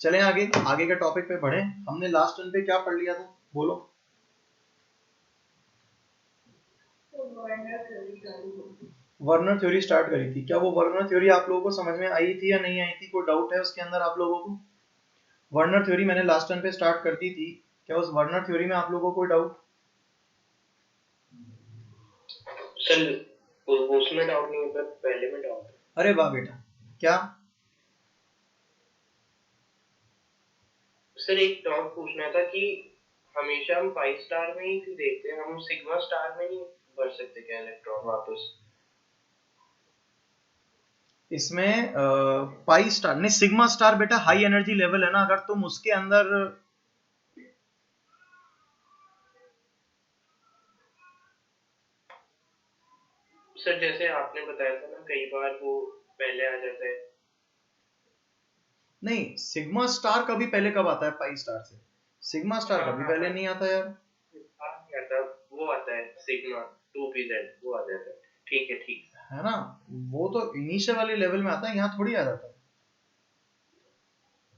चलें आगे, आगे के टॉपिक पे बढ़े। हमने लास्ट टर्न पे क्या पढ़ लिया था, बोलो। वर्नर थ्योरी स्टार्ट करी थी। क्या वो वर्नर थ्योरी आप लोगों को समझ में आई थी या नहीं आई थी? कोई डाउट है उसके अंदर आप लोगों को? वर्नर थ्योरी मैंने लास्ट टर्न पे स्टार्ट कर दी थी। क्या उस वर्नर थ्योरी में आप लोगों को कोई डाउट? सर उसमें डाउट नहीं है, पहले में डाउट है। अरे वाह बेटा, क्या? सर एक डाउट पूछना था कि हमेशा हम 5 स्टार में ही क्यों देखते हैं, हम सिग्मा स्टार में नहीं भर सकते क्या इलेक्ट्रॉन वापस? इसमें पाई स्टार नहीं, सिग्मा स्टार बेटा हाई एनर्जी लेवल है ना। अगर तुम उसके अंदर सर जैसे आपने बताया था ना, कई बार वो पहले आ जाता है। नहीं, सिग्मा स्टार कभी पहले कब आता है पाई स्टार से? सिग्मा स्टार कभी पहले नहीं आता यार। आता, वो आता है सिग्मा 2pz, वो आ जाता है। ठीक है, ठीक है ना, वो तो इनिशियल वाले लेवल में आता है, यहाँ थोड़ी आ जाता है।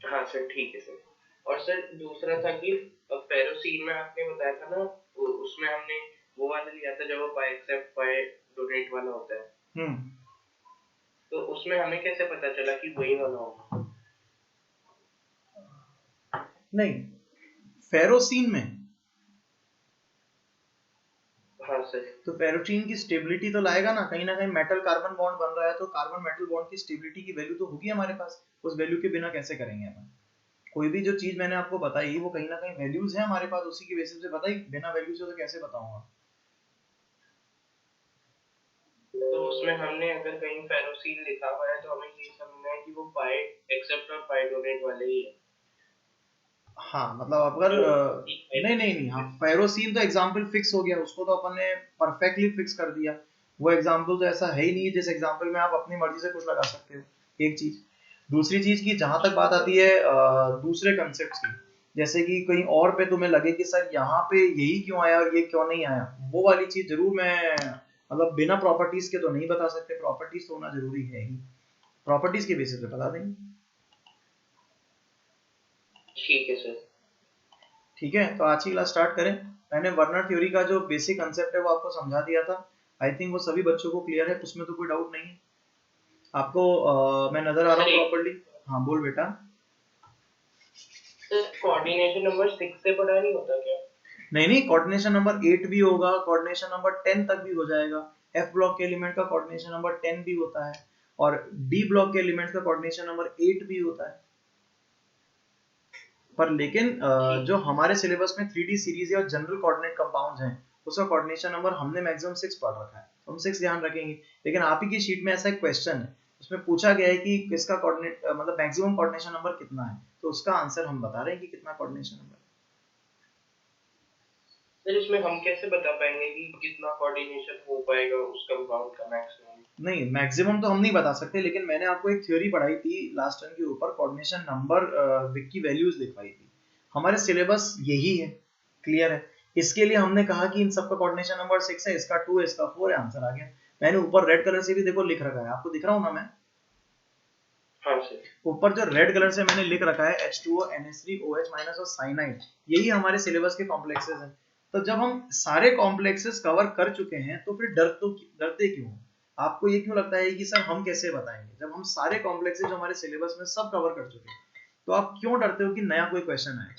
हाँ सर, ठीक है सर। और सर दूसरा था कि फेरोसीन में आपने बताया था ना, उसमें हमने वो वाला लिया था जब वो पाई एक्सेप्ट पाई डोनेट वाला होता है। तो उसमें हमें कैसे पता चला कि वही वाला होगा? नहीं, फेरोसीन में हाँ सर। तो फेरोटीन की स्टेबिलिटी तो लाएगा ना कहीं मेटल कार्बन बॉन्ड बन रहा है, तो कार्बन मेटल बॉन्ड की स्टेबिलिटी की वैल्यू तो होगी हमारे पास। उस वैल्यू के बिना कैसे करेंगे अपन? कोई भी जो चीज मैंने आपको बताई वो कहीं ना कहीं वैल्यूज है हमारे पास, उसी की बेसिस पे बताई। बिना वैल्यू से तो कैसे बताऊंगा? तो उसमें हमने अगर कहीं फेरोसीन लिखा हुआ है तो हमें ये समझना है कि वो पाई एक्सेप्ट और पाई डोनेट वाले ही है। हाँ मतलब अगर नहीं नहीं नहीं, हाँ फेरोसीन तो एग्जाम्पल फिक्स हो गया, उसको तो अपन ने परफेक्टली फिक्स कर दिया। वो एग्जाम्पल तो ऐसा है ही नहीं जिस एग्जाम्पल में आप अपनी मर्जी से कुछ लगा सकते हो। एक चीज। दूसरी चीज की जहां तक बात आती है दूसरे कंसेप्ट की, जैसे कि कहीं और पे तुम्हें लगे कि सर यहाँ पे यही क्यों आया और ये क्यों नहीं आया, वो वाली चीज जरूर मैं मतलब बिना प्रॉपर्टीज के तो नहीं बता सकते। प्रॉपर्टीज तो होना जरूरी है ही, प्रॉपर्टीज के बेसिस पे बता देंगे। ठीक है सर। ठीक है, तो आज की क्लास स्टार्ट करें। मैंने वर्नर थ्योरी का जो बेसिक कंसेप्ट है वो आपको समझा दिया था। आई थिंक वो सभी बच्चों को क्लियर है, उसमें तो कोई डाउट नहीं है आपको। मैं नजर आ रहा हूँ प्रॉपर्ली? हाँ बोल बेटा। कोऑर्डिनेशन नंबर 6 से बड़ा नहीं होता क्या? नहीं नहीं, कोऑर्डिनेशन नंबर 8 भी होगा, कोऑर्डिनेशन नंबर 10 तक भी हो जाएगा। एफ ब्लॉक के एलिमेंट का कोऑर्डिनेशन नंबर 10 भी होता है, और डी ब्लॉक के एलिमेंट का कोऑर्डिनेशन नंबर 8 भी होता है। पर लेकिन जो हमारे सिलेबस में 3D सीरीज या जनरल कोऑर्डिनेट कंपाउंड्स हैं, उसका कोऑर्डिनेशन नंबर हमने मैक्सिमम 6 पढ़ रखा है, तो हम 6 ध्यान रखेंगे। लेकिन आप ही की शीट में ऐसा एक क्वेश्चन है, उसमें पूछा गया है कि किसका कोऑर्डिनेट मतलब मैक्सिमम कोऑर्डिनेशन नंबर कितना है, तो उसका आंसर हम बता रहे हैं कि कितना कोऑर्डिनेशन नंबर है। सर इसमें हम कैसे बता पाएंगे कि कितना कोऑर्डिनेशन हो पाएगा उस कंपाउंड का मैक्सिमम? नहीं, मैक्सिमम तो हम नहीं बता सकते, लेकिन मैंने आपको एक थ्योरी पढ़ाई थी लास्ट टर्म के ऊपर, कोऑर्डिनेशन नंबर की वैल्यूज लिखवाई थी। हमारे सिलेबस यही है, क्लियर है। इसके लिए हमने कहा कि इन सबका कोऑर्डिनेशन नंबर 6 है, इसका 2 है, इसका 4 है, आंसर आ गया। मैंने ऊपर रेड कलर से भी देखो लिख रखा है, आपको दिख रहा हूं ना मैं? हाँ सर। ऊपर जो रेड कलर से मैंने लिख रखा है H2O NH3OH- और साइनाइड, यही हमारे सिलेबस के कॉम्प्लेक्सेस हैं। तो जब हम सारे कॉम्प्लेक्सेस कवर कर चुके हैं तो फिर डरते क्यों? आपको ये क्यों लगता है कि सर हम कैसे बताएंगे, जब हम सारे कॉम्प्लेक्सेस जो हमारे सिलेबस में सब कवर कर चुके हैं, तो आप क्यों डरते हो कि नया कोई क्वेश्चन आए?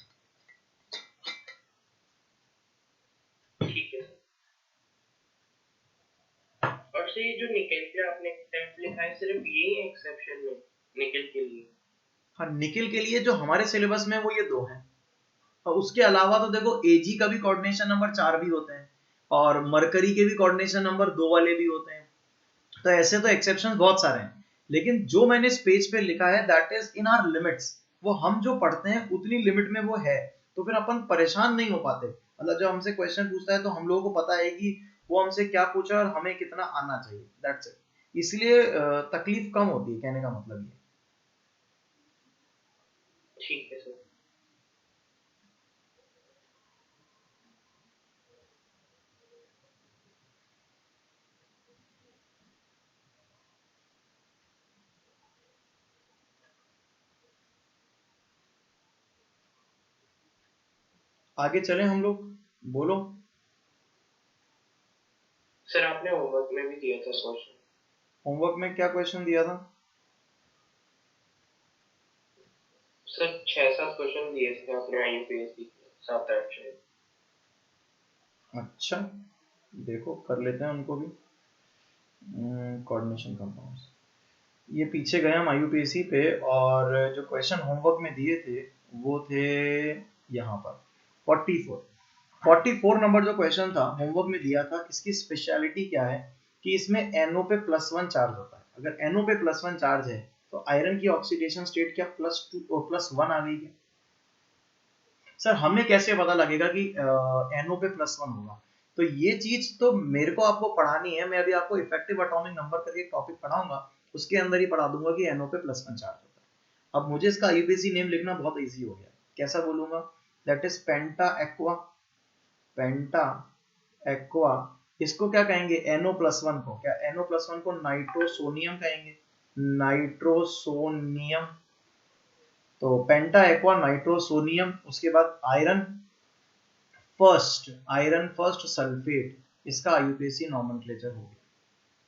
ठीक है सर। और सर ये जो निकेल पे आपने टेम्प लिखा है, सिर्फ यही एक्सेप्शन में निकेल के लिए? हाँ, निकिल के लिए जो हमारे सिलेबस में वो ये दो हैं, और उसके अलावा तो देखो एजी का भी कोऑर्डिनेशन नंबर 4 भी होते हैं, और मरकरी के भी कोऑर्डिनेशन नंबर 2 वाले भी होते हैं। तो ऐसे तो एक्सेप्शन बहुत सारे हैं, लेकिन जो मैंने इस पेज पे लिखा है that is in our limits, वो हम जो पढ़ते हैं उतनी लिमिट में वो है। तो फिर अपन परेशान नहीं हो पाते, मतलब जब हमसे क्वेश्चन पूछता है तो हम लोगों को पता है कि वो हमसे क्या पूछा और हमें कितना आना चाहिए, दैट्स इट। इसलिए तकलीफ कम होती है, कहने का मतलब ये। ठीक है सर। आगे चले हम लोग, बोलो। सर आपने होमवर्क में भी दिया था क्वेश्चन। होमवर्क में क्या क्वेश्चन दिया था? सर 6-7 क्वेश्चन दिए थे आपने IUPAC के, 7-8 शायद। अच्छा, देखो कर लेते हैं उनको भी। कोऑर्डिनेशन कंपाउंड्स, ये पीछे गए हम IUPAC पे, और जो क्वेश्चन होमवर्क में दिए थे वो थे यहाँ पर 44 नंबर जो क्वेश्चन था होमवर्क में दिया था। इसकी स्पेशलिटी क्या है कि इसमें NO पे +1 चार्ज होता है। अगर NO पे +1 चार्ज है तो आयरन की ऑक्सीडेशन स्टेट क्या +2 और +1 आ गई है? सर हमें कैसे पता लगेगा कि NO पे +1 होगा? तो ये चीज तो मेरे को आपको पढ़ानी है। मैं अभी आपको इफेक्टिव एटॉमिक नंबर करके एक टॉपिक पढ़ाऊंगा, उसके अंदर ही पढ़ा दूंगा कि NO पे +1 चार्ज होता है। अब मुझे इसका IUPAC नेम लिखना बहुत इजी हो गया। कैसा बोलूंगा? That is penta aqua. Penta aqua, इसको क्या कहेंगे? NO+1 को, क्या NO+1 को नाइट्रोसोनियम कहेंगे। नाइट्रोसोनियम, तो पेंटा एक्वा नाइट्रोसोनियम। उसके बाद आयरन फर्स्ट सल्फेट, इसका IUPAC नॉमेनक्लेचर हो गया।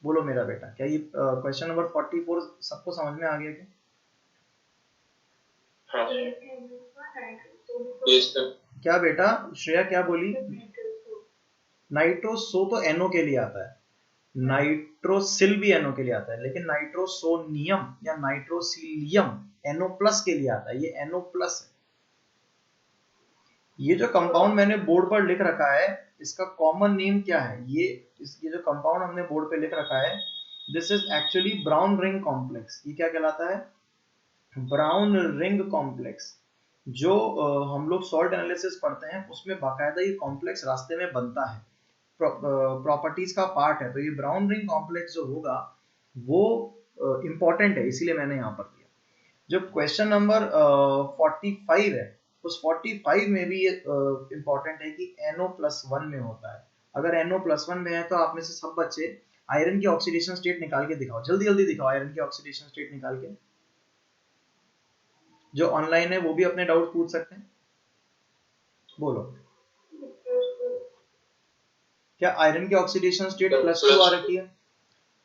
बोलो मेरा बेटा, क्या ये क्वेश्चन नंबर 44 सबको समझ में आ गया क्या? हाँ क्या बेटा श्रेया क्या बोली? नाइट्रोसो तो NO के लिए आता है, नाइट्रोसिल भी NO के लिए आता है, लेकिन नाइट्रोसोनियम या नाइट्रोसिलियम NO+ के लिए आता है। ये NO+ है। ये जो कंपाउंड मैंने बोर्ड पर लिख रखा है, इसका कॉमन नेम क्या है? ये जो कंपाउंड हमने बोर्ड पे लिख रखा है, this is actually brown ring complex. ये क्या कहलाता है? Brown ring complex. जो हम लोग सॉल्ट एनालिसिस पढ़ते हैं उसमें बाकायदा ये कॉम्प्लेक्स रास्ते में बनता है, प्रॉपर्टीज का पार्ट है। तो ये ब्राउन रिंग कॉम्प्लेक्स जो होगा वो इंपॉर्टेंट है, इसीलिए मैंने यहाँ पर दिया। जो क्वेश्चन नंबर 45 है, उस 45 में भी ये इंपॉर्टेंट है कि NO+1 में होता है। अगर NO+1 में है तो आप में से सब बच्चे आयरन की ऑक्सीडेशन स्टेट निकाल के दिखाओ, जल्दी जल्दी दिखाओ आयरन की ऑक्सीडेशन स्टेट निकाल के। जो ऑनलाइन है वो भी अपने डाउट पूछ सकते हैं। बोलो, क्या आयरन की ऑक्सीडेशन स्टेट +2 आ रखी है?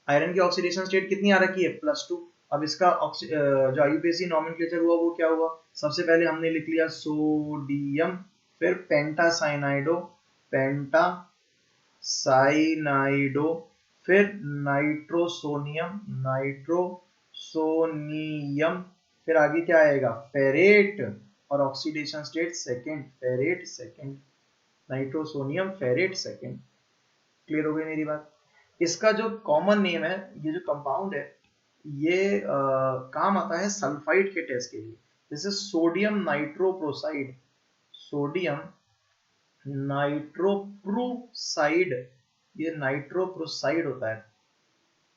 आयरन की ऑक्सीडेशन स्टेट कितनी आ रखी है? +2। अब इसका जो IUPAC नॉमेनक्लेचर हुआ वो क्या हुआ? सबसे पहले हमने लिख लिया सोडियम, फिर पेंटासाइनाइडो, पेंटासाइनाइडो, फिर नाइट्रोसोनियम, नाइट्रोसोनियम, फिर आगे क्या आएगा? फेरेट, और oxidation state second, ferrate second, nitrosonium ferrate second. Clear हो गई मेरी बात? इसका जो कॉमन नेम है, ये जो कंपाउंड है, ये काम आता है सल्फाइड के टेस्ट के लिए। This is sodium nitroprusside, sodium nitroprusside, ये नाइट्रोप्रोसाइड होता है।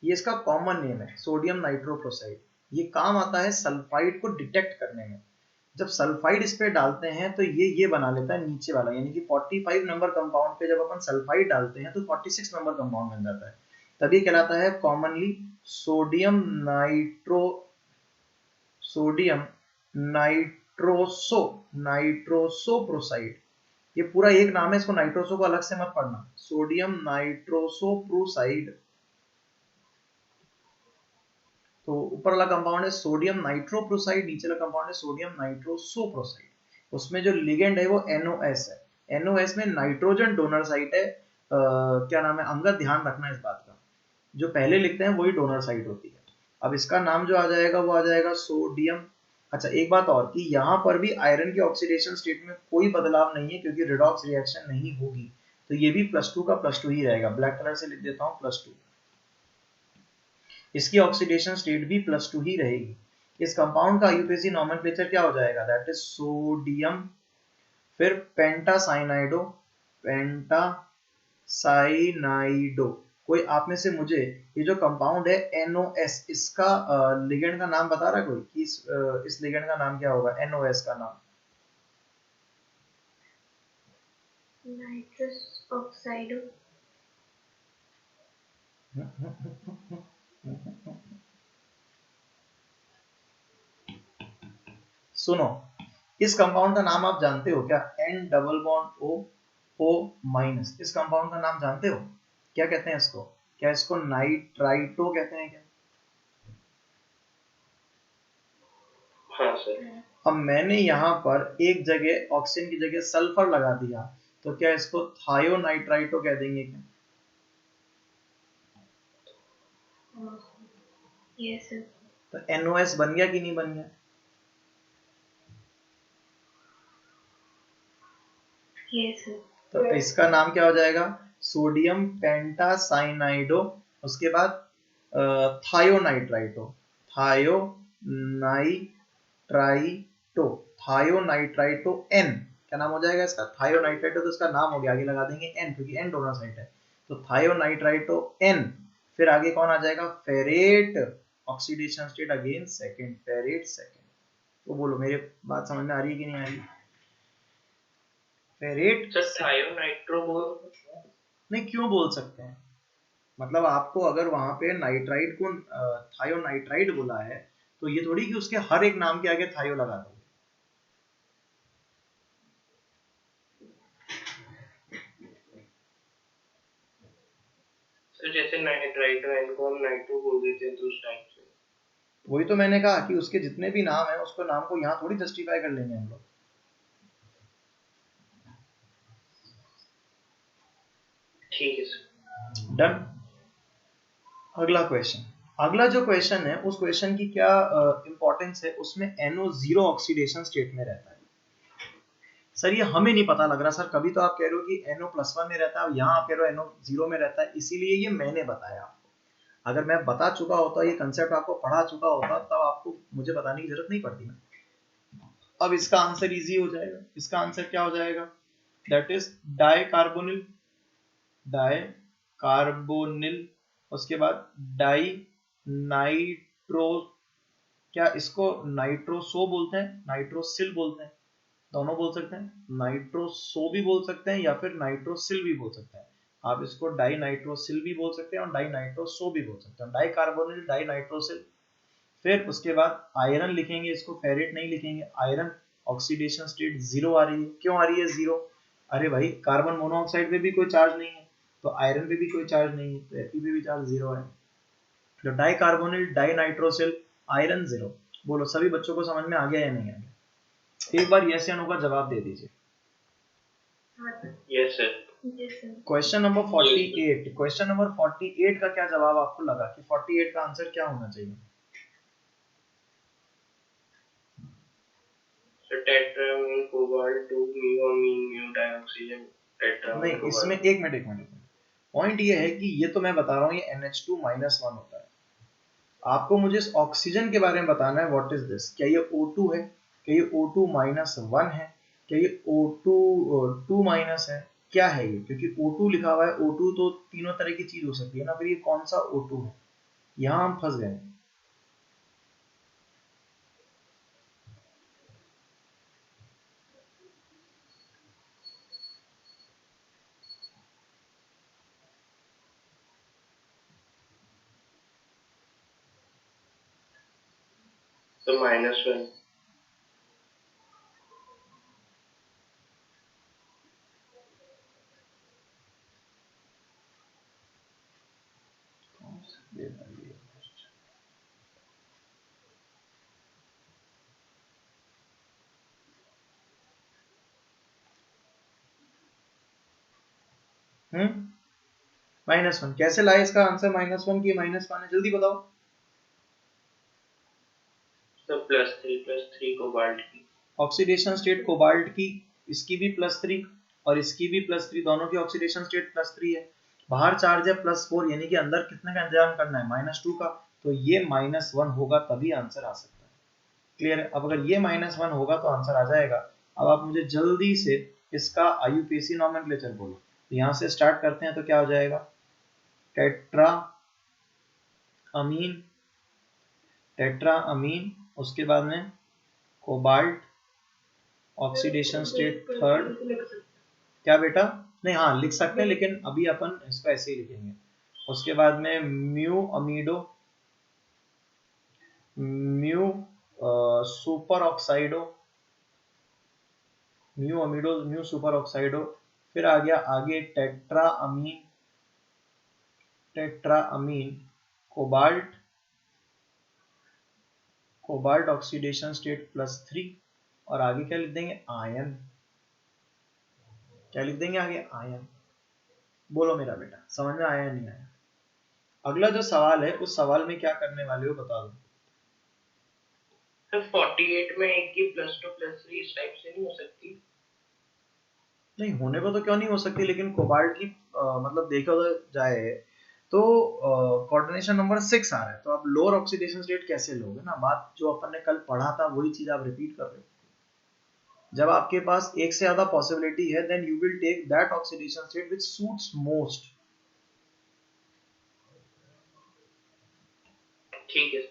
ये इसका कॉमन नेम है, सोडियम नाइट्रोप्रोसाइड। ये काम आता है सल्फाइड को डिटेक्ट करने में। जब सल्फाइड इस पे डालते हैं तो ये बना लेता है नीचे वाला, यानी कि 45 नंबर कंपाउंड पे जब अपन सल्फाइड डालते हैं तो 46 नंबर कंपाउंड बन जाता है। तभी कहलाता है कॉमनली सोडियम सोडियम नाइट्रोसोप्रोसाइड। ये पूरा एक नाम है, इसको नाइट्रोसो को अलग से मत पढ़ना, सोडियम नाइट्रोसोप्रोसाइड। तो ऊपर वाला कंपाउंड है सोडियम नाइट्रोप्रोसाइड, नीचे वाला कंपाउंड है सोडियम नाइट्रोसोप्रोसाइड। उसमें जो लिगेंड है वो NOS है। NOS में नाइट्रोजन डोनर साइट है। क्या नाम है अंगद, ध्यान रखना इस बात का, जो पहले लिखते हैं वही डोनर साइट होती है। अब इसका नाम जो आ जाएगा वो आ जाएगा सोडियम। अच्छा एक बात और, कि यहाँ पर भी आयरन की ऑक्सीडेशन स्टेट में कोई बदलाव नहीं है क्योंकि रिडॉक्स रिएक्शन नहीं होगी, तो ये भी +2 का +2 ही रहेगा। ब्लैक कलर से लिख देता हूँ +2। इसकी ऑक्सीडेशन स्टेट भी +2 ही रहेगी। इस कंपाउंड का IUPAC नॉमेनक्लेचर क्या हो जाएगा? दैट इज सोडियम, फिर पेंटासाइनाइडो, पेंटासाइनाइडो। कोई आप में से मुझे ये जो कंपाउंड है NOS, इसका लिगेंड का नाम बता रहा है कोई कि इस लिगेंड का नाम क्या होगा? NOS का नाम? नाइट्रस ऑक्साइडो। सुनो, इस कंपाउंड का नाम आप जानते हो क्या? N double bond O O minus, इस कंपाउंड का नाम जानते हो? क्या कहते हैं इसको? क्या इसको नाइट्राइटो कहते हैं क्या? हाँ सर। अब मैंने यहाँ पर एक जगह ऑक्सीजन की जगह सल्फर लगा दिया, तो क्या इसको थायोनाइट्राइटो कह देंगे क्या? Yes sir. तो NOS बन गया कि नहीं बन गया? Yes sir. तो इसका नाम क्या हो जाएगा? सोडियम पेंटासाइनाइडो, उसके बाद थायोनाइट्राइटो, थायोनाइट्राइटो, थायोनाइट्राइटो N क्या नाम हो जाएगा इसका? थायोनाइट्राइटो तो इसका नाम हो गया, आगे लगा देंगे N क्योंकि N डोनर साइट है, तो थायोनाइट्राइटो N। फिर आगे कौन आ जाएगा? Ferrate, oxidation state again second, ferrate second. तो बोलो मेरी बात समझ में आ रही है कि नहीं आ रही? फेरेट सर थायोनाइट्रो बोल नहीं, क्यों बोल सकते हैं? मतलब आपको अगर वहां पे नाइट्राइट को थायोनाइट्राइट बोला है, तो ये थोड़ी कि उसके हर एक नाम के आगे थायो लगा दो। सर जैसे नाइट्राइटो एन को हम नाइट्रो बोल देते हैं तो उस टाइप से। वही तो मैंने कहा कि उसके जितने भी नाम है उसको नाम को यहाँ थोड़ी जस्टिफाई कर लेंगे हम लोग। ठीक है सर। डन। अगला क्वेश्चन, अगला जो क्वेश्चन है उस क्वेश्चन की क्या इंपॉर्टेंस है, उसमें NO0 ऑक्सीडेशन स्टेट में रहता है। सर ये हमें नहीं पता लग रहा सर, कभी तो आप कह रहे हो कि NO+1 में रहता है, यहाँ आप कह रहे हो NO0 में रहता है, इसीलिए ये मैंने बताया आपको। अगर मैं बता चुका होता, ये कंसेप्ट आपको पढ़ा चुका होता, तब आपको मुझे बताने की जरूरत नहीं पड़ती ना। अब इसका आंसर इजी हो जाएगा। इसका आंसर क्या हो जाएगा? दैट इज डाइकार्बोनिल, डाइकार्बोनिल, उसके बाद डाई नाइट्रो, क्या इसको नाइट्रोसो बोलते हैं, नाइट्रोसिल बोलते हैं, दोनों बोल सकते हैं। नाइट्रोसो भी बोल सकते हैं या फिर नाइट्रोसिल भी बोल सकते हैं। आप इसको डाई नाइट्रोसिल भी बोल सकते हैं और डाई नाइट्रोसो भी बोल सकते हैं, डाई कार्बोनिल, डाई नाइट्रोसिल। फिर उसके बाद आयरन लिखेंगे, इसको फेरेट नहीं लिखेंगे, आयरन ऑक्सीडेशन स्टेट 0 आ रही है। क्यों आ रही है 0? अरे भाई कार्बन मोनोऑक्साइड पे भी कोई चार्ज नहीं है, तो आयरन पे भी कोई चार्ज नहीं है, तो Fe पे भी चार्ज 0 है। तो di carbonyl, di nitrosyl, iron 0। बोलो सभी बच्चों को समझ में आ गया या नहीं आ गया? एक बार यस या नो का जवाब दे दीजिए। Yes sir. Question number 48, question number 48 का क्या जवाब आपको लगा कि 48 का आंसर क्या होना चाहिए? Tetrammine cobalt 2 mu amine mu dioxygen tetrammine नहीं, इसमें एक मिनट पॉइंट ये है कि ये तो मैं बता रहा हूँ ये NH2-1 होता है। आपको मुझे इस ऑक्सीजन के बारे में बताना है, व्हाट इज दिस? क्या ये O2 है? क्या ये O2-1 है? क्या ये O2 2- है? क्या है ये? क्योंकि O2 लिखा हुआ है, O2 तो तीनों तरह की चीज हो सकती है ना, फिर ये कौन सा O2 है? यहाँ हम फंस गए। तो -1। -1 कैसे लाए इसका आंसर? -1 की -1 है, जल्दी बताओ। तो +3 कोबाल्ट की ऑक्सीडेशन स्टेट कोबाल्ट की, इसकी भी +3 और इसकी भी +3, दोनों की ऑक्सीडेशन स्टेट +3 है। बाहर चार्ज है +4, यानी कि अंदर कितने का इंतजाम करना है? -2 का, तो ये -1 होगा तभी आंसर आ सकता है। क्लियर है? अब अगर ये -1 होगा तो आंसर आ जाएगा। अब आप मुझे जल्दी से इसका IUPAC नॉमेनक्लेचर बोलो। तो यहाँ से स्टार्ट करते हैं, तो क्या हो जाएगा? टेट्रा अमीन, टेट्रा अमीन, उसके बाद में कोबाल्ट, ऑक्सीडेशन स्टेट थर्ड। क्या बेटा? नहीं, हाँ लिख सकते हैं, लेकिन अभी अपन इसको ऐसे ही लिखेंगे। उसके बाद में mu amido, mu super oxido, mu amido, mu super oxido, फिर आ गया आगे tetra amine cobalt oxidation state +3, और आगे क्या लिख देंगे आयन, क्या लिख देंगे आगे आयन। बोलो मेरा बेटा समझ में आया नहीं आया? अगला जो सवाल है उस सवाल में क्या करने वाले हो बता दो। 48 में एक की +2 +3 इस टाइप से नहीं हो सकती? नहीं होने को तो क्यों नहीं हो सकती, लेकिन कोबाल्ट की मतलब देखा जाए तो कोऑर्डिनेशन नंबर 6 आ रहा है, तो आप लोअर ऑक्सीडेशन स्टेट कैसे लोगे ना, बात जो अपन ने कल पढ़ा था वही चीज आप रिपीट कर रहे हो। जब आपके पास एक से ज्यादा पॉसिबिलिटी है then you will take that oxidation state which suits most. ठीक है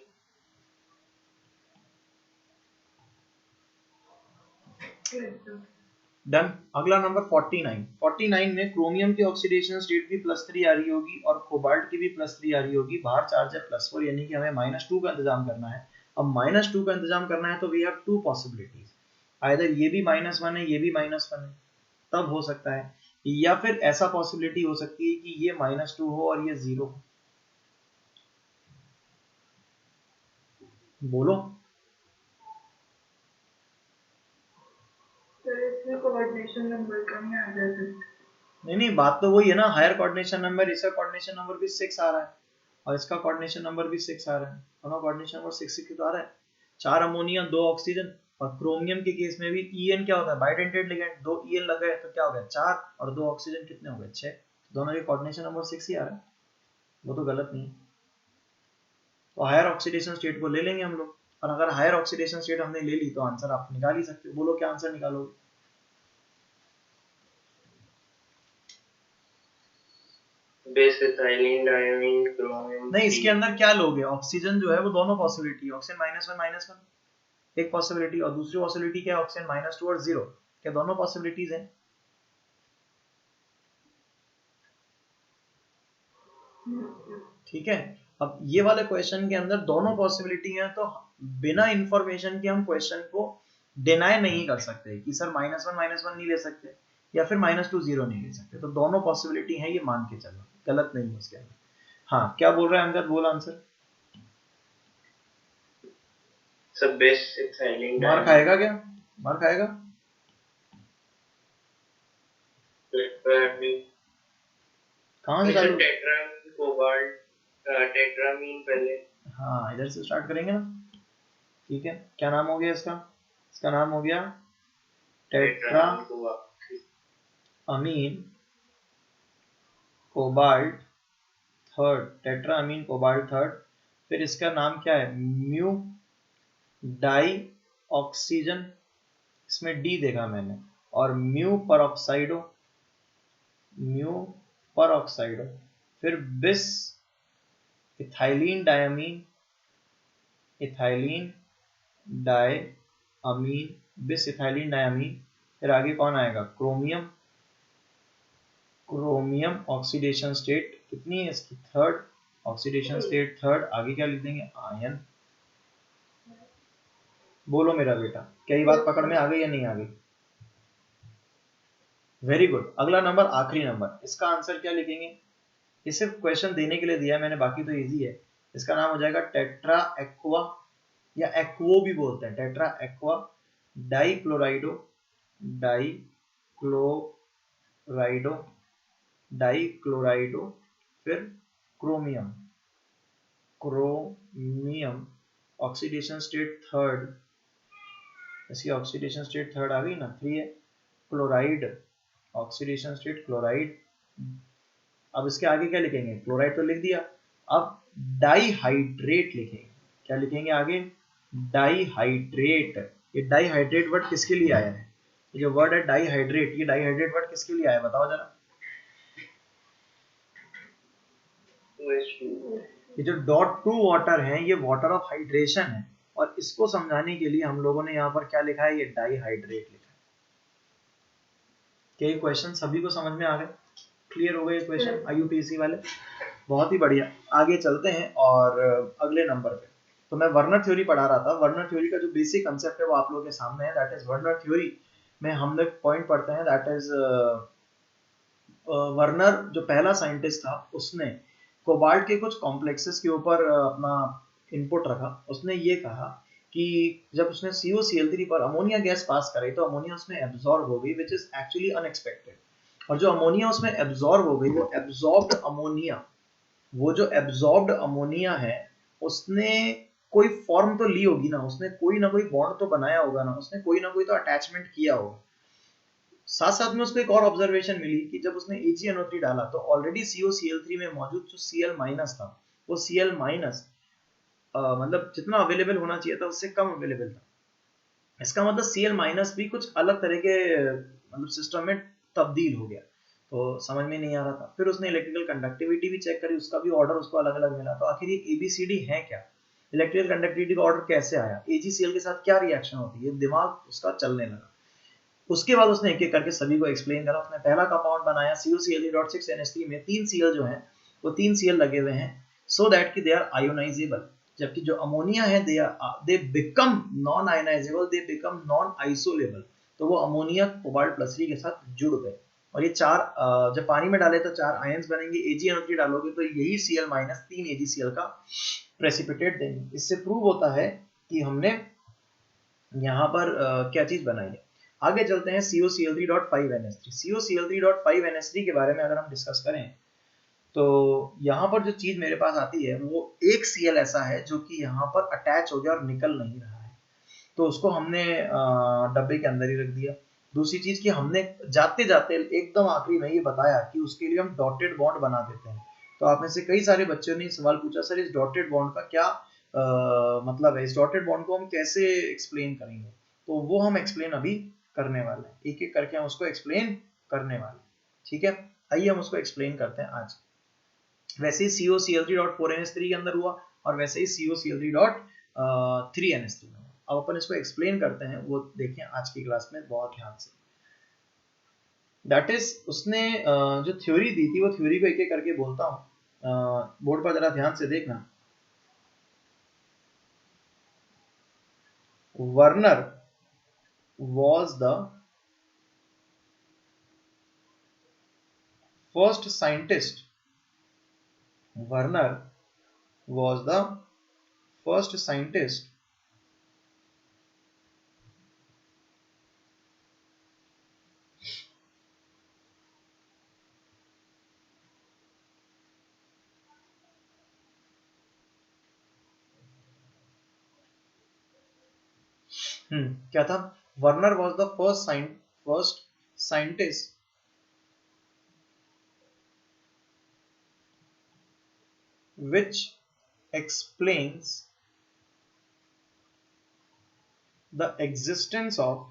डन। अगला नंबर 49 में क्रोमियम की ऑक्सीडेशन स्टेट भी +3 आ रही होगी और कोबाल्ट की भी +3 आ रही होगी, बाहर चार्ज है +4, यानी कि हमें -2 का इंतजाम करना है। अब -2 का इंतजाम करना है तो वी हैव 2 पॉसिबिलिटीज, आइदर ये भी -1 है ये भी -1 है, तब हो सकता है, या फिर ऐसा पॉसिबिलिटी हो सकती है कि ये -2 हो और ये 0 हो। बोलो इसमें कोऑर्डिनेशन नंबर का नहीं आ जाता। नहीं बात तो वही है ना, हायर कोऑर्डिनेशन नंबर, इसका कोऑर्डिनेशन नंबर भी 6 आ रहा है और इसका कोऑर्डिनेशन नंबर भी 6 आ रहा है, दोनों कोऑर्डिनेशन नंबर 6 तो आ रहा है। 4 अमोनिया 2 ऑक्सीजन, और क्रोमियम के केस में भी ईएन क्या होता है बाइडेंटेड लिगेंड, 2 ईएन लगे तो क्या हो गया 4 और 2 ऑक्सीजन कितने हो गए 6, दोनों के कोऑर्डिनेशन नंबर 6 ही आ रहा है, वो तो गलत नहीं। तो हायर ऑक्सीडेशन स्टेट को ले लेंगे हम लोग, और अगर हायर ऑक्सीडेशन स्टेट हमने ले ली तो आंसर आप निकाल ही सकते हो। बोलो क्या आंसर निकालोगे? बेस इथाइलिन डायमीन क्रोमियम नहीं इसके अंदर क्या लोगे, ऑक्सीजन जो है वो दोनों पॉसिबिलिटी, ऑक्सीजन -1 एक पॉसिबिलिटी और दूसरी पॉसिबिलिटी क्या है ऑक्सीजन -2 और 0, क्या दोनों पॉसिबिलिटीज हैं? ठीक है, अब ये वाले क्वेश्चन के अंदर दोनों पॉसिबिलिटी है, तो बिना इंफॉर्मेशन के हम क्वेश्चन को डिनाई नहीं कर सकते कि सर -1 नहीं ले सकते या फिर -2 0 नहीं ले सकते, तो दोनों पॉसिबिलिटी है ये मान के चलो, गलत नहीं है उसके अंदर। हाँ क्या बोल रहा है अमजद, बोल आंसर। सब बेस इथाइलिन मार खाएगा क्या, मार खाएगा? कहाँ से चालू? टेट्रामीन कोबाल्ट टेट्रामीन पहले, हाँ इधर से स्टार्ट करेंगे ना, ठीक है। क्या नाम हो गया इसका? इसका नाम हो गया tetra amine cobalt third, tetra amine cobalt third, फिर इसका नाम क्या है म्यू डाई ऑक्सीजन, इसमें डी देखा मैंने, और म्यू परऑक्साइडो, फिर बिस इथाइलिन डायमीन, बिस इथाइलिन डायमीन, फिर आगे कौन आएगा क्रोमियम ऑक्सीडेशन स्टेट कितनी है इसकी थर्ड, ऑक्सीडेशन स्टेट थर्ड, आगे क्या लिख देंगे आयन। बोलो मेरा बेटा क्या ये बात पकड़ में आ गई या नहीं आ गई? Very good. अगला नंबर आखिरी नंबर, इसका आंसर क्या लिखेंगे? ये सिर्फ क्वेश्चन देने के लिए दिया है मैंने, बाकी तो इजी है। इसका नाम हो जाएगा टेट्रा एक्वा, या एक्वो भी बोलते हैं, टेट्रा एक्वा डाइक्लोराइडो फिर क्रोमियम ऑक्सीडेशन स्टेट थर्ड, इसकी ऑक्सीडेशन स्टेट थर्ड आ गई ना 3 है, क्लोराइड ऑक्सीडेशन स्टेट क्लोराइड, अब इसके आगे क्या लिखेंगे, क्लोराइड तो लिख दिया, अब डाइहाइड्रेट लिखेंगे, क्या लिखेंगे आगे डाइहाइड्रेट। ये डाइहाइड्रेट वर्ड किसके लिए आया है, ये जो वर्ड है डाइहाइड्रेट, ये डाइहाइड्रेट वर्ड किसके लिए आया बताओ जरा। ये जो .2 वाटर है ये वाटर ऑफ हाइड्रेशन है, और इसको समझाने के लिए हम लोगों ने यहाँ पर क्या लिखा है, ये डाइहाइड्रेट लिखा है। क्या ये क्वेश्चन सभी को समझ में आ गए, क्लियर हो गए क्वेश्चन आईयूपीएससी वाले? बहुत ही बढ़िया, आगे चलते हैं और अगले नंबर पे। तो मैं वर्नर थ्योरी पढ़ा रहा था, वर्नर थ्योरी का जो बेसिक कंसेप्ट है वो आप लोगों के सामने है, दैट इज वर्नर थ्योरी में हम लोग पॉइंट पढ़ते हैं, दैट इज वर्नर जो पहला साइंटिस्ट था उसने कोबाल्ट के कुछ कॉम्प्लेक्सेस के ऊपर अपना इनपुट रखा। उसने ये कहा कि जब उसने CuCl3 पर अमोनिया गैस पास कराई तो अमोनिया उसमें एब्जॉर्ब हो गई, विच इज एक्चुअली अनएक्सपेक्टेड। और जो अमोनिया उसमें एब्जॉर्ब हो गई वो एब्जॉर्ब्ड अमोनिया, वो जो एब्जॉर्ब्ड अमोनिया है उसने कोई फॉर्म तो ली होगी ना, उसने कोई ना कोई बॉन्ड तो बनाया होगा ना, उसने कोई ना कोई तो अटैचमेंट किया होगा। साथ साथ में उसको एक और ऑब्जर्वेशन मिली कि जब उसने AgNO3 डाला तो ऑलरेडी CuCl3 में मौजूद जो Cl- था वो Cl- मतलब जितना अवेलेबल होना चाहिए था उससे कम अवेलेबल था। इसका मतलब Cl- भी कुछ अलग तरह के मतलब सिस्टम में तब्दील हो गया, तो समझ में नहीं आ रहा था। फिर उसने इलेक्ट्रिकल कंडक्टिविटी भी चेक करी, उसका भी ऑर्डर उसको अलग अलग मिला। तो आखिर ये ABCD है क्या, इलेक्ट्रिकल कंडक्टिविटी का ऑर्डर कैसे आया, AgCl के साथ क्या रिएक्शन होती है, दिमाग उसका चलने लगा। उसके बाद उसने एक एक करके सभी को एक्सप्लेन करा। उसने पहला कंपाउंड बनाया CuCl3.6NH3 में 3 Cl जो है वो 3 Cl लगे हुए हैं सो दैट कि दे आर आयोनाइजेबल, जबकि जो अमोनिया है they become non ionizable, they become non isolable. तो वो अमोनिया कोबाल्ट प्लस 3 के साथ जुड़ गए और ये चार जब पानी में डाले तो 4 आयंस बनेंगे। AgNO3 डालोगे तो यही Cl- 3 AgCl का प्रेसिपिटेट देंगे। इससे प्रूव होता है कि हमने यहाँ पर क्या चीज बनाई है। आगे चलते हैं CuCl3.5NH3। CuCl3.5NH3 के बारे में अगर हम डिस्कस करें तो यहाँ पर जो चीज मेरे पास आती है वो एक Cl ऐसा है जो कि यहाँ पर अटैच हो गया और निकल नहीं रहा है, तो उसको हमने डब्बे के अंदर ही रख दिया। दूसरी चीज कि हमने जाते जाते एकदम आखिरी में ये बताया कि उसके लिए हम डॉटेड बॉन्ड बना देते हैं। तो आप में से कई सारे बच्चों ने सवाल पूछा, सर इस डॉटेड बॉन्ड का क्या मतलब है, इस डॉटेड बॉन्ड को हम कैसे एक्सप्लेन करेंगे। तो वो हम एक्सप्लेन अभी करने वाले हैं, एक एक करके हम उसको एक्सप्लेन करने वाले हैं। ठीक है, आइए हम उसको एक्सप्लेन करते हैं आज। वैसे ही CuCl3.4NH3 के अंदर हुआ और वैसे ही CuCl3.3NH3 में हुआ। अब अपन इसको एक्सप्लेन करते हैं, वो देखें आज की क्लास में बहुत ध्यान से। दैट इज उसने जो थ्योरी दी थी वो थ्योरी को एक एक करके बोलता हूँ, बोर्ड पर जरा ध्यान से देखना। Werner was the first scientist. Werner was the first scientist क्या था, Werner was the first scientist which explains the existence of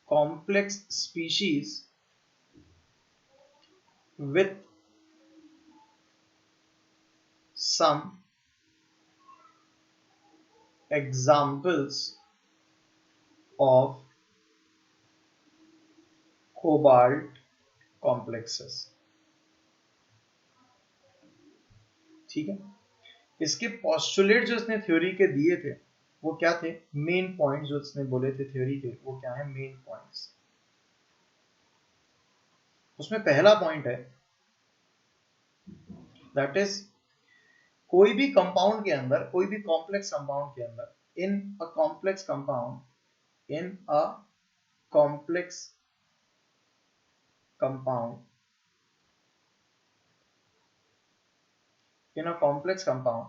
complex species with some examples of cobalt complexes। ठीक है, इसके पोस्टुलेट जो इसने थ्योरी के दिए थे वो क्या थे, मेन पॉइंट जो इसने बोले थे थ्योरी के वो क्या है, मेन पॉइंट्स। उसमें पहला पॉइंट है दैट इज कोई भी कंपाउंड के अंदर, कोई भी कॉम्प्लेक्स कंपाउंड के अंदर, in a complex compound, in a complex compound, in a complex compound,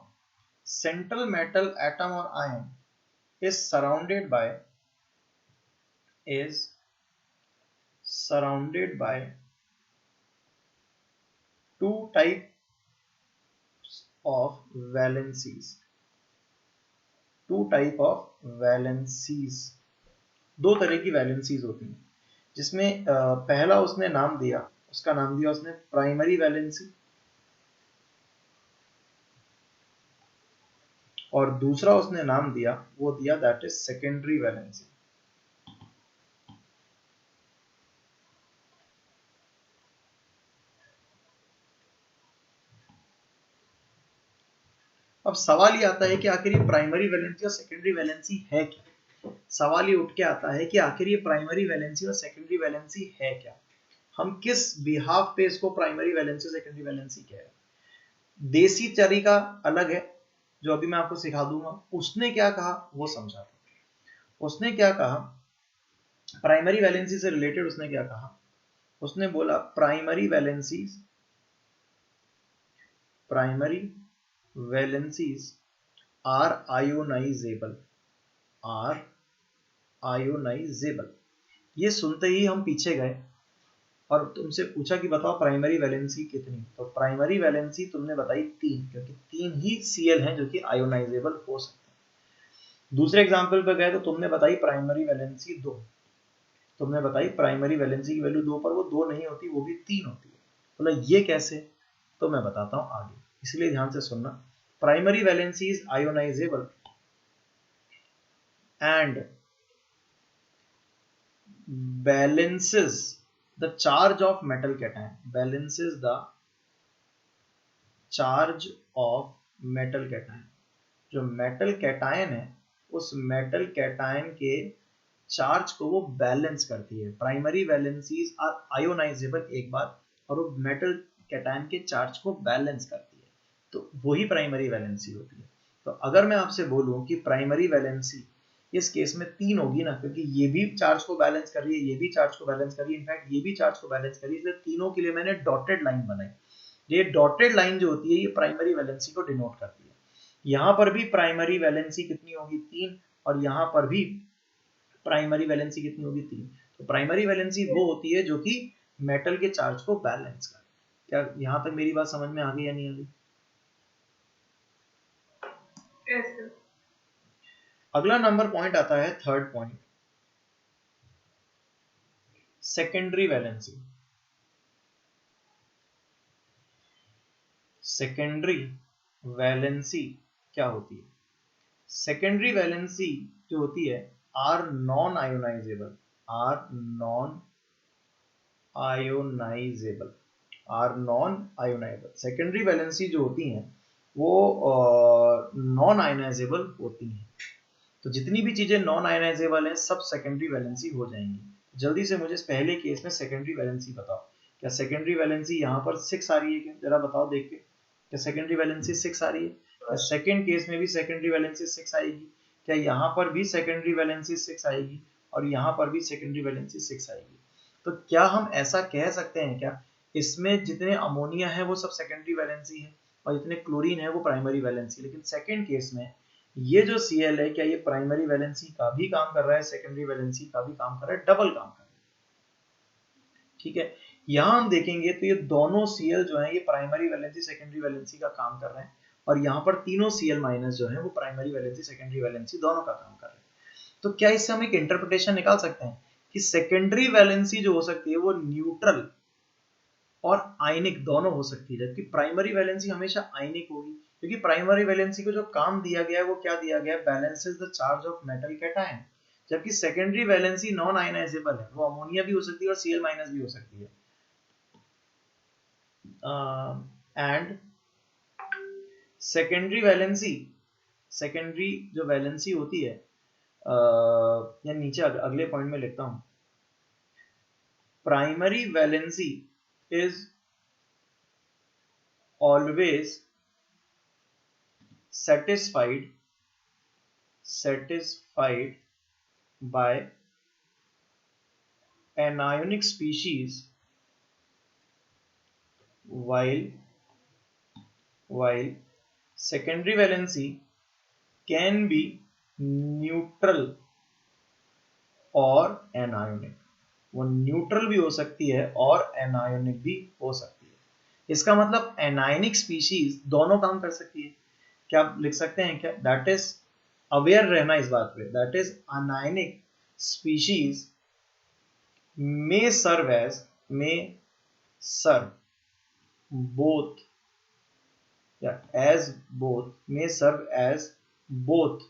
central metal atom or ion is surrounded by two types of valencies। दो तरह की वैलेंसीज होती हैं, जिसमें पहला उसने नाम दिया, उसका नाम दिया उसने प्राइमरी वैलेंसी, और दूसरा उसने नाम दिया, वो दिया दैट इज सेकेंडरी वैलेंसी। अब अब सवाल ये आता है कि आखिर ये प्राइमरी वैलेंसी और सेकेंडरी वैलेंसी है क्या। सवाल ये उठ के आता है कि आखिर ये प्राइमरी वैलेंसी और सेकेंडरी वैलेंसी है क्या, हम किस बिहाफ पे इसको प्राइमरी वैलेंसी सेकेंडरी वैलेंसी कह रहे हैं। देसी तरीका अलग है जो अभी मैं आपको सिखा दूंगा। उसने क्या कहा वो समझा। उसने क्या कहा प्राइमरी वैलेंसी से रिलेटेड, उसने क्या कहा, उसने बोला primary valencies are ionizable, are ionizable. ये सुनते ही हम पीछे गए और तुमसे पूछा कि बताओ प्राइमरी वैलेंसी कितनी, तो प्राइमरी वैलेंसी तुमने बताई 3, क्योंकि 3 ही Cl हैं जो कि आयोनाइजेबल हो सकते हैं। दूसरे एग्जांपल पर गए तो तुमने बताई प्राइमरी वैलेंसी 2, तुमने बताई प्राइमरी वैलेंसी की वैल्यू 2 पर वो 2 नहीं होती, वो भी 3 होती है। बोला ये कैसे, तो मैं बताता हूं आगे, इसलिए ध्यान से सुनना। Primary valency is ionisable and balances the charge of metal cation, balances the charge of metal cation। जो मेटल कैटायन है उस मेटल कैटायन के चार्ज को वो बैलेंस करती है। प्राइमरी वैलेंसीज आर आयोनाइजेबल एक बार, और वो मेटल कैटायन के चार्ज को बैलेंस करती है, तो वही प्राइमरी वैलेंसी होती है। तो अगर मैं आपसे बोलूं कि प्राइमरी वैलेंसी इस केस में 3 होगी ना, क्योंकि ये भी चार्ज को बैलेंस कर रही है, ये भी चार्ज को बैलेंस कर रही है, इनफैक्ट ये भी चार्ज को बैलेंस कर रही है, इसलिए तीनों के लिए मैंने डॉटेड लाइन बनाई। ये डॉटेड लाइन जो होती है ये प्राइमरी वैलेंसी को डिनोट करती है। यहां पर भी प्राइमरी वैलेंसी कितनी होगी 3, और यहां पर भी प्राइमरी वैलेंसी कितनी होगी 3। तो प्राइमरी वैलेंसी वो होती है जो कि मेटल के चार्ज को बैलेंस करे। क्या यहां तक मेरी बात समझ में आ गई या नहीं आ गई? yes, अगला नंबर पॉइंट आता है, third point, secondary valency. Secondary valency क्या होती है? सेकेंडरी वैलेंसी जो होती है are non ionizable, are non ionizable, are non ionizable. Secondary valency जो होती हैं वो नॉन आयोनाइजेबल होती हैं। तो जितनी भी चीजें नॉन आयोनाइजेबल हैं सब सेकेंडरी वैलेंसी हो जाएंगी। जल्दी से मुझे पहले केस में सेकेंडरी वैलेंसी बताओ। क्या सेकेंडरी वैलेंसी यहाँ पर 6 आ रही है क्या? जरा बताओ देख के, क्या सेकेंडरी वैलेंसी 6 आ रही है? क्या सेकेंड केस में भी सेकेंडरी वैलेंसी 6 आएगी? क्या यहाँ पर भी सेकेंडरी वैलेंसी 6 आएगी? और यहाँ पर भी सेकेंडरी वैलेंसी 6 आएगी? तो क्या हम ऐसा कह सकते हैं क्या इसमें जितने अमोनिया है वो सब सेकेंडरी वैलेंसी है और जितने क्लोरीन है वो प्राइमरी वैलेंसी? लेकिन सेकेंड केस में ये जो Cl है क्या ये प्राइमरी वैलेंसी का भी काम कर रहा है, सेकेंडरी वैलेंसी का भी काम कर रहा है, डबल काम कर रहा है। ठीक है, यहां हम देखेंगे तो ये दोनों Cl जो है ये प्राइमरी वैलेंसी सेकेंडरी वैलेंसी का काम कर रहे हैं, और यहाँ पर तीनों Cl माइनस जो है वो प्राइमरी वैलेंसी सेकेंडरी वैलेंसी दोनों का काम कर रहे हैं। तो क्या इससे हम एक इंटरप्रिटेशन निकाल सकते हैं कि सेकेंडरी वैलेंसी जो हो सकती है वो न्यूट्रल और आयनिक दोनों हो सकती है, जबकि प्राइमरी वैलेंसी हमेशा आयनिक होगी, क्योंकि प्राइमरी वैलेंसी को जो काम दिया गया है वो क्या दिया गया है, balances the charge of metal cation. जबकि सेकेंडरी वैलेंसी नॉन आयनाइजेबल है, वो अमोनिया भी हो सकती है और Cl माइनस भी हो सकती है। एंड सेकेंडरी वैलेंसी, सेकेंडरी जो वैलेंसी होती है या नीचे अगले पॉइंट में लिखता हूं, primary valency is always satisfied by anionic species while secondary valency can be neutral और anionic। वो न्यूट्रल भी हो सकती है और एनायोनिक भी हो सकती है। इसका मतलब एनायनिक स्पीशीज दोनों काम कर सकती है। क्या आप लिख सकते हैं क्या? दैट इज अवेयर रहना इस बात पे, that is anionic species may serve both may serve as both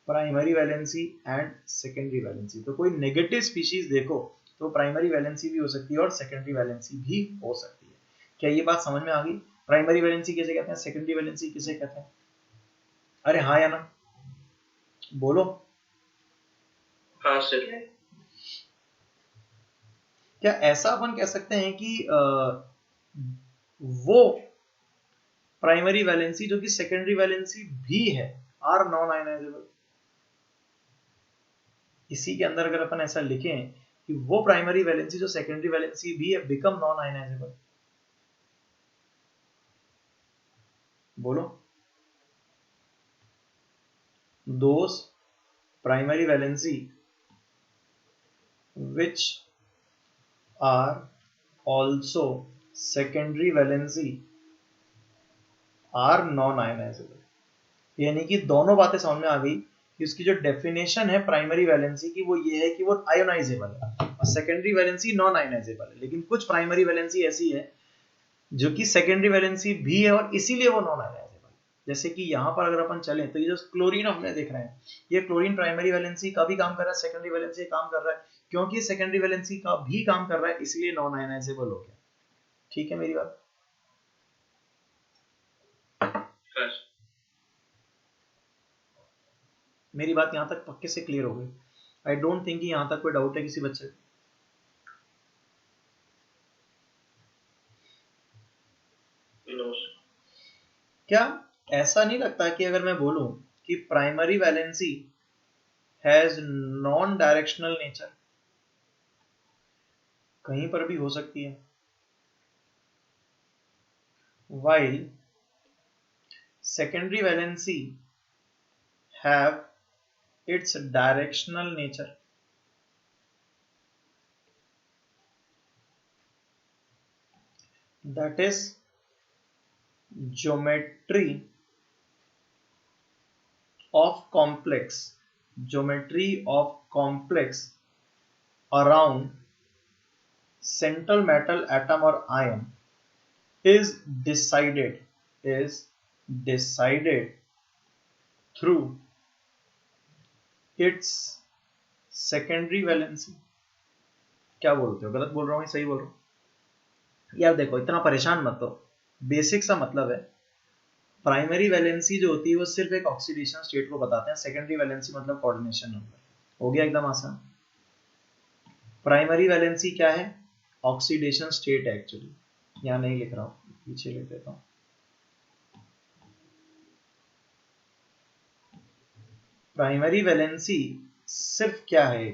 primary valency and secondary valency. तो कोई नेगेटिव स्पीशीज देखो तो प्राइमरी वैलेंसी भी हो सकती है और सेकेंडरी वैलेंसी भी हो सकती है। क्या ये बात समझ में आ गई? प्राइमरी वैलेंसी किसे कहते हैं, सेकेंडरी वैलेंसी किसे कहते हैं? अरे हाँ या ना, बोलो। हाँ सर। क्या ऐसा अपन कह सकते हैं कि वो प्राइमरी वैलेंसी जो कि सेकेंडरी वैलेंसी भी है आर नॉन आयनाइजेबल? इसी के अंदर अगर अपन ऐसा लिखें कि वो प्राइमरी वैलेंसी जो सेकेंडरी वैलेंसी भी है बिकम नॉन आयनाइजेबल, बोलो। Those primary valency which are also secondary valency are non ionizable। यानी कि दोनों बातें समझ में आ गई कि उसकी जो डेफिनेशन है प्राइमरी वैलेंसी की वो ये है कि वो आयोनाइजेबल है और सेकेंडरी वैलेंसी नॉन आयोनाइजेबल है। लेकिन कुछ प्राइमरी वैलेंसी ऐसी है जो कि सेकेंडरी वैलेंसी भी है और इसीलिए वो नॉन आयोनाइजेबल। जैसे कि यहाँ पर अगर अपन चलें तो ये जो क्लोरीन हमने देख रहे हैं, ये क्लोरीन प्राइमरी वैलेंसी का भी काम कर रहा है, सेकेंडरी वैलेंसी काम कर रहा है। क्योंकि सेकेंडरी वैलेंसी का भी काम कर रहा है इसलिए नॉन आयोनाइजेबल हो गया। ठीक है मेरी बात? मेरी बात यहाँ तक पक्के से क्लियर हो गई? आई डोंट थिंक यहाँ तक कोई डाउट है किसी बच्चे को। क्या ऐसा नहीं लगता कि अगर मैं बोलूं कि primary valency has non directional nature, कहीं पर भी हो सकती है, while secondary valency have its directional nature? That is geometry of complex around central metal atom or ion is decided through its secondary valency। क्या बोलते हो? गलत बोल रहा हूँ सही बोल रहा हूँ? यार देखो, इतना परेशान मत हो, बेसिक सा मतलब है। प्राइमरी वैलेंसी जो होती है वो सिर्फ एक ऑक्सीडेशन स्टेट को बताते हैं, सेकेंडरी वैलेंसी मतलब कोऑर्डिनेशन नंबर। हो गया एकदम आसान। प्राइमरी वैलेंसी क्या है? ऑक्सीडेशन स्टेट है एक्चुअली। यहां नहीं लिख रहा हूं, पीछे लिख देता हूं। प्राइमरी वैलेंसी सिर्फ क्या है?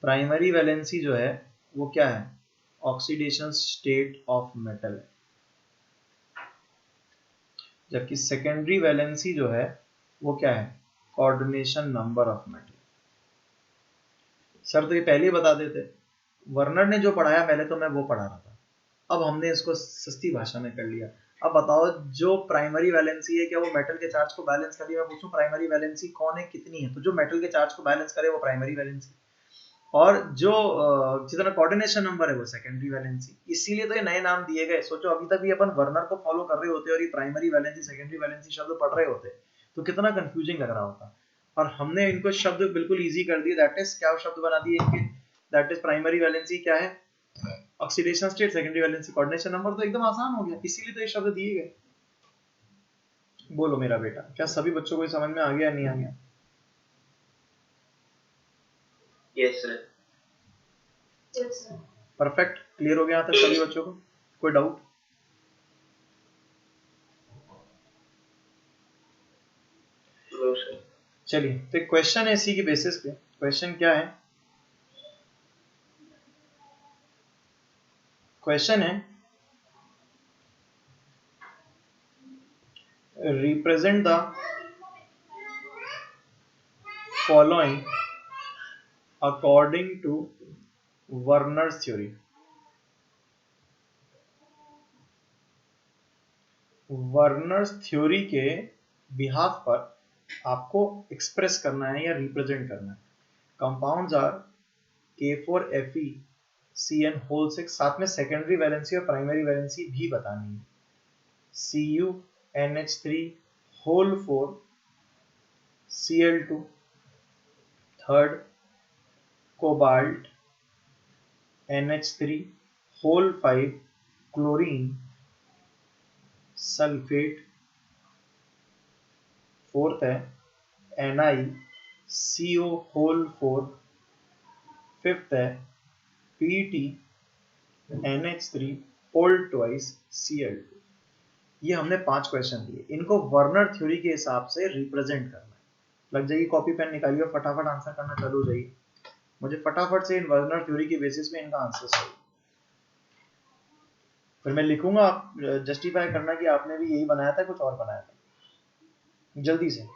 प्राइमरी वैलेंसी जो है वो क्या है? ऑक्सीडेशन स्टेट ऑफ मेटल है। जबकि सेकेंडरी वैलेंसी जो है वो क्या है? Coordination number of metal. Sir तो ये पहले ही बता देते, वर्नर ने जो पढ़ाया पहले तो मैं वो पढ़ा रहा था, अब हमने इसको सस्ती भाषा में कर लिया। अब बताओ, जो प्राइमरी वैलेंसी है क्या वो मेटल के चार्ज को बैलेंस कर रही है? मैं पूछूं प्राइमरी वैलेंसी कौन है, कितनी है? तो जो मेटल के चार्ज को बैलेंस करे वो प्राइमरी वैलेंसी, और जो जितना कोऑर्डिनेशन नंबर है वो सेकेंडरी वैलेंसी। इसीलिए तो ये नए नाम दिए गए। सोचो अभी तक भी अपन वर्नर को फॉलो कर रहे होते और ये प्राइमरी वैलेंसी सेकेंडरी वैलेंसी शब्द पढ़ रहे होते तो कितना कंफ्यूजिंग लग रहा होता। और हमने इनको शब्द बिल्कुल इजी कर दिए। दैट इज क्या शब्द बना दिए इनके? दैट इज प्राइमरी वैलेंसी क्या है? Oxidation state, secondary valency coordination number. तो एकदम आसान हो गया, इसीलिए तो ये शब्द दिए गए। बोलो मेरा बेटा, क्या सभी बच्चों को समझ में आ गया नहीं आ गया? Yes sir. परफेक्ट, क्लियर हो गया यहाँ तक सभी बच्चों को? कोई डाउट? चलिए तो एक क्वेश्चन है इसी की बेसिस पे। क्वेश्चन क्या है? क्वेश्चन है represent the following according to Werner's theory. Werner's theory के बिहाफ पर आपको एक्सप्रेस करना है या रिप्रेजेंट करना है। कंपाउंड्स आर K4FeCN होल 6, साथ में सेकेंडरी वैलेंसी और प्राइमरी वैलेंसी भी बतानी है। CuNH3 whole 4 Cl2, third cobalt NH3 whole 5 chlorine sulphate fourth है NiCO होल 4, फिफ्थ है PeTNH3 होल ट्वाइस Cl2। ये हमने 5 क्वेश्चन दिए, इनको वर्नर थ्योरी के हिसाब से रिप्रेजेंट करना है। लग जाइए कॉपी पेन निकालिए और फटाफट आंसर करना चालू हो जाइए। मुझे फटाफट से इन वर्नर थ्योरी की बेसिस पे इनका आंसर चाहिए, फिर मैं लिखूंगा, आप जस्टिफाई करना कि आपने भी यही बनाया था कुछ और बनाया था, जल्दी से।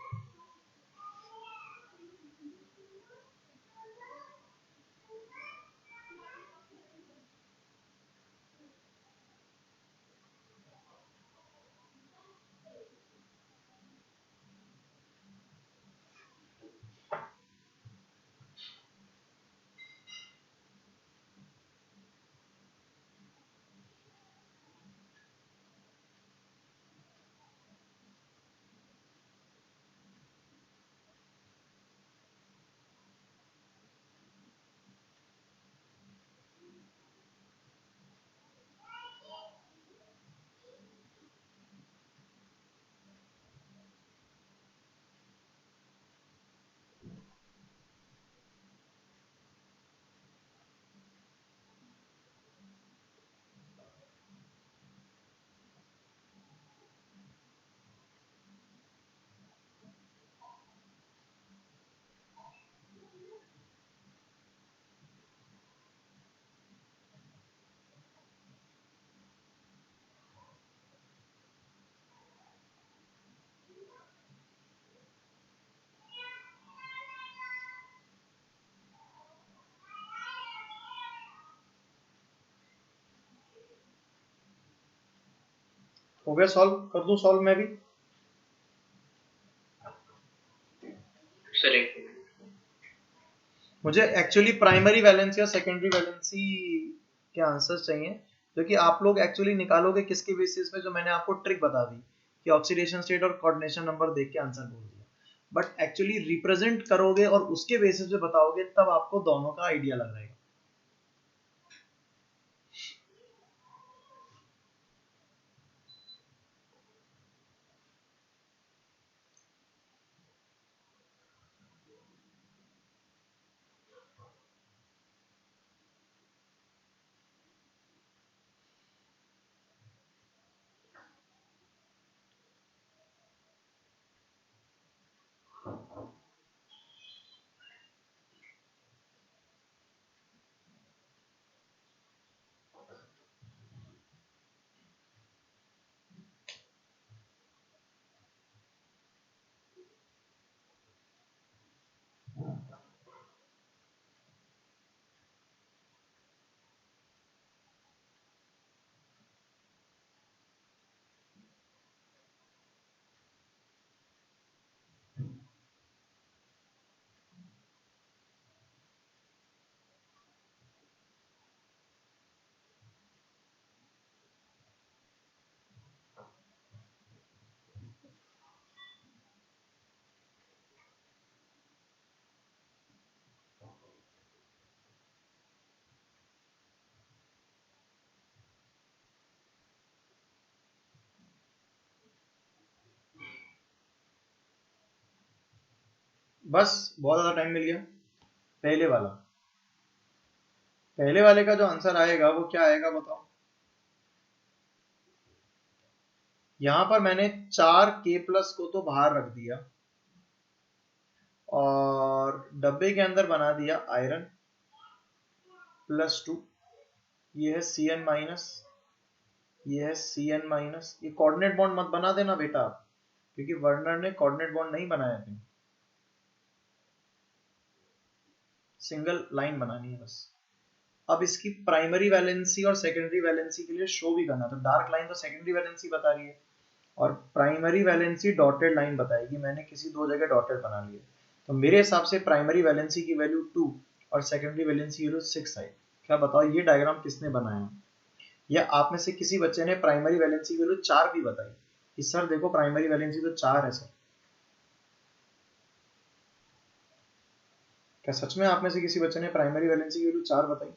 हो गया सॉल्व? कर दूं सॉल्व मैं भी? सर मुझे एक्चुअली प्राइमरी वैलेंसी और सेकेंडरी वैलेंसी के आंसर्स चाहिए, जो कि आप लोग एक्चुअली निकालोगे किसके बेसिस पे, जो मैंने आपको ट्रिक बता दी कि ऑक्सीडेशन स्टेट और कोऑर्डिनेशन नंबर देख के आंसर बोल दिया, बट एक्चुअली रिप्रेजेंट करोगे और उसके बेसिस पे बताओगे, तब आपको दोनों का आइडिया लग रहेगा। बस बहुत ज्यादा टाइम मिल गया। पहले वाले का जो आंसर आएगा वो क्या आएगा बताओ। यहां पर मैंने 4K+ को तो बाहर रख दिया और डब्बे के अंदर बना दिया आयरन +2, ये है Cn-, ये है Cn-, ये कोऑर्डिनेट बॉन्ड मत बना देना बेटा आप, क्योंकि वर्नर ने कोऑर्डिनेट बॉन्ड नहीं बनाया थे, सिंगल लाइन बनानी है बस। अब इसकी प्राइमरी वैलेंसी और सेकेंडरी वैलेंसी के लिए शो भी करना, तो डार्क लाइन तो सेकेंडरी वैलेंसी बता रही है और प्राइमरी वैलेंसी डॉटेड लाइन बताएगी। मैंने किसी 2 जगह डॉटेड बना लिए, तो मेरे हिसाब से प्राइमरी वैलेंसी की वैल्यू 2 और सेकेंडरी वैलेंसी की वैल्यू 6 आई। क्या बताओ ये डायग्राम किसने बनाया? या आप में से किसी बच्चे ने प्राइमरी वैलेंसी की वैल्यू 4 भी बताई कि सर देखो प्राइमरी वैलेंसी तो 4 है सर। क्या सच में आप में से किसी बच्चे ने प्राइमरी वैलेंसी की वैल्यू 4 बताई?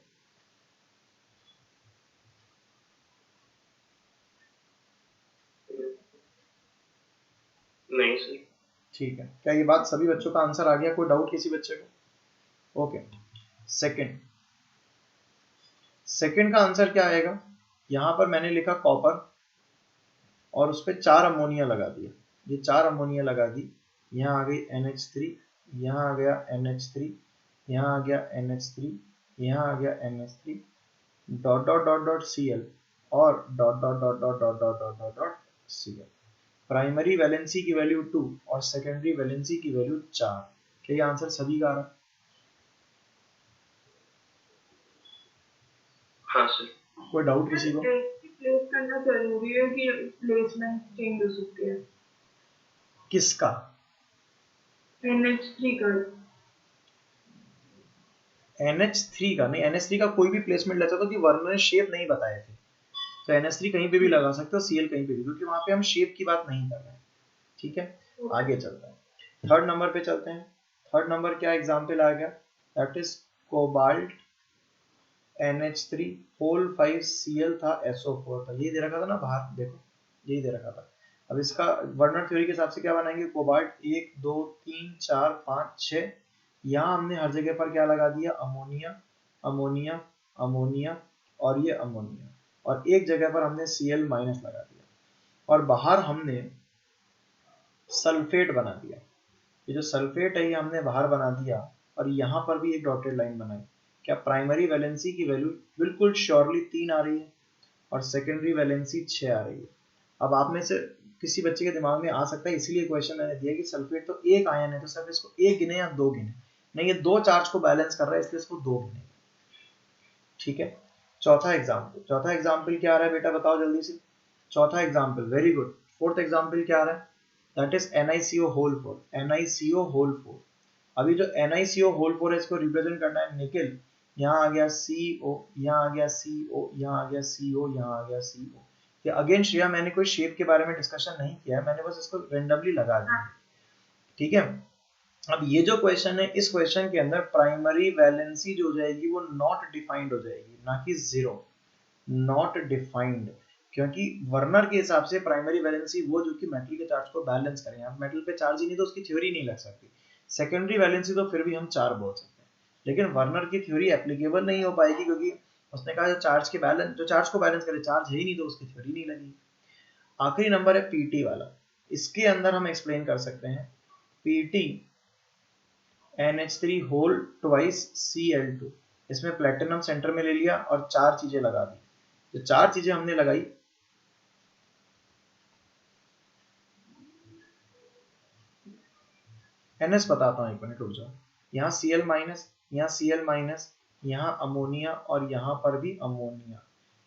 नहीं सर। ठीक है, क्या ये बात सभी बच्चों का आंसर आ गया? कोई डाउट किसी बच्चे को? ओके, सेकंड का आंसर क्या आएगा? यहां पर मैंने लिखा कॉपर और उस पर 4 अमोनिया लगा दिया, ये 4 अमोनिया लगा दी, यहाँ आ गई NH3, यहाँ आ गया NH3, यहाँ आ गया NH3, यहाँ आ गया NH3, dot dot dot dot Cl और dot dot dot dot dot dot dot dot dot Cl। Primary valency की वैल्यू 2 और सेकेंडरी वैलेंसी की वैल्यू 4। क्या ये आंसर सभी का आ रहा है? हाँ सर। कोई डाउट किसी को? प्लेस करना जरूरी है कि प्लेसमेंट चेंज हो सकती है? किसका? NH3 का। NH3 का नहीं, NH3 का कोई भी प्लेसमेंट लेता, तो कि वर्नर ने शेप नहीं बताए थे, तो NH3 कहीं पे भी लगा सकते हो, Cl कहीं पे भी, क्योंकि वहां पे हम शेप की बात नहीं कर रहे हैं। ठीक है, आगे चलते हैं, थर्ड नंबर पे चलते हैं। थर्ड नंबर क्या एग्जाम्पल आ गया? That is cobalt NH3 whole 5 Cl था, SO4 था, यही दे रखा था ना बाहर, देखो यही दे रखा था। अब इसका वर्नर थ्योरी के हिसाब से क्या बनाएंगे? कोबाल्ट 1 2 3 4 5 6, यहाँ हमने हर जगह पर क्या लगा दिया? अमोनिया अमोनिया अमोनिया और ये अमोनिया, और एक जगह पर हमने Cl माइनस लगा दिया, और बाहर हमने सल्फेट बना दिया। ये जो सल्फेट है ये हमने बाहर बना दिया, और यहाँ पर भी एक डॉटेड लाइन बनाई। क्या प्राइमरी वैलेंसी की वैल्यू बिल्कुल श्योरली 3 आ रही है और सेकेंडरी वैलेंसी 6 आ रही है। अब आप में से किसी बच्चे के दिमाग में आ सकता है, इसीलिए क्वेश्चन मैंने दिया कि सल्फेट तो एक आयन है, तो सिर्फ इसको एक गिने या दो गिने? नहीं, ये दो चार्ज को बैलेंस कर रहा है, इसलिए इसको दो गिने। ठीक है, चौथा एग्जाम्पल क्या आ रहा है बेटा, बताओ जल्दी से। चौथा example, very good. Fourth example क्या आ रहा है? That is NiCO whole 4, NiCO whole 4। अभी जो NiCO होल 4 है, इसको रिप्रेजेंट करना है निकेल, यहाँ आ गया CO, यहाँ आ गया CO, यहाँ आ गया CO, यहाँ आ गया CO। ये अगेन श्रेया, मैंने कोई शेप के बारे में डिस्कशन नहीं किया है, मैंने बस इसको रेंडमली लगा दिया। ठीक है, अब ये जो क्वेश्चन है, इस क्वेश्चन के अंदर प्राइमरी वैलेंसी जो हो जाएगी वो नॉट डिफाइंड हो जाएगी, ना कि जीरो, नॉट डिफाइंड। क्योंकि वर्नर के हिसाब से प्राइमरी वैलेंसी वो जो कि मेटल के चार्ज को बैलेंस करें, अब मेटल पे चार्ज ही नहीं तो उसकी थ्योरी नहीं लग सकती। सेकेंडरी वैलेंसी तो फिर भी हम 4 बोल सकते हैं, लेकिन वर्नर की थ्योरी एप्लीकेबल नहीं हो पाएगी, क्योंकि उसने कहा जो चार्ज को बैलेंस करे, चार्ज है ही नहीं तो उसकी थ्योरी नहीं लगी। आखिरी नंबर है पीटी वाला, इसके अंदर हम एक्सप्लेन कर सकते हैं PT NH3 whole twice Cl2, इसमें प्लेटिनम सेंटर में ले लिया और 4 चीजें लगा दी। जो 4 चीजें हमने लगाई, NS बताता हूं, एक मिनट रुक जाओ। यहाँ Cl माइनस, यहाँ Cl माइनस, यहाँ अमोनिया और यहाँ पर भी अमोनिया,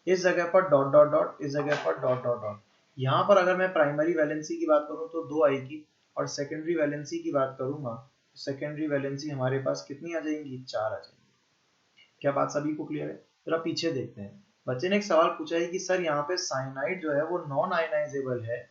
इस जगह पर डॉट डॉट डॉट, इस जगह पर डॉट डॉट डॉट। यहाँ पर अगर मैं प्राइमरी वैलेंसी की बात करूँ तो 2 आएगी, और सेकेंडरी वैलेंसी की बात करूंगा, सेकेंडरी वैलेंसी हमारे पास कितनी आ जाएंगी? 4 आ जाएंगी। क्या बात सभी को क्लियर है? जरा पीछे देखते हैं। बच्चे ने एक सवाल पूछा है कि सर यहाँ पे साइनाइड जो है वो नॉन आयनाइजेबल है,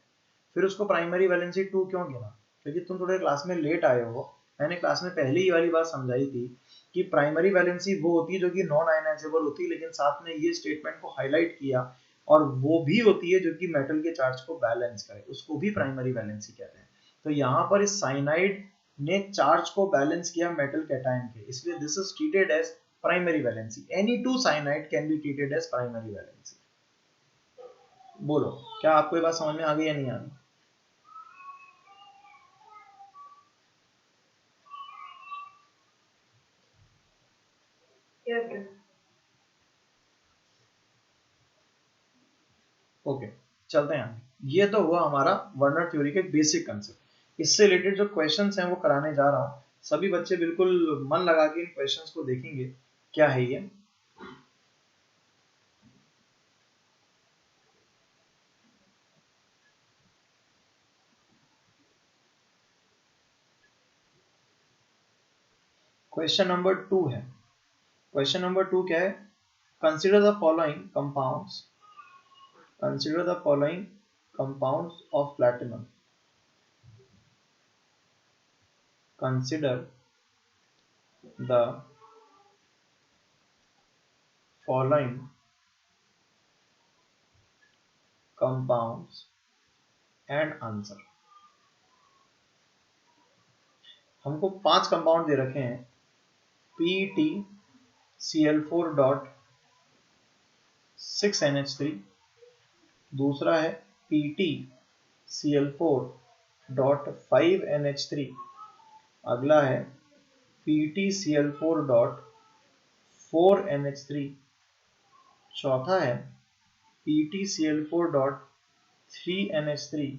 फिर उसको प्राइमरी वैलेंसी 2 क्यों गिना? क्योंकि तुम थोड़े क्लास में लेट आए हो, मैंने क्लास में पहले ही वाली बात समझाई थी कि प्राइमरी वैलेंसी वो होती है जो कि नॉन आयनाइजेबल होती है, लेकिन साथ में ये स्टेटमेंट को हाईलाइट किया, और वो भी होती है जो कि मेटल के चार्ज को बैलेंस करे, उसको भी प्राइमरी वैलेंसी कहते हैं। तो यहाँ पर इस साइनाइड ने चार्ज को बैलेंस किया मेटल कैटायन के, इसलिए this is treated as primary valency. Any two cyanide can be treated as primary valency. बोलो, क्या आपको ये बात समझ में आ गई या नहीं आ गई? ओके, चलते हैं आगे। ये तो हुआ हमारा वर्नर थ्योरी के बेसिक कंसेप्ट। इससे रिलेटेड जो क्वेश्चंस हैं वो कराने जा रहा हूं, सभी बच्चे बिल्कुल मन लगा के इन क्वेश्चंस को देखेंगे। क्या है ये? क्वेश्चन नंबर 2 है। क्वेश्चन नंबर 2 क्या है? Consider the following compounds, consider the following compounds of platinum. Consider the following compounds and answer. हमको 5 कंपाउंड दे रखे हैं, PETCl4.6NH3, दूसरा है PTCl4.5NH3, अगला है PTCl4.4NH3, चौथा है PTCl4.3NH3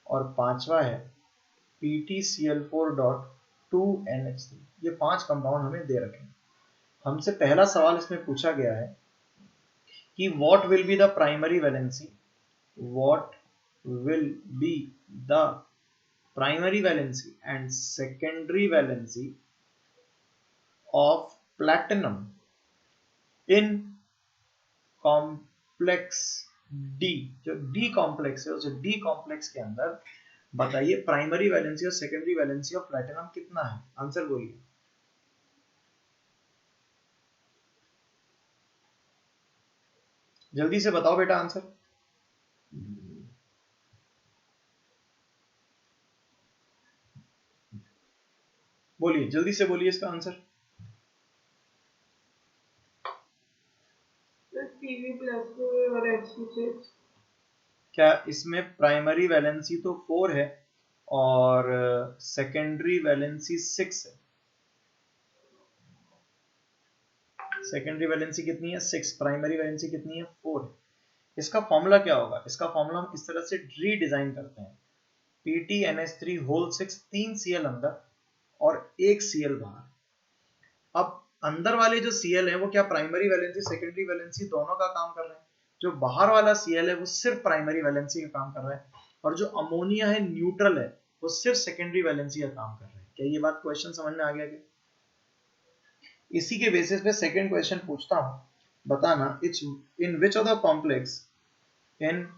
और पांचवा है PTCl4.2NH3। ये 5 कंपाउंड हमें दे रखे हैं। हमसे पहला सवाल इसमें पूछा गया है कि what will be the primary valency, what will be the primary valency and secondary valency of platinum in complex D. जो डी कॉम्प्लेक्स है उस डी कॉम्प्लेक्स के अंदर बताइए प्राइमरी वैलेंसी और सेकेंडरी वैलेंसी ऑफ प्लैटिनम कितना है। आंसर बोलिए। जल्दी से बताओ बेटा आंसर। बोलिए, जल्दी से बोलिए इसका आंसर। Pb+4 और Hb6। क्या इसमें प्राइमरी वैलेंसी तो 4 है और सेकेंडरी वैलेंसी 6 है। सेकेंडरी वैलेंसी कितनी है? 6। प्राइमरी वैलेंसी कितनी है? 4 है। इसका फॉर्मूला क्या होगा? इसका फॉर्मूला हम इस तरह से रीडिजाइन करते हैं, PTNH3 होल 6, 3 Cl अंदर और 1 Cl बाहर। अब अंदर वाले जो Cl है वो क्या प्राइमरी वैलेंसी सेकेंडरी वैलेंसी दोनों का काम कर रहे हैं। जो बाहर वाला Cl है वो सिर्फ प्राइमरी वैलेंसी का काम कर रहा है और जो अमोनिया है न्यूट्रल है वो सिर्फ सेकेंडरी वैलेंसी का काम कर रहा है। क्या ये बात क्वेश्चन समझ में आ गया? इसी के बेसिस पे सेकंड क्वेश्चन पूछता हूं, बताना in which of the complex, in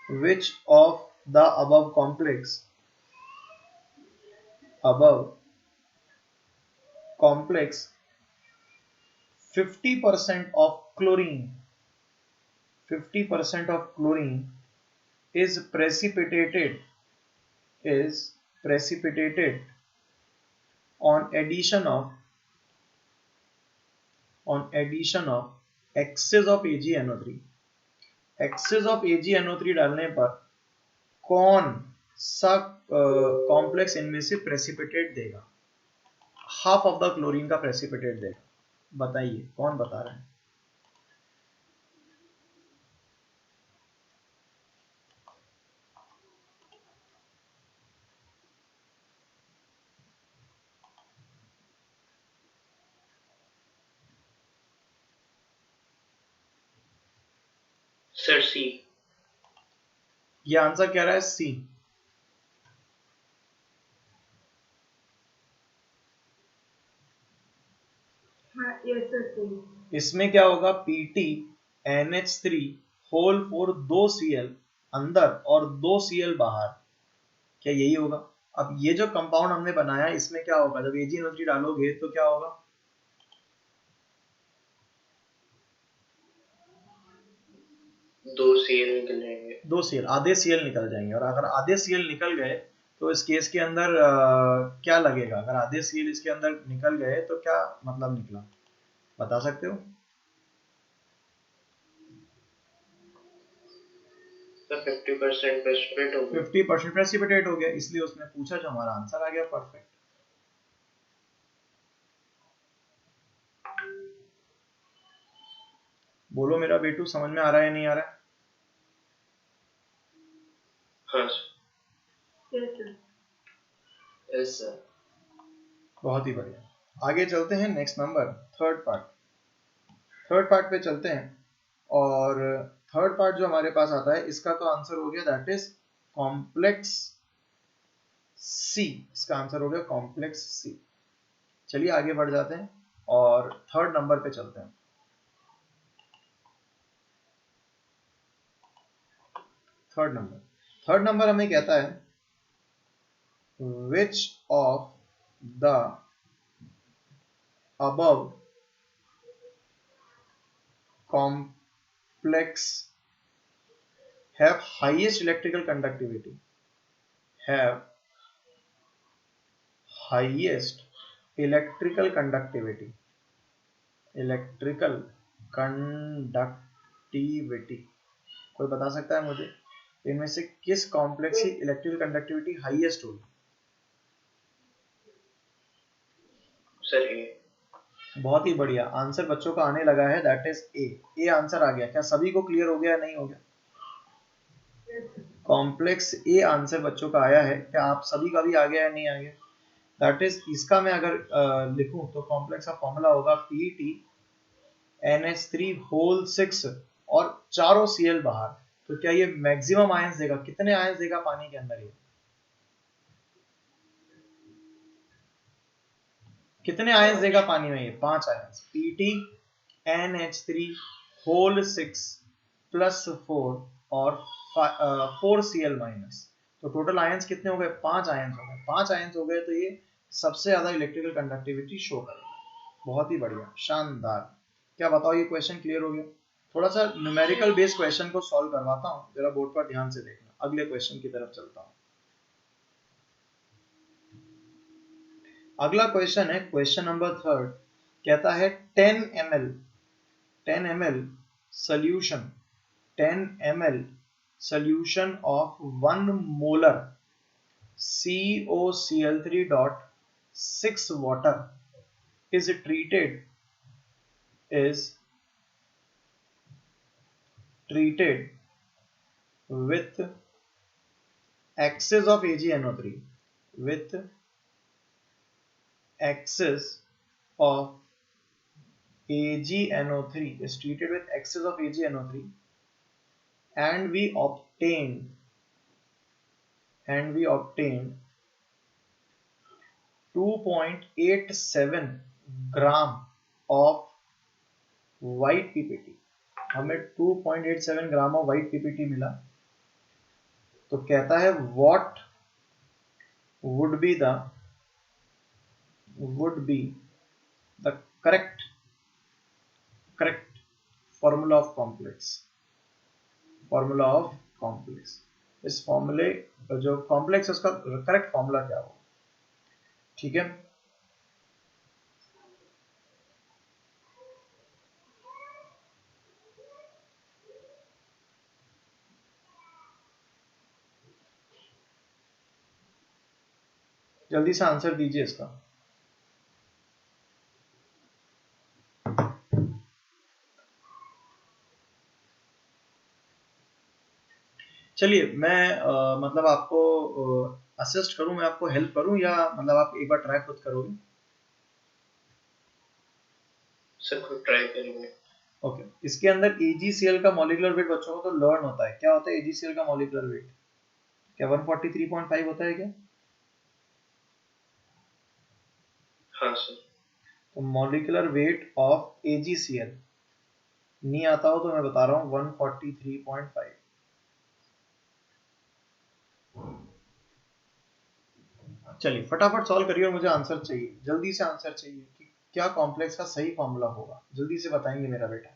which of the above complex 50% of chlorine is precipitated on addition of excess of AgNO3। excess of AgNO3 डालने पर कौन सा कॉम्प्लेक्स इनमें से प्रेसिपिटेट देगा? हाफ ऑफ द क्लोरीन का प्रेसिपिटेट देगा। बताइए कौन बता रहा है? सर सी। ये आंसर क्या रहा है? सी। इसमें क्या होगा? PTNH3 होल 4 2 Cl अंदर और 2 Cl बाहर। क्या यही होगा? अब ये जो कंपाउंड हमने बनाया इसमें क्या होगा? जब AgNO3 डालोगे तो क्या होगा? दो Cl निकल जाएंगे। 2 Cl, आधे Cl निकल जाएंगे। और अगर आधे Cl निकल गए तो इस केस के अंदर क्या लगेगा? अगर आधे Cl इसके अंदर निकल गए तो क्या मतलब निकला, बता सकते हो? तो 50% प्रेसिपिटेट हो गया। 50% प्रेसिपिटेट हो गया, इसलिए उसने पूछा, जो हमारा आंसर आ गया परफेक्ट। बोलो मेरा बेटू, समझ में आ रहा है नहीं आ रहा है? हाँ यस सर। बहुत ही बढ़िया। आगे चलते हैं, नेक्स्ट नंबर थर्ड पार्ट पे चलते हैं। और थर्ड पार्ट जो हमारे पास आता है इसका तो आंसर हो गया, दैट इज कॉम्प्लेक्स सी। इसका आंसर हो गया कॉम्प्लेक्स सी। चलिए आगे बढ़ जाते हैं और थर्ड नंबर पे चलते हैं। थर्ड नंबर हमें कहता है which of the above complex have highest electrical conductivity, have highest electrical conductivity, electrical conductivity कोई बता सकता है मुझे इनमें से किस कॉम्प्लेक्स की इलेक्ट्रिकल कंडक्टिविटी हाईएस्ट होगी? Sir A. बहुत ही बढ़िया, आंसर बच्चों का आने लगा है, that is A. A answer आ गया। क्या सभी को क्लियर हो गया, नहीं हो गया? कॉम्प्लेक्स ए आंसर बच्चों का आया है। क्या आप सभी का भी आ गया है, नहीं आ गया? दैट इज, इसका मैं अगर लिखूं तो कॉम्प्लेक्स का फॉर्मूला होगा PeTNH3 होल 6 और चारों Cl बाहर। तो क्या ये मैक्सिमम आयंस देगा? कितने आयंस देगा पानी के अंदर? ये कितने आयंस देगा पानी में? ये 5 आयंस। PeTNH3 होल 6 प्लस 4 और 4 Cl माइनस। तो टोटल आयंस कितने हो गए? 5 आयंस हो गए। 5 आयंस हो गए तो ये सबसे ज्यादा इलेक्ट्रिकल कंडक्टिविटी शो करेगा। बहुत ही बढ़िया, शानदार। क्या बताओ, ये क्वेश्चन क्लियर हो गया? थोड़ा सा न्यूमेरिकल बेस्ड क्वेश्चन को सॉल्व करवाता हूँ, जरा बोर्ड पर ध्यान से देखना। अगले क्वेश्चन की तरफ चलता हूँ। अगला क्वेश्चन है क्वेश्चन नंबर 3। कहता है 10 ml solution 10 ml solution of 1 molar COCl3.6 water is treated with excess of AgNO3 with excess of AgNO3 is treated with excess of AgNO3 and we obtained 2.87 gram of white PPT. हमें 2.87 gram of white PPT मिला। तो कहता है what would be the correct formula of complex। इस फॉर्मूले जो complex है उसका करेक्ट फॉर्मूला क्या होगा? ठीक है, जल्दी से आंसर दीजिए इसका। चलिए मैं मतलब आपको असिस्ट करूं, मैं आपको हेल्प करूं, या मतलब आप एक बार ट्राई खुद करोगे? सर खुद ट्राई करेंगे। ओके, इसके अंदर AgCl का मॉलिक्यूलर वेट बच्चों को तो लर्न होता है। क्या होता है AgCl का मॉलिक्यूलर वेट? क्या 143.5 होता है क्या? हाँ सर। तो मॉलिक्यूलर वेट ऑफ AgCl नहीं आता हो तो मैं बता रहा हूँ 143.5। चलिए फटाफट सॉल्व करिए और मुझे आंसर चाहिए, जल्दी से आंसर चाहिए कि क्या कॉम्प्लेक्स का सही फॉर्मूला होगा। जल्दी से बताएंगे मेरा बेटा।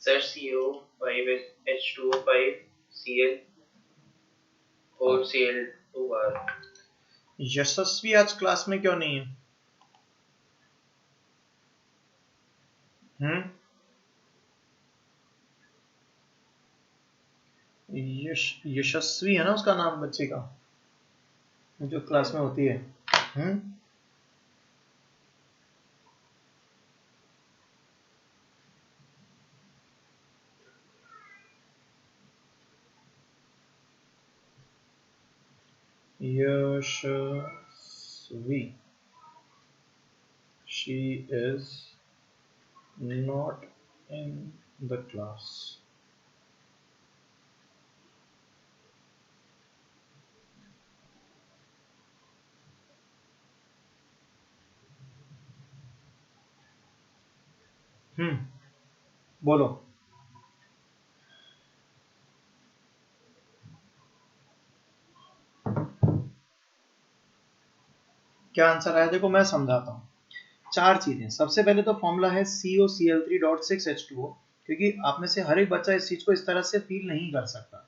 सर CO5H2O5Cl और Cl2R। यशस्वी आज क्लास में क्यों नहीं है? यशस्वी है ना उसका नाम बच्चे का, जो क्लास में होती है। यशस्वी, she is not in the class. बोलो क्या आंसर आया। देखो मैं समझाता हूँ। चार चीजें। सबसे पहले तो फॉर्मूला है COCl3.6H2O, क्योंकि आप में से हर एक बच्चा इस चीज को इस तरह से फील नहीं कर सकता।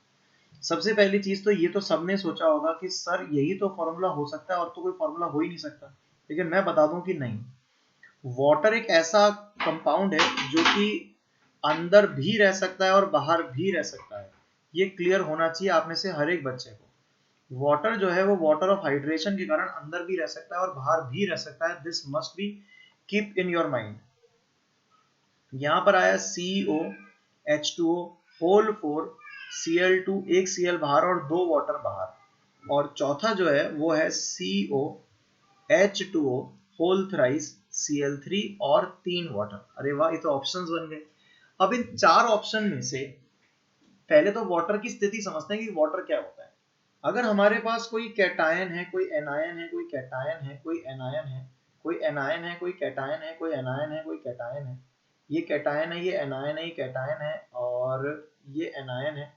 सबसे पहली चीज तो ये तो सबने सोचा होगा कि सर यही तो फॉर्मूला हो सकता है और तो कोई फॉर्मूला हो ही नहीं सकता, लेकिन मैं बता दूं कि नहीं। वाटर एक ऐसा कंपाउंड है जो कि अंदर भी रह सकता है और बाहर भी रह सकता है। ये क्लियर होना चाहिए आप में से हर एक बच्चे को। वाटर जो है वो वाटर ऑफ हाइड्रेशन के कारण अंदर भी रह सकता है और बाहर भी रह सकता है। This must be keep in your mind. यहां पर आया COH2O होल 4 Cl2, एक Cl बाहर और 2 वाटर बाहर। और चौथा जो है वो है COH2O होल थ्राइस Cl3 और 3 वाटर। अरे वाह, ये तो ऑप्शंस बन गए। अब इन चार ऑप्शन में से पहले तो वाटर की स्थिति समझते हैं कि वाटर क्या होता है। अगर हमारे पास कोई कैटायन है, कोई एनायन है, कोई कैटायन है, कोई एनायन है, कोई एनायन है, कोई कैटायन है, कोई एनायन है, कोई कैटायन है, ये कैटायन है, ये एनायन है, ये कैटायन है और ये एनायन है,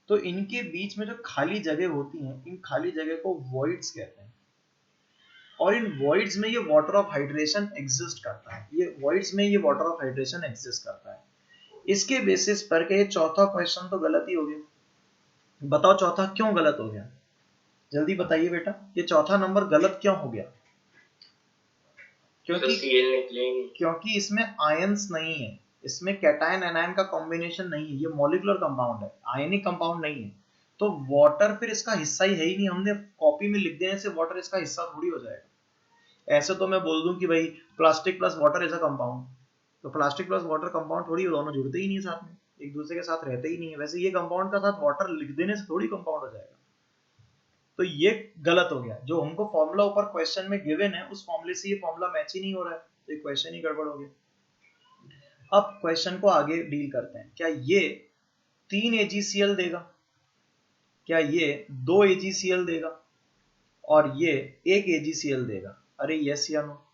तो इनके बीच में जो खाली जगह होती है, इन खाली जगह को वॉइड्स कहते हैं। और इन वॉइड्स में ये वाटर ऑफ हाइड्रेशन एग्जिस्ट करता है। ये वॉइड्स में ये वाटर ऑफ हाइड्रेशन एग्जिस्ट करता है। इसके बेसिस पर के चौथा क्वेश्चन तो गलत ही हो गया। बताओ चौथा क्यों गलत हो गया, जल्दी बताइए बेटा, ये चौथा नंबर गलत क्यों हो गया। क्योंकि इसमें आयंस नहीं है, इसमें कैटायन एनायन का कॉम्बिनेशन नहीं है, ये मॉलिक्यूलर कंपाउंड है, आयनिक कंपाउंड नहीं है। तो वाटर फिर इसका हिस्सा ही है ही नहीं। हमने कॉपी में लिख देने से वाटर इसका हिस्सा थोड़ी हो जाएगा। ऐसे तो मैं बोल दूं कि भाई plastic plus water is a compound, तो प्लास्टिक प्लस वाटर कंपाउंड थोड़ी, दोनों जुड़ते ही नहीं साथ में, एक दूसरे के साथ रहते ही नहीं है। वैसे ये कंपाउंड का साथ वाटर लिख देने से थोड़ी कंपाउंड हो जाएगा। तो ये गलत हो गया। जो हमको फॉर्मूला ऊपर क्वेश्चन में गिवन है उस फॉर्मूले से ये फॉर्मूला मैच ही नहीं हो रहा है, तो ये क्वेश्चन ही गड़बड़ हो गया। अब क्वेश्चन को आगे डील करते हैं। क्या ये 3 AgCl देगा, क्या ये 2 AgCl देगा और ये 1 AgCl देगा? अरे यस या नो।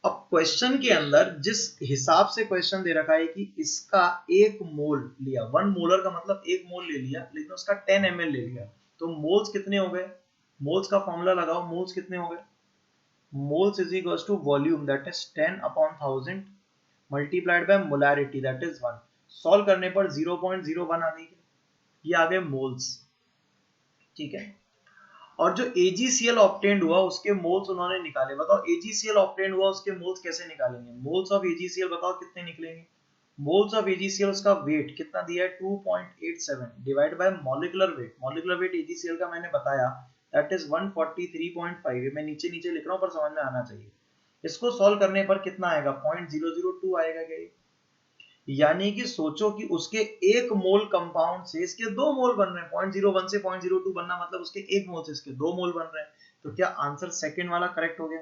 अब क्वेश्चन के अंदर जिस हिसाब से क्वेश्चन दे रखा है कि इसका 1 मोल लिया, 1 मोलर का मतलब 1 मोल ले लिया, लेकिन उसका 10 ml ले लिया, तो मोल्स कितने हो गए? मोल्स का फॉर्मूला लगाओ, मोल्स कितने हो गए? Moles is equals to volume that is 10/1000 multiplied by molarity that is 1। Solve करने पर 0.01 आ गई, ये आ गए मोल्स। ठीक है। और जो AgCl ऑब्टेन्ड हुआ उसके मोल्स उन्होंने निकाले। बताओ AgCl ऑब्टेन्ड हुआ उसके मोल्स कैसे निकालेंगे? मोल्स ऑफ AgCl बताओ कितने निकलेंगे? मोल्स ऑफ AgCl उसका वेट कितना दिया है 2.87 divide by molecular weight. Molecular weight AgCl का मैंने बताया दैट इज 143.5। मैं नीचे नीचे लिख रहा हूं पर समझ में आना चाहिए। इसको सॉल्व करने पर कितना आएगा? 0.002 आएगा। क्या यानी कि सोचो कि उसके 1 मोल कंपाउंड से इसके 2 मोल बन रहे हैं। 0.01 से 0.02 बनना मतलब उसके 1 मोल से इसके 2 मोल बन रहे हैं। तो क्या आंसर सेकंड वाला करेक्ट हो गया?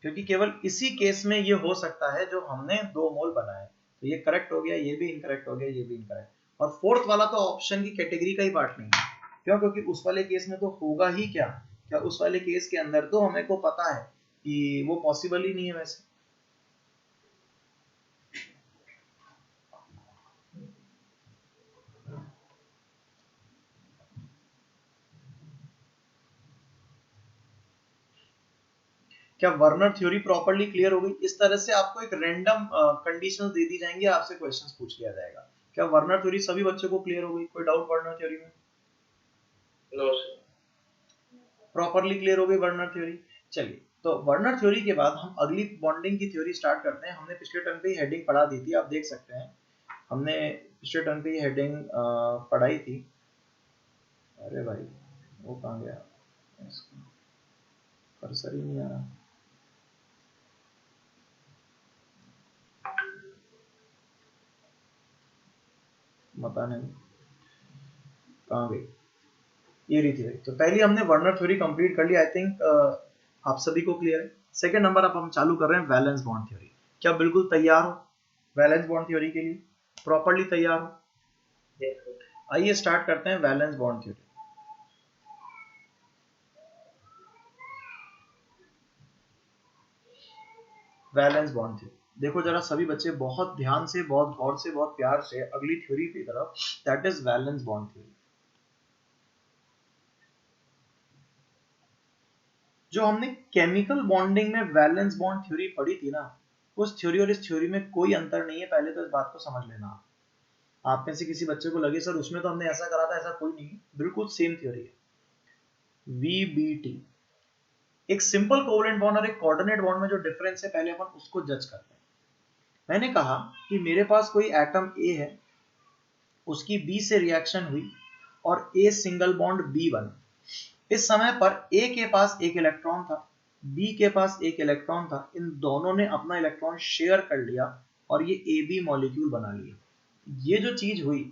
क्योंकि केवल इसी केस में ये हो सकता है जो हमने 2 मोल बनाए। तो ये करेक्ट हो गया, ये भी इनकरेक्ट हो गया, ये भी इनकरेक्ट। और फोर्थ वाला तो ऑप्शन की कैटेगरी का ही पार्ट नहीं है। क्यों? क्योंकि उस वाले केस में तो होगा ही क्या, क्या उस वाले केस के अंदर तो हमें को पता है कि वो पॉसिबल ही नहीं है। वैसे क्या वर्नर थ्योरी प्रॉपर्ली क्लियर हो गई? इस तरह से आपको एक रैंडम कंडीशंस दे दी जाएंगी, आपसे क्वेश्चंस पूछ लिया जाएगा। क्या वर्नर थ्योरी सभी बच्चों को क्लियर हो गई? कोई डाउट वर्नर थ्योरी में? No sir. प्रॉपर्ली क्लियर हो गई वर्नर थ्योरी। चलिए, तो वर्नर थ्योरी के बाद हम अगली बॉन्डिंग की थ्योरी स्टार्ट करते हैं। हमने पिछले टर्म पे ही हेडिंग पढ़ा दी थी, आप देख सकते हैं हमने पिछले टर्म पे ही हेडिंग पढ़ाई थी। अरे भाई वो कहाँ गया, कर्सर ही नहीं आ रहा। पता नहीं कहाँ गई, ये रही थी भाई। तो पहले हमने वर्नर थ्योरी कंप्लीट कर ली। आई थिंक आप सभी को क्लियर है? सेकंड नंबर अब हम चालू कर रहे हैं वैलेंस बॉन्ड थ्योरी। क्या बिल्कुल तैयार हो वैलेंस बॉन्ड थ्योरी के लिए? प्रॉपर्ली तैयार हो? आइए स्टार्ट करते हैं valence bond theory. Valence bond theory देखो जरा सभी बच्चे, बहुत ध्यान से, बहुत गौर से, बहुत प्यार से अगली थ्योरी की तरफ, that is valence bond theory. जो हमने केमिकल बॉन्डिंग में वैलेंस बॉन्ड थ्योरी पढ़ी थी ना, उस थ्योरी और इस थ्योरी में कोई अंतर नहीं है। पहले तो इस बात को समझ लेना। आप में से किसी बच्चे को लगे सर उसमें तो हमने ऐसा करा था, ऐसा कोई नहीं है, बिल्कुल सेम थ्योरी है। VBT एक सिंपल कोवेलेंट बॉन्ड और एक कोऑर्डिनेट बॉन्ड में जो डिफरेंस है पहले अपन उसको जज करते हैं। मैंने कहा कि मेरे पास कोई एटम A है, उसकी B से रिएक्शन हुई और A सिंगल बॉन्ड B बना। इस समय पर A के पास एक इलेक्ट्रॉन था, B के पास एक इलेक्ट्रॉन था। इन दोनों ने अपना इलेक्ट्रॉन शेयर कर लिया और ये AB मॉलिक्यूल बना लिया। ये जो चीज हुई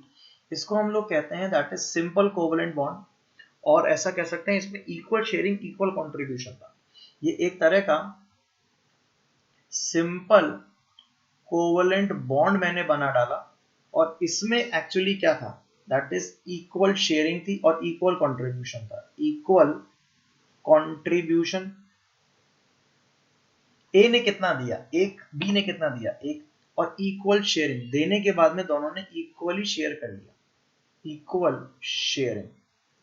इसको हम लोग कहते हैं that is simple covalent bond, और ऐसा कह सकते हैं इसमें इक्वल शेयरिंग, इक्वल कंट्रीब्यूशन था। ये एक तरह का सिंपल कोवेलेंट बॉन्ड मैंने बना डाला और इसमें एक्चुअली क्या था, दैट इज इक्वल शेयरिंग थी और इक्वल कंट्रीब्यूशन था। इक्वल कंट्रीब्यूशन, ए ने कितना दिया एक, बी ने कितना दिया एक, और इक्वल शेयरिंग, देने के बाद में दोनों ने इक्वली शेयर कर लिया, इक्वल शेयरिंग।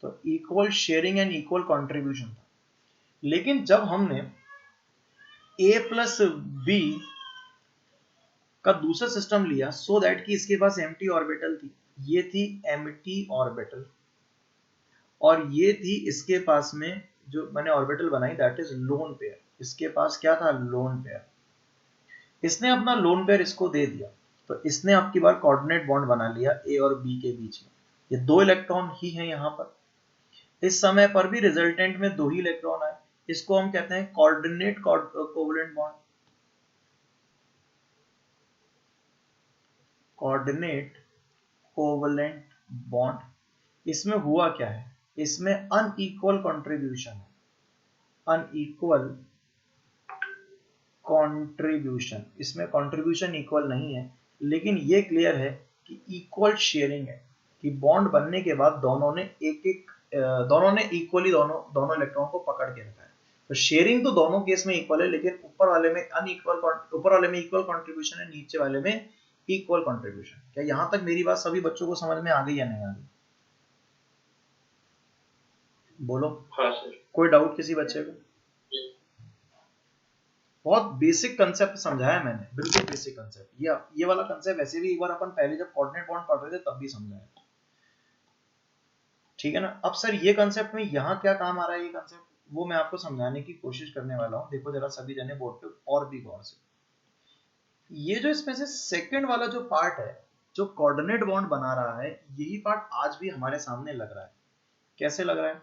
तो equal sharing and equal contribution था। लेकिन जब हमने ए प्लस बी का दूसरा सिस्टम लिया सो दैट कि इसके पास एम्प्टी ऑर्बिटल थी, ये थी एम्प्टी ऑर्बिटल, और ये थी इसके पास में जो मैंने ऑर्बिटल बनाई दैट इज लोन पेयर। इसके पास क्या था, लोन पेयर। इसने अपना लोन पेयर इसको दे दिया, तो इसने आपकी बार कोऑर्डिनेट बॉन्ड बना लिया ए और बी के बीच में। ये दो इलेक्ट्रॉन ही हैं यहां पर। इस समय पर भी रिजल्टेंट में दो ही इलेक्ट्रॉन आए, इसको हम कहते हैं coordinate covalent bond. Coordinate covalent bond. इसमें हुआ क्या है, इसमें अनइक्वल कंट्रीब्यूशन है, अनइक्वल कंट्रीब्यूशन। इसमें कंट्रीब्यूशन इक्वल नहीं है, लेकिन ये क्लियर है कि इक्वल शेयरिंग है, कि बॉन्ड बनने के बाद दोनों ने दोनों ने इक्वली दोनों इलेक्ट्रॉन को पकड़ के रखा है। तो शेयरिंग तो दोनों केस में इक्वल है, लेकिन ऊपर वाले में अनइक्वल, ऊपर वाले में इक्वल कंट्रीब्यूशन है, नीचे वाले में इक्वल कंट्रीब्यूशन। क्या यहां तक मेरी बात सभी बच्चों को समझ में आ गई या नहीं आ गई? बोलो। हाँ सर। कोई डाउट किसी बच्चे को? बहुत बेसिक कंसेप्ट समझाया मैंने, बिल्कुल बेसिक कंसेप्ट। ये वाला कंसेप्ट वैसे भी एक बार अपन पहले जब कोऑर्डिनेट बॉन्ड पढ़ रहे थे तब भी समझाया, ठीक है ना। अब सर ये कंसेप्ट में यहाँ क्या काम आ रहा है, ये कंसेप्ट वो मैं आपको समझाने की कोशिश करने वाला हूँ। देखो जरा सभी जने बोर्ड पे और भी गौर से। ये जो इसमें से सेकंड वाला जो पार्ट है, जो कोऑर्डिनेट बॉन्ड बना रहा है, यही पार्ट आज भी हमारे सामने लग रहा है। कैसे लग रहा है?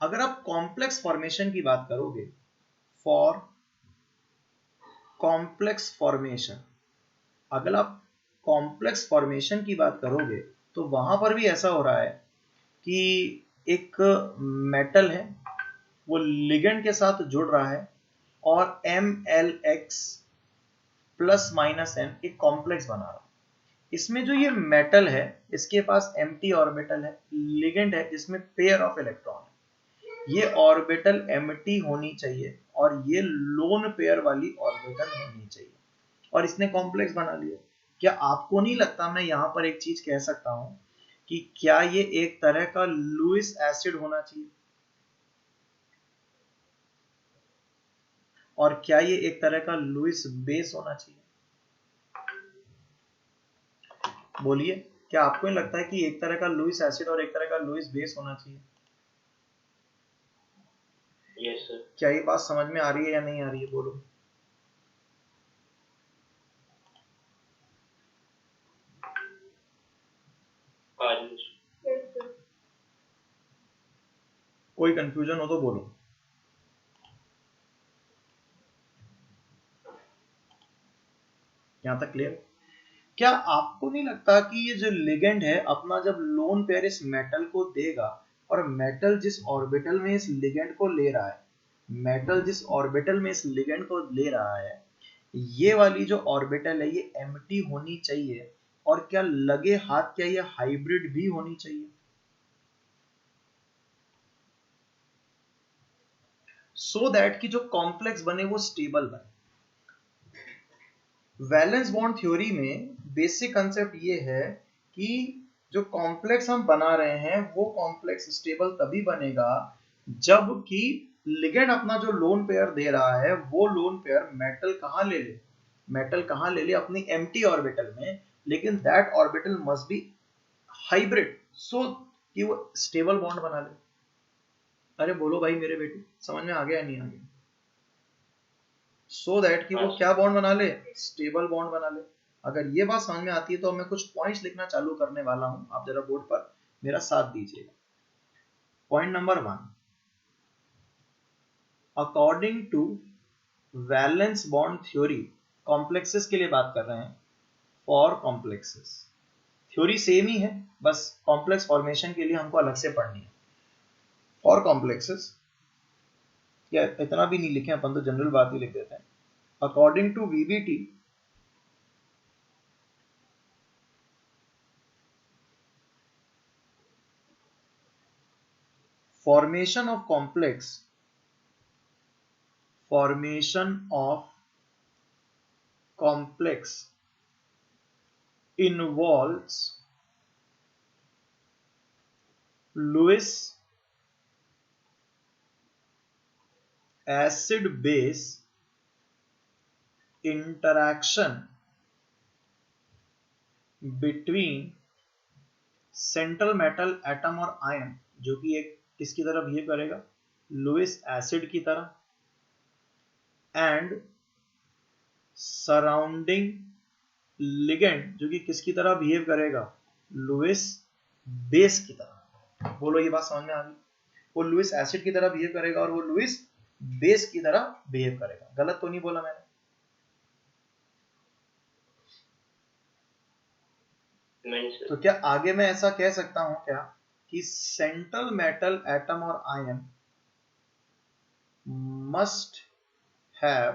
अगर आप कॉम्प्लेक्स फॉर्मेशन की बात करोगे, फॉर कॉम्प्लेक्स फॉर्मेशन, अगर आप कॉम्प्लेक्स फॉर्मेशन की बात करोगे तो वहां पर भी ऐसा हो रहा है कि एक मेटल है, वो लिगेंड के साथ जुड़ रहा है और MLX प्लस माइनस n एक कॉम्प्लेक्स बना रहा है। इसमें जो ये मेटल है इसके पास एम्प्टी ऑर्बिटल है, लिगेंड है जिसमें पेयर ऑफ इलेक्ट्रॉन है। ये ऑर्बिटल एम्प्टी होनी चाहिए और ये लोन पेयर वाली ऑर्बिटल होनी चाहिए, और इसने कॉम्प्लेक्स बना लिया। क्या आपको नहीं लगता, मैं यहां पर एक चीज कह सकता हूं कि क्या ये एक तरह का लुईस एसिड होना चाहिए, और क्या ये एक तरह का लुईस बेस होना चाहिए? बोलिए, क्या आपको नहीं लगता है कि एक तरह का लुईस एसिड और एक तरह का लुईस बेस होना चाहिए? Yes sir. क्या ये बात समझ में आ रही है या नहीं आ रही है, बोलो। कोई कंफ्यूजन हो तो बोलो। यहां तक क्लियर? क्या आपको नहीं लगता कि ये जो लिगेंड है अपना जब लोन पेयर इस मेटल को देगा और मेटल जिस ऑर्बिटल में इस लिगेंड को ले रहा है, मेटल जिस ऑर्बिटल में इस लिगेंड को ले रहा है, ये वाली जो ऑर्बिटल है ये एम्प्टी होनी चाहिए, और क्या लगे हाथ क्या ये हाइब्रिड भी होनी चाहिए, सो दैट कि जो कॉम्प्लेक्स बने वो स्टेबल बने। वैलेंस बॉन्ड थ्योरी में बेसिक कंसेप्ट ये है कि जो कॉम्प्लेक्स हम बना रहे हैं वो कॉम्प्लेक्स स्टेबल तभी बनेगा जब कि लिगेंड अपना जो लोन पेयर दे रहा है वो लोन पेयर मेटल कहां ले ले, मेटल कहां ले ले, अपनी एम्प्टी ऑर्बिटल में, लेकिन that orbital must be hybrid, so कि वो स्टेबल बॉन्ड बना ले। अरे बोलो भाई मेरे बेटे, समझ में आ गया नहीं आ गया? सो दैट कि वो क्या बॉन्ड बना ले, स्टेबल बॉन्ड बना ले। अगर ये बात समझ में आती है तो मैं कुछ पॉइंट्स लिखना चालू करने वाला हूं, आप जरा बोर्ड पर मेरा साथ दीजिएगा। Point number 1, according to valence bond theory, complexes के लिए बात कर रहे हैं, फॉर कॉम्प्लेक्सेस थ्योरी सेम ही है, बस कॉम्प्लेक्स फॉर्मेशन के लिए हमको अलग से पढ़नी है। फॉर कॉम्प्लेक्सेस, या इतना भी नहीं लिखे अपन तो जनरल बात ही लिख देते हैं। According to VBT, formation of complex involves Lewis acid base interaction between central metal atom और आयन, जो कि एक किसकी तरह बिहेव करेगा, लुइस एसिड की तरह, एंड सराउंडिंग लिगेंड, जो कि किसकी तरह बिहेव करेगा, लुइस बेस की तरह। बोलो ये बात समझ में आ गई? वो लुइस एसिड की तरह बिहेव करेगा और वो लुइस बेस की तरह बिहेव करेगा। गलत तो नहीं बोला मैंने? तो क्या आगे मैं ऐसा कह सकता हूं क्या कि सेंट्रल मेटल एटम और ion must have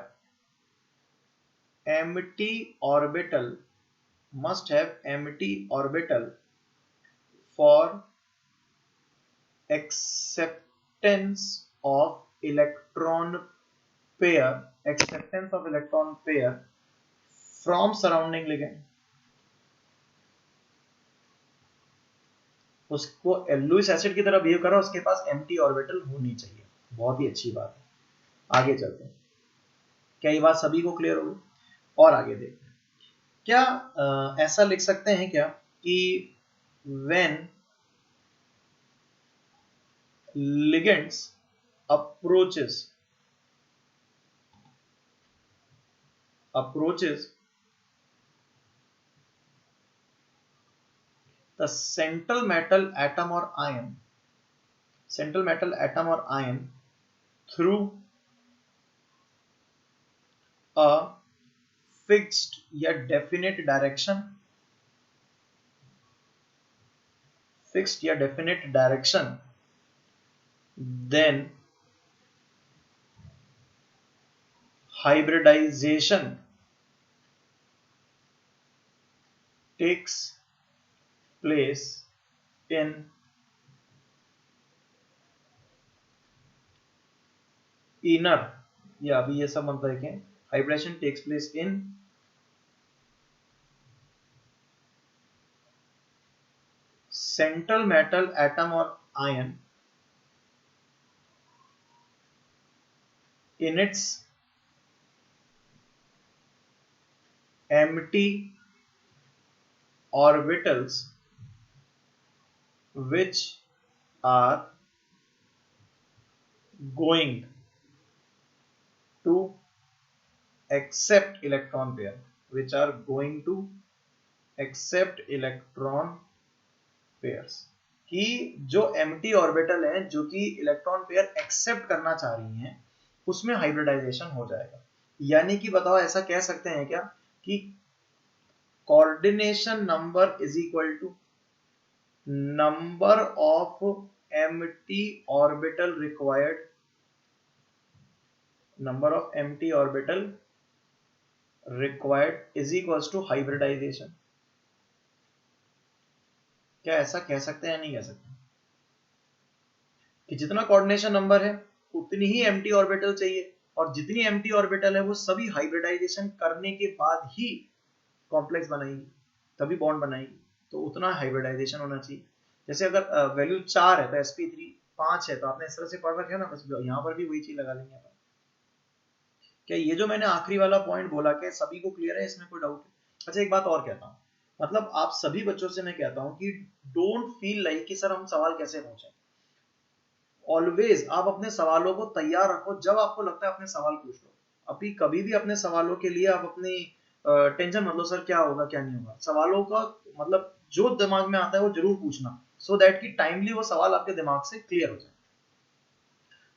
empty orbital for acceptance of electron pair from surrounding ligand। उसको लुइस एसिड की तरह बिहेव कर रहा है, उसके पास एम्प्टी ऑर्बिटल होनी चाहिए। बहुत ही अच्छी बात है, आगे चलते हैं। क्या ये बात सभी को क्लियर होगी? और आगे देखते हैं। क्या ऐसा लिख सकते हैं क्या कि when ligands approaches the central metal atom or ion through a fixed या definite direction, then hybridization takes place in inner, या अभी ये सब मत देखें, hybridization takes place in central metal atom or ion in its empty orbitals which are going to accept electron pairs, कि जो empty orbital है जो कि इलेक्ट्रॉन पेयर एक्सेप्ट करना चाह रही हैं उसमें हाइब्रिडाइजेशन हो जाएगा। यानी कि बताओ ऐसा कह सकते हैं क्या कि coordination number is equal to number of empty orbital required, number of empty orbital required is equals to hybridization। क्या ऐसा कह सकते हैं या नहीं कह सकते कि जितना कोऑर्डिनेशन नंबर है उतनी ही एम्प्टी ऑर्बिटल चाहिए, और जितनी एम्प्टी ऑर्बिटल है वो सभी हाइब्रिडाइजेशन करने के बाद ही कॉम्प्लेक्स बनाएंगी, तभी बॉन्ड बनाएंगी, तो उतना हाइब्रिडाइजेशन होना चाहिए। जैसे अगर वैल्यू 4 है तो sp3 5 है, तो आपने इस तरह से पढ़ रखा है ना, बस यहाँ पर भी वही चीज लगा लेंगे। क्या ये जो मैंने आखिरी वाला पॉइंट बोला, क्या सभी को क्लियर है, इसमें कोई डाउट है? अच्छा, एक बात और कहता हूँ, मतलब आप सभी बच्चों से मैं कहता हूँ कि डोंट फील लाइक कि सर हम सवाल कैसे पूछें। ऑलवेज आप अपने सवालों को तैयार रखो, जब आपको लगता है अपने सवाल पूछ लो। अभी कभी भी अपने सवालों के लिए आप अपनी टेंशन मत लो, सर क्या होगा क्या नहीं होगा। सवालों का मतलब जो दिमाग में आता है वो जरूर पूछना, सो दैट कि टाइमली वो सवाल आपके दिमाग से क्लियर हो जाए।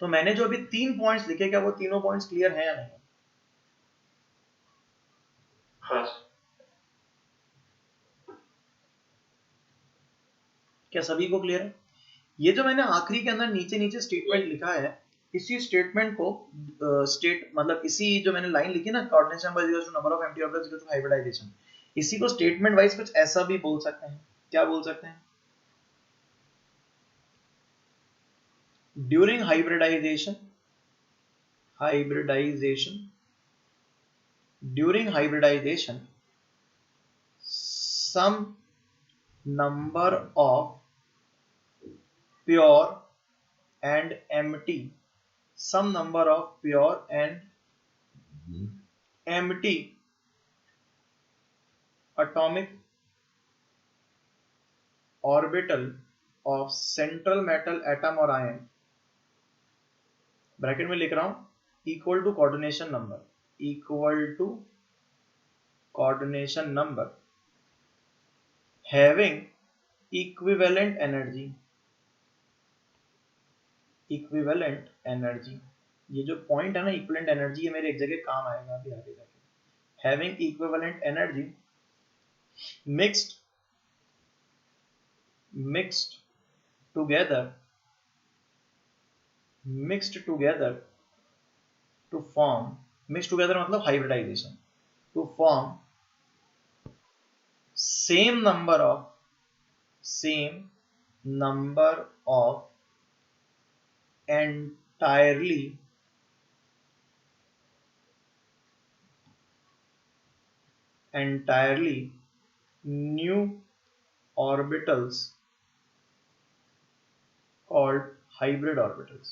तो मैंने जो अभी 3 पॉइंट्स लिखे, क्या वो तीनों पॉइंट्स क्लियर हैं या नहीं? हाँ। क्या सभी को क्लियर है? ये जो मैंने आखिरी के अंदर नीचे नीचे स्टेटमेंट लिखा है, इसी स्टेटमेंट को मतलब इसी जो मैंने लाइन लिखी ना, coordination number equals to number of empty orbitals equals to hybridization, इसी को स्टेटमेंट वाइज कुछ ऐसा भी बोल सकते हैं। क्या बोल सकते हैं? During hybridization some number of pure and empty atomic orbital of central metal atom or ion, bracket में लिख रहा हूं, equal to coordination number having equivalent energy, ये जो पॉइंट है ना इक्विवेलेंट एनर्जी, ये मेरे एक जगह काम आएगा अभी आगे जाके। having equivalent energy mixed together to form, mixed together मतलब hybridization, to form same number of entirely new orbitals called hybrid orbitals।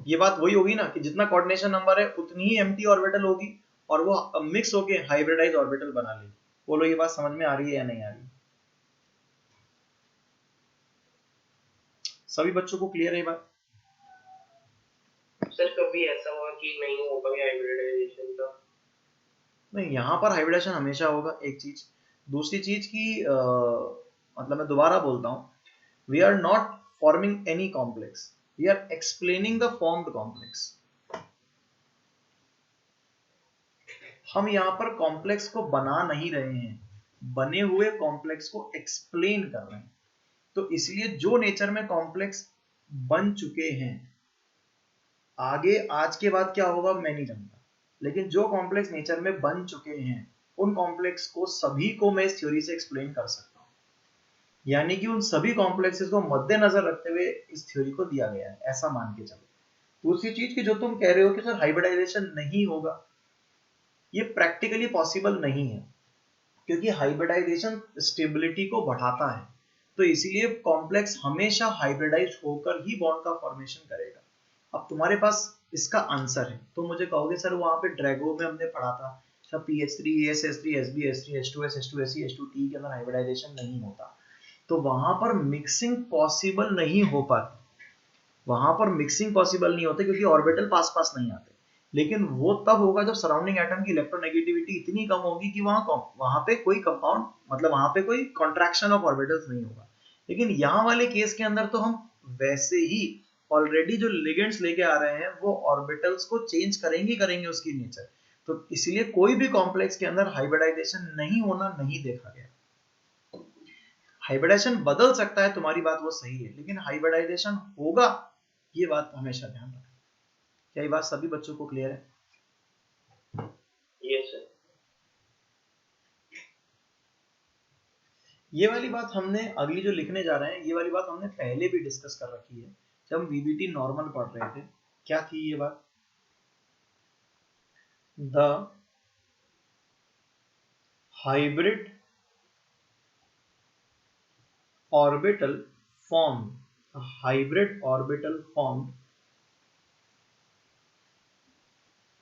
ये बात वही होगी ना कि जितना कोऑर्डिनेशन नंबर है उतनी ही एम्प्टी ऑर्बिटल होगी और वो मिक्स होके हाइब्रिडाइज ऑर्बिटल बना लेगी। बोलो ये बात समझ में आ रही है या नहीं आ रही? सभी बच्चों को क्लियर है ये बात? सर कभी ऐसा हुआ कि नहीं हो पाया हाइब्रिडाइजेशन का? नहीं, यहाँ पर हाइब्रिडाइजेशन हमेशा होगा, एक चीज। दूसरी चीज की मतलब मैं दोबारा बोलता हूँ, we are not forming any complex, we are explaining the formed complex. हम यहाँ पर कॉम्प्लेक्स को बना नहीं रहे हैं, बने हुए कॉम्प्लेक्स को एक्सप्लेन कर रहे हैं। तो इसलिए जो नेचर में कॉम्प्लेक्स बन चुके हैं, आगे आज के बाद क्या होगा मैं नहीं जानता, लेकिन जो कॉम्प्लेक्स नेचर में बन चुके हैं उन कॉम्प्लेक्स को सभी को मैं इस थ्योरी से एक्सप्लेन कर सकता हूं। यानी कि उन सभी कॉम्प्लेक्सेस को मद्देनजर रखते हुए इस थ्योरी को दिया गया है, ऐसा मान के चलो। दूसरी चीज की जो तुम कह रहे हो कि सर हाइब्रिडाइजेशन नहीं होगा, ये प्रैक्टिकली पॉसिबल नहीं है, क्योंकि हाइब्रिडाइजेशन स्टेबिलिटी को बढ़ाता है। तो इसीलिए कॉम्प्लेक्स हमेशा हाइब्रिडाइज होकर ही बॉन्ड का फॉर्मेशन करेगा। अब तुम्हारे पास इसका आंसर है, तो मुझे कहोगे सर वहां पे ड्रैगो में हमने पढ़ा था सब PH3 AS3 SB3 H2S H2SE H2T के अंदर हाइब्रिडाइजेशन नहीं होता, तो वहां पर मिक्सिंग पॉसिबल नहीं हो पाती, वहां पर मिक्सिंग पॉसिबल नहीं होती क्योंकि ऑर्बिटल पास पास नहीं आते। लेकिन वो तब होगा जब सराउंडिंग एटम की इलेक्ट्रोनेगेटिविटी इतनी कम होगी कि वहां पे कोई कंपाउंड मतलब वहां पे कोई कॉन्ट्रैक्शन ऑफ ऑर्बिटल्स नहीं होगा। लेकिन यहाँ वाले केस के अंदर तो हम वैसे ही ऑलरेडी जो लिगेंड्स लेके आ रहे हैं वो ऑर्बिटल्स को चेंज करेंगे उसकी नेचर। तो इसलिए कोई भी कॉम्प्लेक्स के अंदर हाइब्रिडाइजेशन नहीं होना नहीं देखा गया। हाइब्रिडाइजेशन बदल सकता है, तुम्हारी बात वो सही है, लेकिन हाइब्रिडाइजेशन होगा ये बात हमेशा ध्यान रखना। क्या ये बात सभी बच्चों को क्लियर है? Yes sir. ये वाली बात हमने अगली जो लिखने जा रहे हैं, ये वाली बात हमने पहले भी डिस्कस कर रखी है जब हम वीबीटी नॉर्मल पढ़ रहे थे। क्या थी ये बात? The hybrid orbital formed, a hybrid orbital formed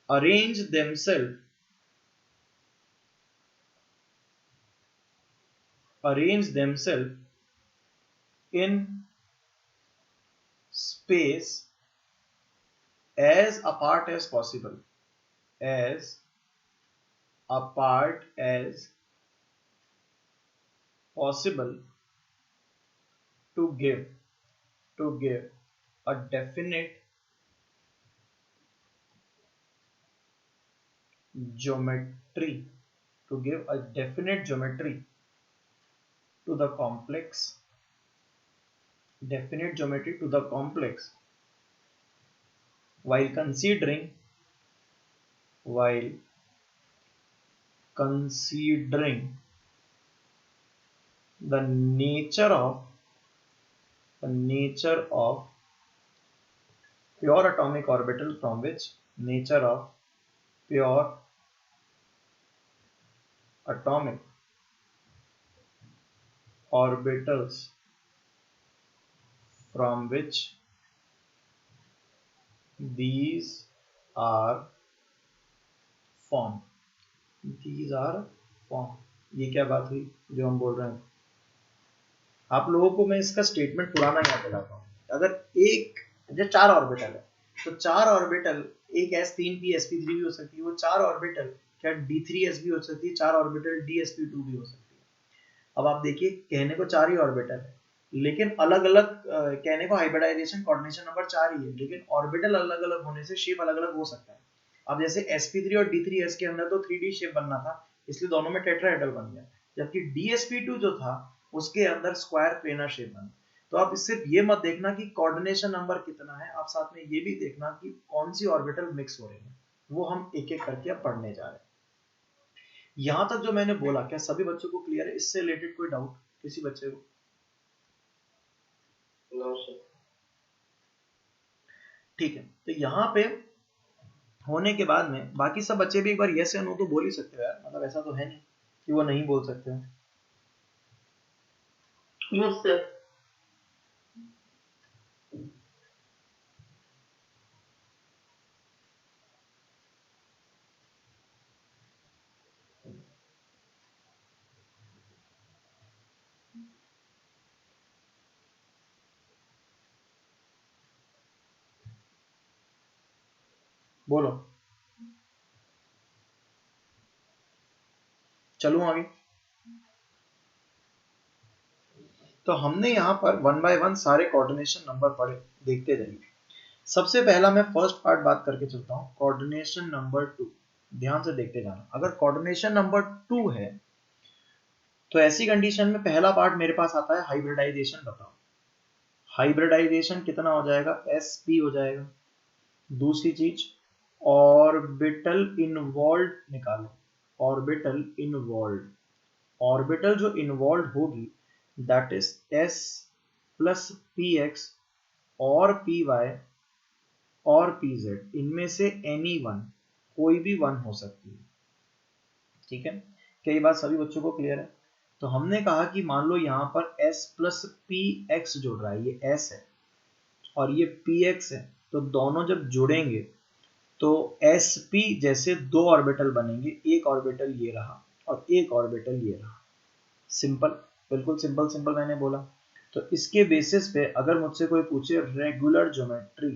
arrange themselves in space as apart as possible, as apart as possible to give a definite geometry, to give a definite geometry to the complex, definite geometry to the complex, while considering the nature of pure atomic orbital, from which nature of pure atomic orbitals from which these are formed, ये क्या बात हुई जो हम बोल रहे हैं? आप लोगों को मैं इसका स्टेटमेंट पुराना याद दिलाता हूँ। अगर एक जो 4 ऑर्बिटल है, तो 4 ऑर्बिटल, एक s3p sp3 भी हो सकती है, वो 4 ऑर्बिटल क्या d3s भी हो सकती है, 4 ऑर्बिटल dsp2 भी हो सकती है। अब आप देखिए, कहने को 4 ही ऑर्बिटल है, लेकिन अलग अलग, कहने को हाइब्रिडाइजेशन कोऑर्डिनेशन नंबर 4 ही है, लेकिन ऑर्बिटल अलग अलग होने से शेप अलग अलग हो सकता है। अब जैसे sp3 और d3s के अंदर तो 3D शेप बनना था, इसलिए दोनों में टेट्राहेड्रल बन गया, जबकि dsp2 जो था उसके अंदर स्क्वायर प्लेनर शेप बना। तो आप सिर्फ ये मत देखना कि कोऑर्डिनेशन नंबर कितना है, आप साथ में ये भी देखना कि कौन सी ऑर्बिटल मिक्स हो रही है, वो हम एक एक करके अब पढ़ने जा रहे हैं। यहां तक जो मैंने बोला, क्या सभी बच्चों को क्लियर है? इससे रिलेटेड कोई डाउट किसी बच्चे को? No sir. ठीक है, तो यहाँ पे होने के बाद में बाकी सब बच्चे भी एक बार यस या नो तो बोल ही सकते हो यार, मतलब ऐसा तो है नहीं कि वो नहीं बोल सकते हो। Yes sir. बोलो, चलूं आगे? तो हमने यहाँ पर 1 बाय 1 सारे कोऑर्डिनेशन नंबर पढ़े, देखते जाइए। सबसे पहला मैं फर्स्ट पार्ट बात करके चलता हूँ, कोऑर्डिनेशन नंबर 2। ध्यान से देखते जाना। अगर कोऑर्डिनेशन नंबर 2 है तो ऐसी कंडीशन में पहला पार्ट मेरे पास आता है हाइब्रिडाइजेशन। बताओ हाइब्रिडाइजेशन कितना हो जाएगा? sp हो जाएगा। दूसरी चीज ऑर्बिटल इन्वॉल्व निकालो, ऑर्बिटल इन्वॉल्व, ऑर्बिटल जो इन्वॉल्व होगी that is s plus px और py और pz, इनमें से एनी वन, कोई भी वन हो सकती है। ठीक है, क्या ये बात सभी बच्चों को क्लियर है? तो हमने कहा कि मान लो यहाँ पर s प्लस px जुड़ रहा है, ये s है और ये px है, तो दोनों जब जुड़ेंगे तो sp जैसे दो ऑर्बिटल बनेंगे, एक ऑर्बिटल ये रहा और एक ऑर्बिटल ये रहा। सिंपल, बिल्कुल सिंपल सिंपल मैंने बोला। तो इसके बेसिस पे अगर मुझसे कोई पूछे रेगुलर ज्योमेट्री,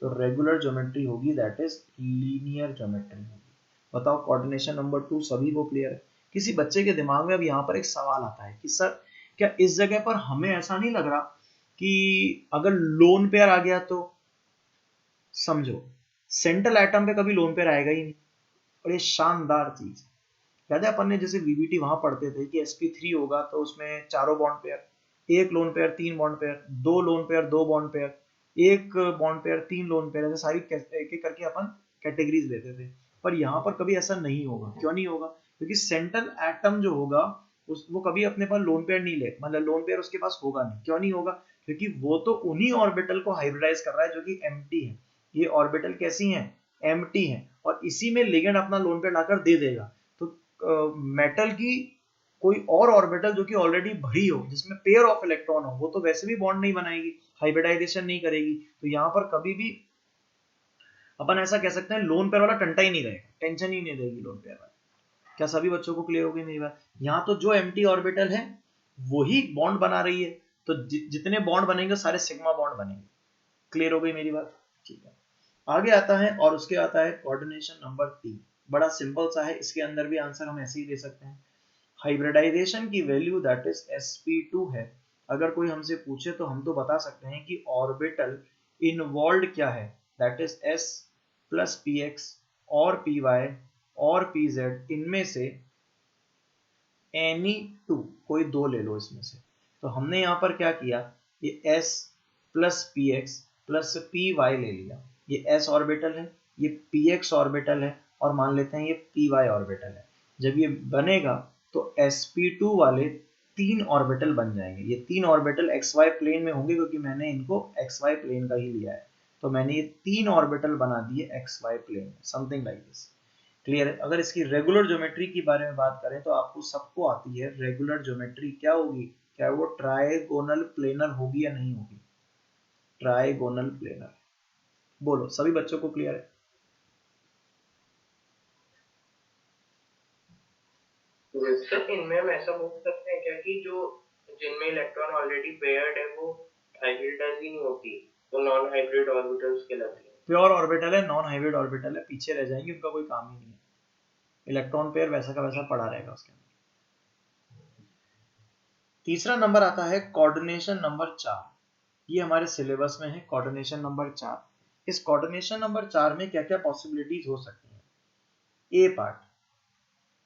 तो रेगुलर ज्योमेट्री होगी दैट इज लीनियर ज्योमेट्री होगी। बताओ कोऑर्डिनेशन नंबर 2 सभी को क्लियर है? किसी बच्चे के दिमाग में अब यहाँ पर एक सवाल आता है कि सर क्या इस जगह पर हमें ऐसा नहीं लग रहा कि अगर लोन पेयर आ गया तो? समझो, सेंट्रल एटम पे कभी लोन पेयर आएगा ही नहीं, और ये शानदार चीज, याद है अपन ने जैसे वीबीटी वहां पढ़ते थे कि sp3 होगा तो उसमें चारों बॉन्ड पेयर, एक लोन पेयर तीन बॉन्ड पेयर, दो लोन पेयर दो बॉन्ड पेयर, एक बॉन्ड पेयर तीन लोन पेयर, ऐसे सारी एक एक करके अपन कैटेगरीज लेते थे। पर यहाँ पर कभी ऐसा नहीं होगा। क्यों नहीं होगा? क्योंकि सेंट्रल एटम जो होगा वो कभी अपने पास लोन पेयर नहीं ले, मतलब लोन पेयर उसके पास होगा नहीं। क्यों नहीं होगा? क्योंकि वो तो उन्हीं ऑर्बिटल को हाइब्रिडाइज कर रहा है जो कि एम्प्टी है। ये ऑर्बिटल कैसी हैं? एम्प्टी हैं, और इसी में लिगेंड अपना लोन पेयर लाकर दे देगा। तो मेटल की कोई और ऑर्बिटल जो कि ऑलरेडी भरी हो, जिसमें पेयर ऑफ इलेक्ट्रॉन हो, वो तो वैसे भी बॉन्ड नहीं बनाएगी, हाइब्रिडाइजेशन नहीं करेगी। तो यहाँ पर कभी भी अपन ऐसा कह सकते हैं लोन पेयर वाला टंटा ही नहीं रहेगा, टेंशन ही नहीं देगी लोन पेयर वाला। क्या सभी बच्चों को क्लियर हो गई मेरी बात? यहाँ तो जो एम्प्टी ऑर्बिटल है वही बॉन्ड बना रही है, तो जितने बॉन्ड बनेंगे सारे सिग्मा बॉन्ड बनेंगे। क्लियर हो गई मेरी बात? ठीक है, आगे आता है और उसके आता है कोऑर्डिनेशन नंबर 3। बड़ा सिंपल सा है, इसके अंदर भी आंसर हम ऐसे ही दे सकते हैं। हाइब्रिडाइजेशन की वैल्यू दैट इज sp2 है। अगर कोई हमसे पूछे तो हम तो बता सकते हैं कि ऑर्बिटल इन्वॉल्व क्या है, that is s plus px और py और pz, इनमें से एनी टू, कोई दो ले लो इसमें से। तो हमने यहाँ पर क्या किया, ये s plus px plus py ले लिया। ये s ऑर्बिटल है, ये px ऑर्बिटल है, और मान लेते हैं ये py ऑर्बिटल है। जब ये बनेगा तो sp2 वाले तीन ऑर्बिटल बन जाएंगे। ये तीन ऑर्बिटल xy प्लेन में होंगे, क्योंकि मैंने इनको xy प्लेन का ही लिया है। तो मैंने ये तीन ऑर्बिटल बना दिए xy प्लेन में, समथिंग लाइक दिस। क्लियर है? अगर इसकी रेगुलर ज्योमेट्री के बारे में बात करें तो आपको सबको आती है। रेगुलर ज्योमेट्री क्या होगी? क्या वो ट्राइगोनल प्लेनर होगी या नहीं होगी? Trigonal planar. बोलो, सभी बच्चों को क्लियर है? सर इनमें हम ऐसा बोल सकते हैं क्या कि जो जिनमें इलेक्ट्रॉन ऑलरेडी पेयर्ड है वो हाइब्रिडाइज ही नहीं होती, तो नॉन हाइब्रिड ऑर्बिटल्स कहलाती है। प्योर ऑर्बिटल है, नॉन हाइब्रिड ऑर्बिटल है, पीछे रह जाएंगे, उनका कोई काम ही नहीं है। इलेक्ट्रॉन पेयर वैसा का वैसा पड़ा रहेगा उसके अंदर। तीसरा नंबर आता है कोऑर्डिनेशन नंबर 4। ये हमारे सिलेबस में है कोऑर्डिनेशन नंबर 4। इस कोऑर्डिनेशन नंबर 4 में क्या क्या पॉसिबिलिटीज हो सकती हैं? ए पार्ट,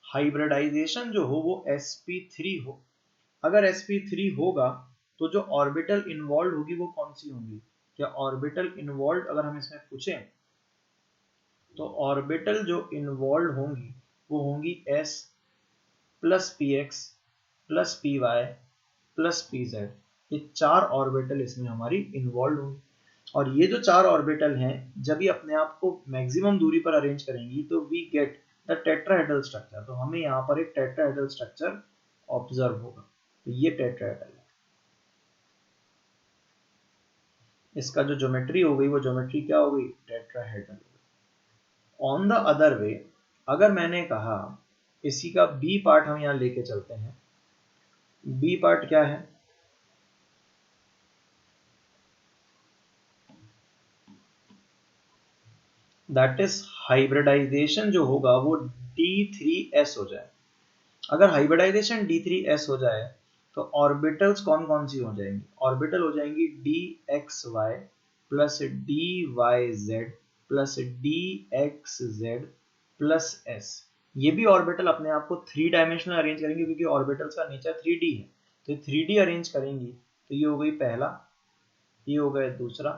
हाइब्रिडाइजेशन जो हो वो sp3 हो। अगर sp3 होगा तो जो ऑर्बिटल इन्वॉल्व होगी वो कौन सी होंगी? क्या ऑर्बिटल इन्वॉल्व अगर हम इसमें पूछें तो ऑर्बिटल जो इन्वॉल्व होंगी वो होंगी s plus px plus py plus pz। ये चार ऑर्बिटल इसमें हमारी इन्वॉल्व होंगी। और ये जो चार ऑर्बिटल हैं जब ये अपने आप को मैक्सिमम दूरी पर अरेंज करेंगी तो we get the tetrahedral structure. तो हमें यहाँ पर एक टेट्राहेड्रल स्ट्रक्चर ऑब्जर्व होगा। तो ये टेट्राहेड्रल है। इसका जो ज्योमेट्री हो गई वो ज्योमेट्री क्या हो गई? Tetrahedral. On the other way, अगर मैंने कहा इसी का बी पार्ट हम यहां लेके चलते हैं। बी पार्ट क्या है? दैट इज हाइब्रिडाइजेशन जो होगा वो D3s हो जाए। अगर हाइब्रिडाइजेशन D3s हो जाए तो ऑर्बिटल्स कौन कौन सी हो जाएंगी? ऑर्बिटल हो जाएंगी DXY plus DYZ plus DXZ plus S। ये भी ऑर्बिटल अपने आप को 3 डायमेंशनल अरेंज करेंगे, क्योंकि ऑर्बिटल्स का नेचर 3D है। तो 3D अरेंज करेंगी। तो ये हो गई पहला, ये हो गया दूसरा,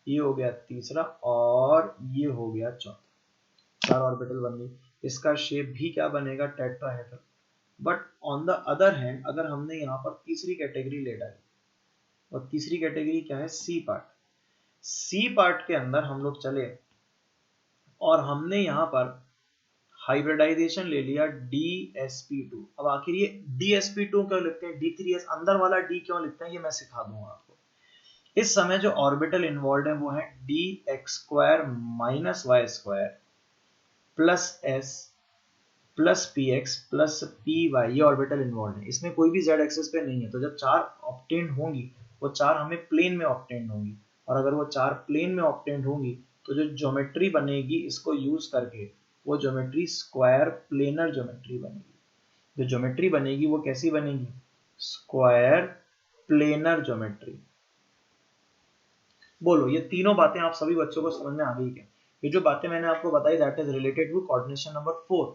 ये हो गया तीसरा, और ये हो गया चौथा। 4 ऑर्बिटल बन गई। इसका शेप भी क्या बनेगा? Tetrahedral. But on the other hand अगर हमने यहाँ पर तीसरी कैटेगरी ले डाली, और तीसरी कैटेगरी क्या है? C part. सी पार्ट के अंदर हम लोग चले और हमने यहाँ पर हाइब्रिडाइजेशन ले लिया DSP2। अब आखिर ये DSP2 क्यों लिखते हैं? D3s अंदर वाला D क्यों लिखते हैं ये मैं सिखा दूंगा आपको। इस समय जो ऑर्बिटल इन्वॉल्व है वो है dx² minus y² plus s plus px plus py। ये ऑर्बिटल इन्वॉल्व है, इसमें कोई भी z एक्सिस पे नहीं है। तो जब चार ऑब्टेंड होंगी वो चार हमें प्लेन में ऑब्टेंड होंगी, और अगर वो चार प्लेन में ऑब्टेंड होंगी तो जो ज्योमेट्री बनेगी इसको यूज करके वो ज्योमेट्री स्क्वायर प्लेनर ज्योमेट्री बनेगी। जो ज्योमेट्री बनेगी वो कैसी बनेगी? Square planar geometry. बोलो, ये तीनों बातें आप सभी बच्चों को समझ में आ गई क्या? ये जो बातें मैंने आपको बताई that is related to coordination number 4।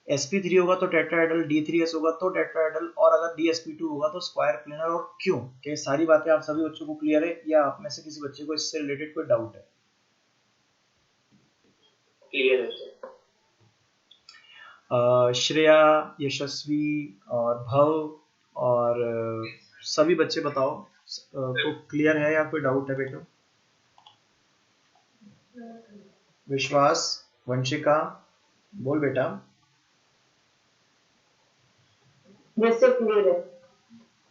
sp3 होगा तो टेट्राहेड्रल, d3s होगा तो टेट्राहेड्रल, और अगर dsp2 होगा तो स्क्वायर प्लेनर और क्यों। क्या सारी बातें आप सभी बच्चों को क्लियर है या आप में से किसी बच्चे को इससे रिलेटेड कोई डाउट है? क्लियर है सर। श्रेया, यशस्वी और भव और सभी बच्चे बताओ को क्लियर है या कोई डाउट है बेटा? विश्वास, वंशिका बोल बेटा। यस सर, क्लियर है।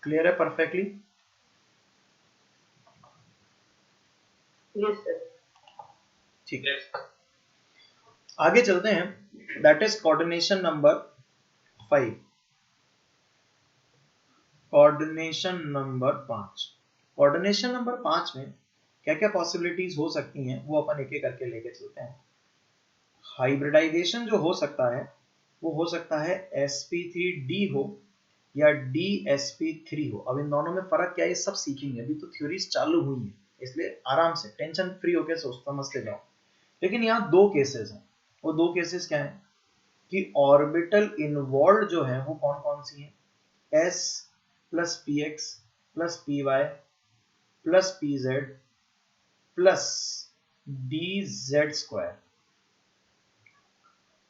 क्लियर है परफेक्टली? Yes sir. ठीक है, आगे चलते हैं। That is coordination number 5। Coordination number 5। Coordination number 5 में क्या क्या पॉसिबिलिटीज हो सकती हैं वो अपन एक एक करके लेके चलते हैं। हाइब्रिडाइजेशन जो हो सकता है वो हो सकता है sp3d हो या dsp3 हो। अब इन दोनों में फर्क क्या है ये सब सीखेंगे, अभी तो थ्योरीज चालू हुई है, इसलिए आराम से टेंशन फ्री होकर समझते जाओ। लेकिन यहाँ दो केसेस हैं। वो दो केसेस क्या है कि ऑर्बिटल इन्वॉल्व जो है वो कौन कौन सी है, s plus p x plus p y plus p z plus d z square.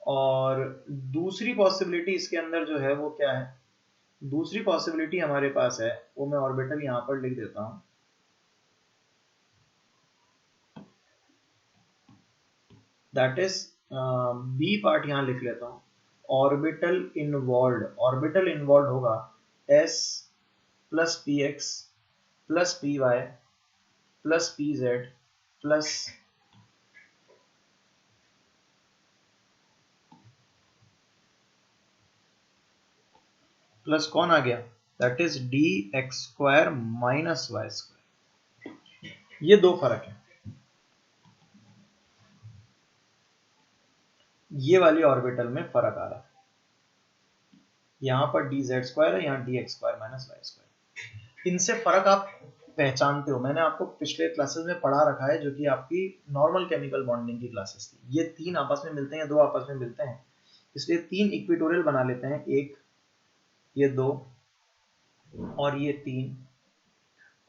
और दूसरी पॉसिबिलिटी इसके अंदर जो है वो क्या है, दूसरी पॉसिबिलिटी हमारे पास है वो मैं ऑर्बिटल यहां पर लिख देता हूं। दैट इज बी पार्ट यहां लिख लेता हूं। ऑर्बिटल इन्वॉल्व होगा s plus p x plus p y plus p z plus plus कौन आ गया, that is d x square minus y square. ये दो फर्क है। ये वाली ऑर्बिटल में फर्क आ रहा है, यहां पर डी जेड स्क्वायर है, यहाँ d x square minus y square. इनसे फर्क आप पहचानते हो, मैंने आपको पिछले क्लासेस में पढ़ा रखा है जो कि आपकी नॉर्मल केमिकल बॉन्डिंग की क्लासेस थी। ये तीन आपस में मिलते हैं, दो आपस में मिलते हैं, इसलिए तीन इक्विटोरियल बना लेते हैं, एक ये दो और ये तीन,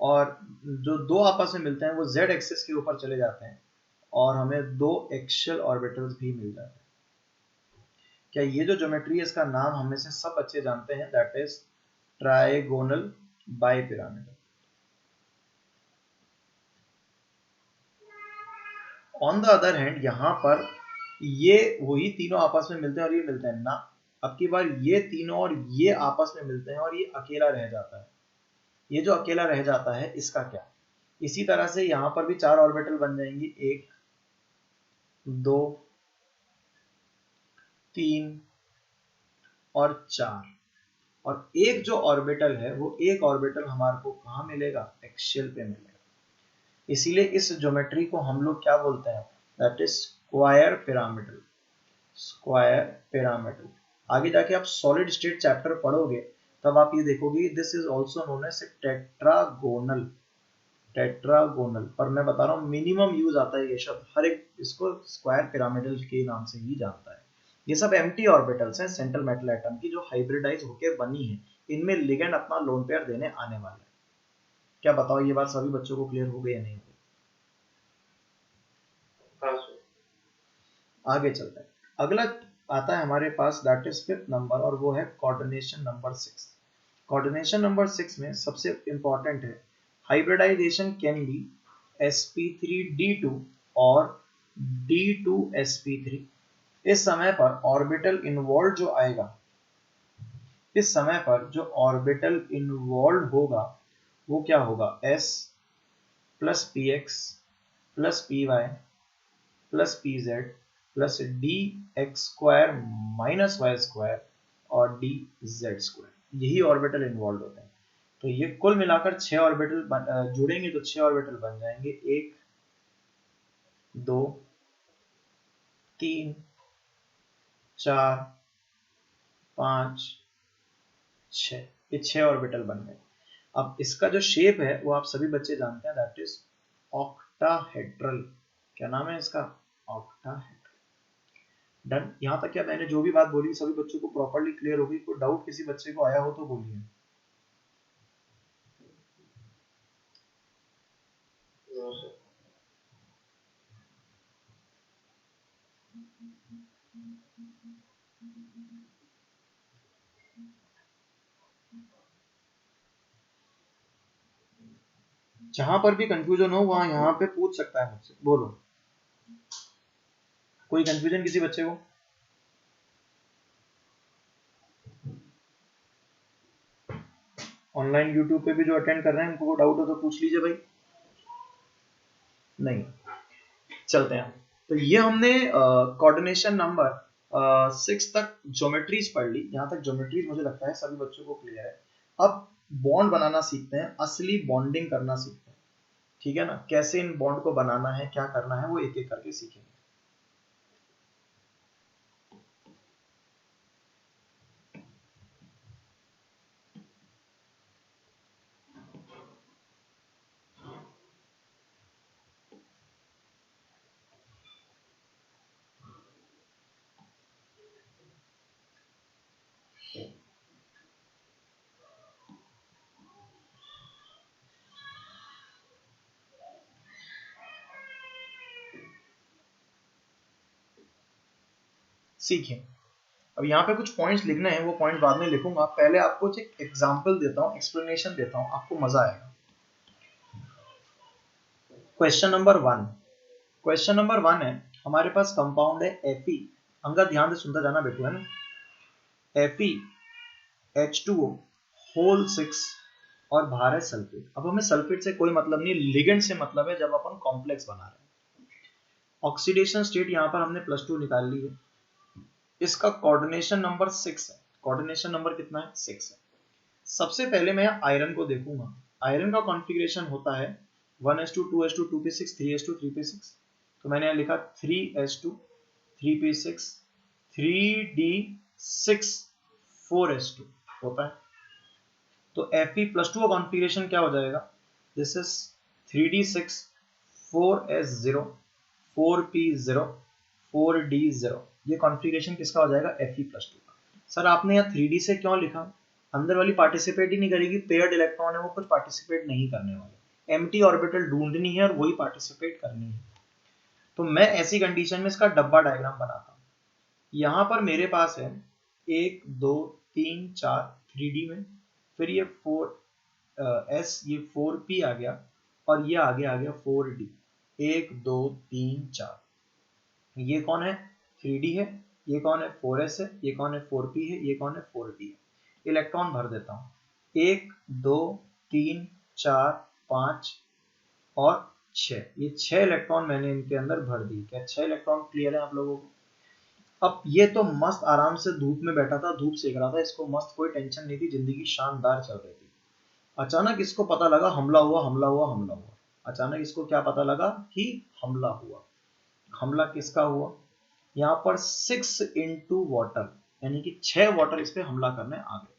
और जो दो आपस में मिलते हैं वो z एक्सिस के ऊपर चले जाते हैं और हमें दो एक्सियल ऑर्बिटल्स भी मिल जाते हैं। क्या ये जो ज्योमेट्री है इसका नाम हमें से सब बच्चे जानते हैं, that is trigonal bipyramidal. On the other hand यहाँ पर ये वही तीनों आपस में मिलते हैं और ये मिलते हैं ना, अब की बार ये तीनों और ये आपस में मिलते हैं और ये अकेला रह जाता है। ये जो अकेला रह जाता है इसका क्या, इसी तरह से यहां पर भी चार ऑर्बिटल बन जाएंगी, एक दो तीन और चार, और एक जो ऑर्बिटल है वो एक ऑर्बिटल हमारे को कहां मिलेगा, एक्सियल पे मिलेगा। इसीलिए इस ज्योमेट्री को हम लोग क्या बोलते हैं, that is square pyramidal. Square pyramidal. आगे जाके आप सॉलिड स्टेट चैप्टर पढ़ोगे तब आप ये देखोगे this is also known as tetragonal. Tetragonal, पर मैं बता रहा हूँ मिनिमम यूज आता है ये शब्द, हर एक इसको स्क्वायर पिरामिडल के नाम से ही जानता है। ये सब एम्प्टी ऑर्बिटल्स हैं सेंट्रल मेटल एटम की जो हाइब्रिडाइज होकर बनी है, इनमें लिगेंड अपना लोन पेयर देने आने वाला है। क्या बताओ ये बात सभी बच्चों को क्लियर हो गई या नहीं हो गई? आगे चलते हैं, अगला आता है हमारे पास दैट इज फिफ्थ नंबर और वो है कोऑर्डिनेशन नंबर 6। कोऑर्डिनेशन नंबर 6 में सबसे इंपॉर्टेंट है हाइब्रिडाइजेशन कैन बी sp3d2 और d2sp3। इस समय पर ऑर्बिटल इन्वॉल्व जो आएगा, इस समय पर जो ऑर्बिटल इन्वॉल्व होगा वो क्या होगा, s plus p x plus p y plus p z plus d x square minus y square और डी जेड स्क्वायर, यही ऑर्बिटल इन्वॉल्व होते हैं। तो ये कुल मिलाकर 6 ऑर्बिटल जुड़ेंगे तो 6 ऑर्बिटल बन जाएंगे, 1 2 3 4 5 6, ये 6 ऑर्बिटल बन गए। अब इसका जो शेप है वो आप सभी बच्चे जानते हैं, दैट इज ऑक्टाहेड्रल। क्या नाम है इसका, ऑक्टाहेड्रल। डन। यहाँ तक क्या मैंने जो भी बात बोली सभी बच्चों को प्रॉपर्ली क्लियर होगी? कोई डाउट किसी बच्चे को आया हो तो बोलिए। जहां पर भी कंफ्यूजन हो वहां यहाँ पे पूछ सकता है मुझसे। बोलो, कोई कंफ्यूजन किसी बच्चे को? ऑनलाइन यूट्यूब पे भी जो अटेंड कर रहे हैं उनको डाउट हो तो पूछ लीजिए भाई। नहीं, चलते हैं। तो ये हमने कोऑर्डिनेशन नंबर 6 तक ज्योमेट्रीज पढ़ ली। यहाँ तक ज्योमेट्रीज मुझे लगता है सभी बच्चों को क्लियर है। अब बॉन्ड बनाना सीखते हैं, असली बॉन्डिंग करना सीखते हैं, ठीक है ना? कैसे इन बॉन्ड को बनाना है, क्या करना है, वो एक एक करके सीखेंगे। सीखें। अब यहाँ पे कुछ पॉइंट्स लिखने हैं, वो पॉइंट्स बाद में लिखूंगा। पहले आपको एक एग्जांपल देता हूँ, एक्सप्लेनेशन देता हूँ, आपको मजा आएगा। Question number 1। क्वेश्चन नंबर 1 है, हमारे पास कंपाउंड है Fe। अंगा ध्यान से सुनता जाना बेटू, है ना? Fe H2O होल 6 और बाहर है सल्फेट। अब हमें सल्फेट से कोई मतलब नहीं, लिगेंड से मतलब है जब अपन कॉम्प्लेक्स बना रहे हैं। ऑक्सीडेशन स्टेट यहाँ पर हमने +2 निकाल ली है। इसका कोऑर्डिनेशन नंबर 6 है। कोऑर्डिनेशन नंबर कितना है? 6 है। सबसे पहले मैं आयरन को देखूंगा। आयरन का कॉन्फ़िगरेशन होता है 1s2 2s2 2p6 3s2 3p6। तो मैंने यहाँ लिखा 3s2 3p6 3d6 4s2 होता है। तो Fe+2 का कॉन्फ़िगरेशन क्या हो जाएगा? This is 3d6 4s0 4p0 4d0। ये कॉन्फ़िगरेशन किसका हो जाएगा? Fe+2 का। सर आपने यहाँ 3d से क्यों लिखा? अंदर वाली पार्टिसिपेट ही नहीं करेगी, पेयर्ड इलेक्ट्रॉन है वो कुछ पार्टिसिपेट नहीं करने वाले। एम्प्टी ऑर्बिटल ढूंढनी है और वही पार्टिसिपेट करनी है। तो मैं ऐसी कंडीशन में इसका डब्बा डायग्राम बनाता हूँ। यहाँ पर मेरे पास है 1 2 3 4 3D में, फिर ये 4s ये 4p आ गया और ये आगे आ गया 4d। 1 2 3 4। ये कौन है? 3d है। ये कौन है? 4s है। ये कौन है? 4p है। ये कौन है? 4d है। इलेक्ट्रॉन भर देता हूँ। 1 2 3 4 5 और 6। ये 6 इलेक्ट्रॉन मैंने इनके अंदर भर दी। क्या 6 इलेक्ट्रॉन क्लियर है आप लोगों को? अब ये तो मस्त आराम से धूप में बैठा था, धूप सेक रहा था, इसको मस्त कोई टेंशन नहीं थी, जिंदगी शानदार चल रही थी। अचानक इसको पता लगा हमला हुआ हमला हुआ हमला हुआ। अचानक इसको क्या पता लगा कि हमला हुआ। हमला किसका हुआ? यहाँ पर 6 इंटू वाटर, यानी कि 6 वाटर इस पे हमला करने आ गए।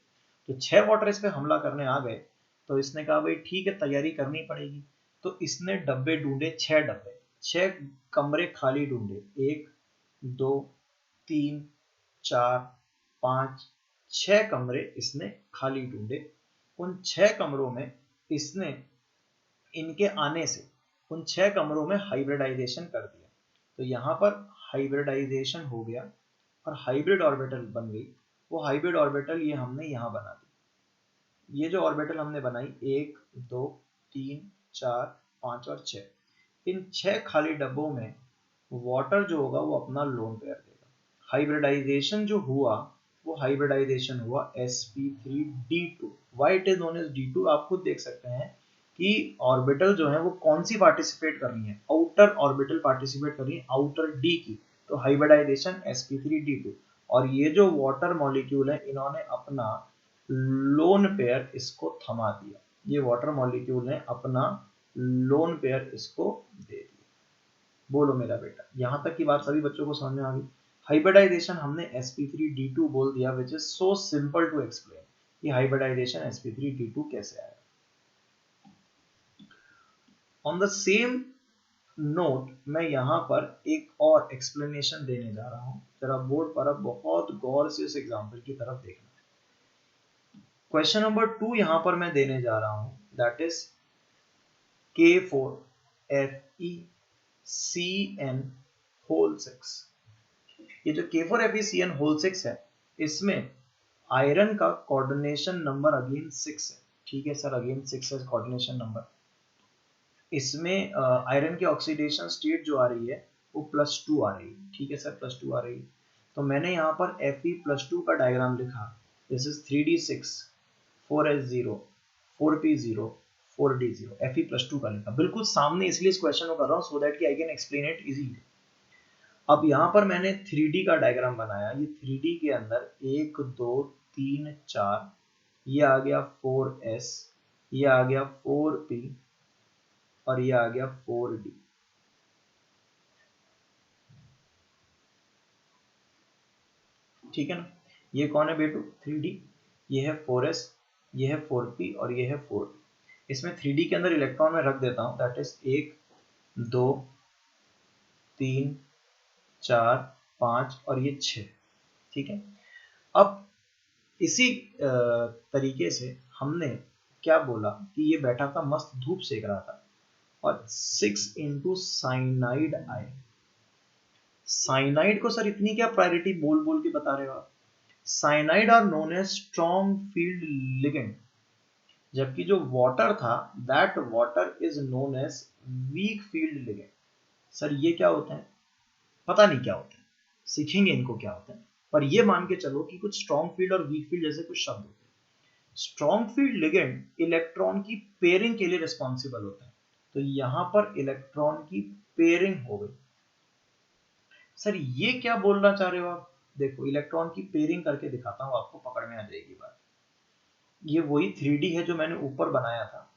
तो 6 वाटर इस पे हमला करने आ गए तो इसने कहा भाई ठीक है, तैयारी करनी पड़ेगी। तो इसने डब्बे ढूंढे, 6 डब्बे, 6 कमरे खाली ढूंढे। 1 2 3 4 5 6 कमरे इसने खाली ढूंढे। उन 6 कमरों में इसने इनके आने से उन 6 कमरों में हाइब्रिडाइजेशन कर दिया। तो यहाँ पर हाइब्रिडाइजेशन हो गया और हाइब्रिड ऑर्बिटल बन गई। वो हाइब्रिड ऑर्बिटल ये हमने यहाँ बना दी। ये जो ऑर्बिटल हमने बनाई 1 2 3 4 5 और 6, इन 6 खाली डब्बों में वाटर जो होगा वो अपना लोन पेयर देगा। हाइब्रिडाइजेशन जो हुआ वो हाइब्रिडाइजेशन हुआ sp3d2। Why it is known as d2 आप खुद देख सकते हैं कि ऑर्बिटल जो है वो कौन सी पार्टिसिपेट कर रही है? आउटर ऑर्बिटल पार्टिसिपेट कर रही है, आउटर d की। तो हाइब्रिडाइजेशन sp3d2। और ये जो वाटर मॉलिक्यूल है इन्होंने अपना लोन पेयर इसको थमा दिया। ये वाटर मॉलिक्यूल ने अपना लोन पेयर इसको दे दिया। बोलो मेरा बेटा, यहां तक की बात सभी बच्चों को समझ में आ गई? हाइब्रिडाइजेशन हमने sp3d2 बोल दिया, which is so simple to explain. ये हाइब्रिडाइजेशन sp3d2 कैसे आया? ऑन द सेम नोट, मैं यहाँ पर एक और एक्सप्लेनेशन देने जा रहा हूँ, जरा बोर्ड पर अब बहुत गौर से इस एग्जाम्पल की तरफ देखना। क्वेश्चन नंबर 2 यहाँ पर मैं देने जा रहा हूँ, दैट इज K4FeCN होल 6। ये जो K4FeCN होल 6 है, इसमें आयरन का कोऑर्डिनेशन नंबर अगेन 6 है। ठीक है सर, अगेन 6 है कोऑर्डिनेशन नंबर। इसमें आयरन की ऑक्सीडेशन स्टेट जो आ रही है वो +2 आ रही है। ठीक है सर, +2 आ रही है। तो मैंने यहाँ पर Fe+2 का डायग्राम लिखा। This is 3d6 4s0 4p0 4d0 Fe+2 का लिखा, बिल्कुल सामने, इसलिए इस क्वेश्चन को कर रहा हूँ सो दैट कि I can explain it easily. अब यहाँ पर मैंने 3D का डायग्राम बनाया। ये 3D के अंदर 1 2 3 4, ये आ गया 4s, ये आ गया 4p और ये आ गया 4d। ठीक है ना, ये कौन है बेटू? 3D। ये है 4s, ये है 4p और ये है 4d। इसमें 3D के अंदर इलेक्ट्रॉन में रख देता हूं, दैट इज 1 2 3 4 5 और ये 6। ठीक है, अब इसी तरीके से हमने क्या बोला कि ये बैठा था मस्त धूप सेक रहा था और 6 इंटू साइनाइड आए। साइनाइड को सर इतनी क्या प्रायोरिटी बोल बोल के बता रहे हो आप? Cyanide are known as strong field ligand, जबकि जो वाटर था that water is known as weak field ligand. Sir ये क्या होता है? पता नहीं क्या होता है, सीखेंगे इनको क्या होता है, पर ये मान के चलो कि कुछ स्ट्रॉन्ग फील्ड और वीक फील्ड जैसे कुछ शब्द होते हैं। स्ट्रॉन्ग फील्ड लिगेंड इलेक्ट्रॉन की पेयरिंग के लिए रिस्पॉन्सिबल होता है। तो यहां पर इलेक्ट्रॉन की पेयरिंग हो गई। सर ये क्या बोलना चाह रहे हो आप? देखो इलेक्ट्रॉन की पेयरिंग करके दिखाता हूं आपको, पकड़ में आ जाएगी बात। ये वही 3D है जो मैंने ऊपर बनाया था।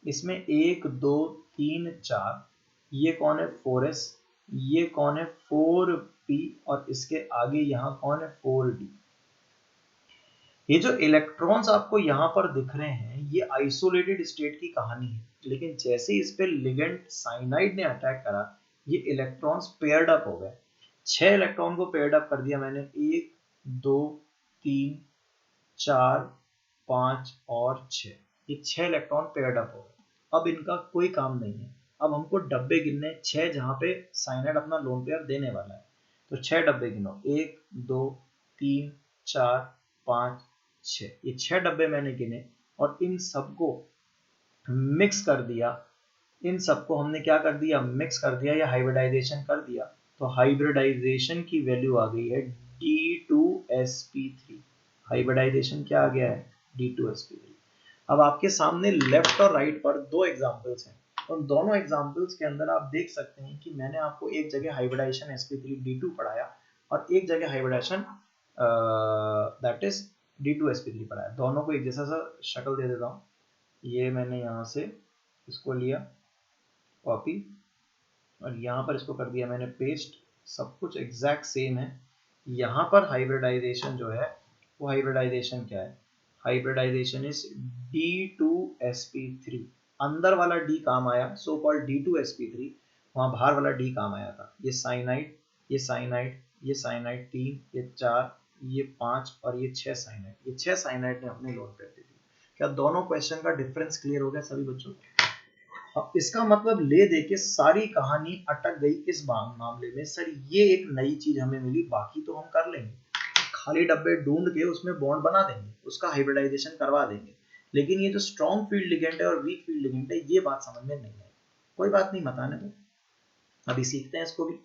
इसमें 1 2 3 4, ये कौन है? 4s, ये कौन है? 4p और इसके आगे यहां कौन है? 4d। ये जो इलेक्ट्रॉन्स आपको यहां पर दिख रहे हैं ये आइसोलेटेड स्टेट की कहानी है, लेकिन जैसे इस पे लिगेंड साइनाइड ने अटैक करा, ये इलेक्ट्रॉन्स पेयर्ड अप हो गए। 6 इलेक्ट्रॉन को पेयर्ड अप कर दिया मैंने, 1 2 3 4 5 और 6। ये 6 इलेक्ट्रॉन पेयर्ड अप हो गए। अब इनका कोई काम नहीं है, अब हमको डब्बे गिनने 6 जहां पे साइनाइड अपना लोन पेयर देने वाला है। तो 6 डब्बे गिनो, 1 2 3 4 5 6। ये 6 डब्बे मैंने गिने और इन सबको मिक्स कर दिया। इन सबको हमने क्या कर दिया? मिक्स कर दिया या हाइब्रिडाइजेशन कर दिया। तो हाइब्रिडाइजेशन की वैल्यू आ गई है D2sp3। हाइब्रिडाइजेशन क्या आ गया है? D2sp3। अब आपके सामने लेफ्ट और राइट पर दो एग्जांपल्स हैं। उन दोनों एग्जांपल्स के अंदर आप देख सकते हैं कि मैंने आपको एक जगह हाइब्रिडाइजेशन sp3d2 पढ़ाया और एक जगह हाइब्रिडाइजेशन दैट इज D2sp3 पढ़ाया। दोनों को एक जैसा सा शक्ल दे देता हूँ। ये मैंने यहाँ से इसको लिया कॉपी और यहाँ पर इसको कर दिया मैंने पेस्ट। सब कुछ एग्जैक्ट सेम है। यहाँ पर हाइब्रिडाइजेशन जो है वो हाइब्रिडाइजेशन क्या है? Hybridization is D2sp3। अंदर वाला D काम आया, सो कॉल्ड D2sp3, वहां बाहर वाला D काम आया था। ये साइनाइड, ये साइनाइड, ये साइनाइड 3, ये 4, ये 5 और ये 6 साइनाइड। ये 6 साइनाइड ने अपने लोन कर दी थी। क्या दोनों क्वेश्चन का डिफरेंस क्लियर हो गया सभी बच्चों को? अब इसका मतलब ले दे के सारी कहानी अटक गई इस मामले में। सर ये एक नई चीज हमें मिली, बाकी तो हम कर लेंगे, खाली डब्बे ढूंढ के उसमें बॉन्ड बना देंगे, उसका हाइब्रिडाइजेशन करवा देंगे, लेकिन ये जो स्ट्रॉन्ग फील्ड लिगेंड है और वीक फील्ड लिगेंड है ये बात समझ में नहीं आई। कोई बात नहीं, बताने दो, अभी सीखते हैं इसको भी।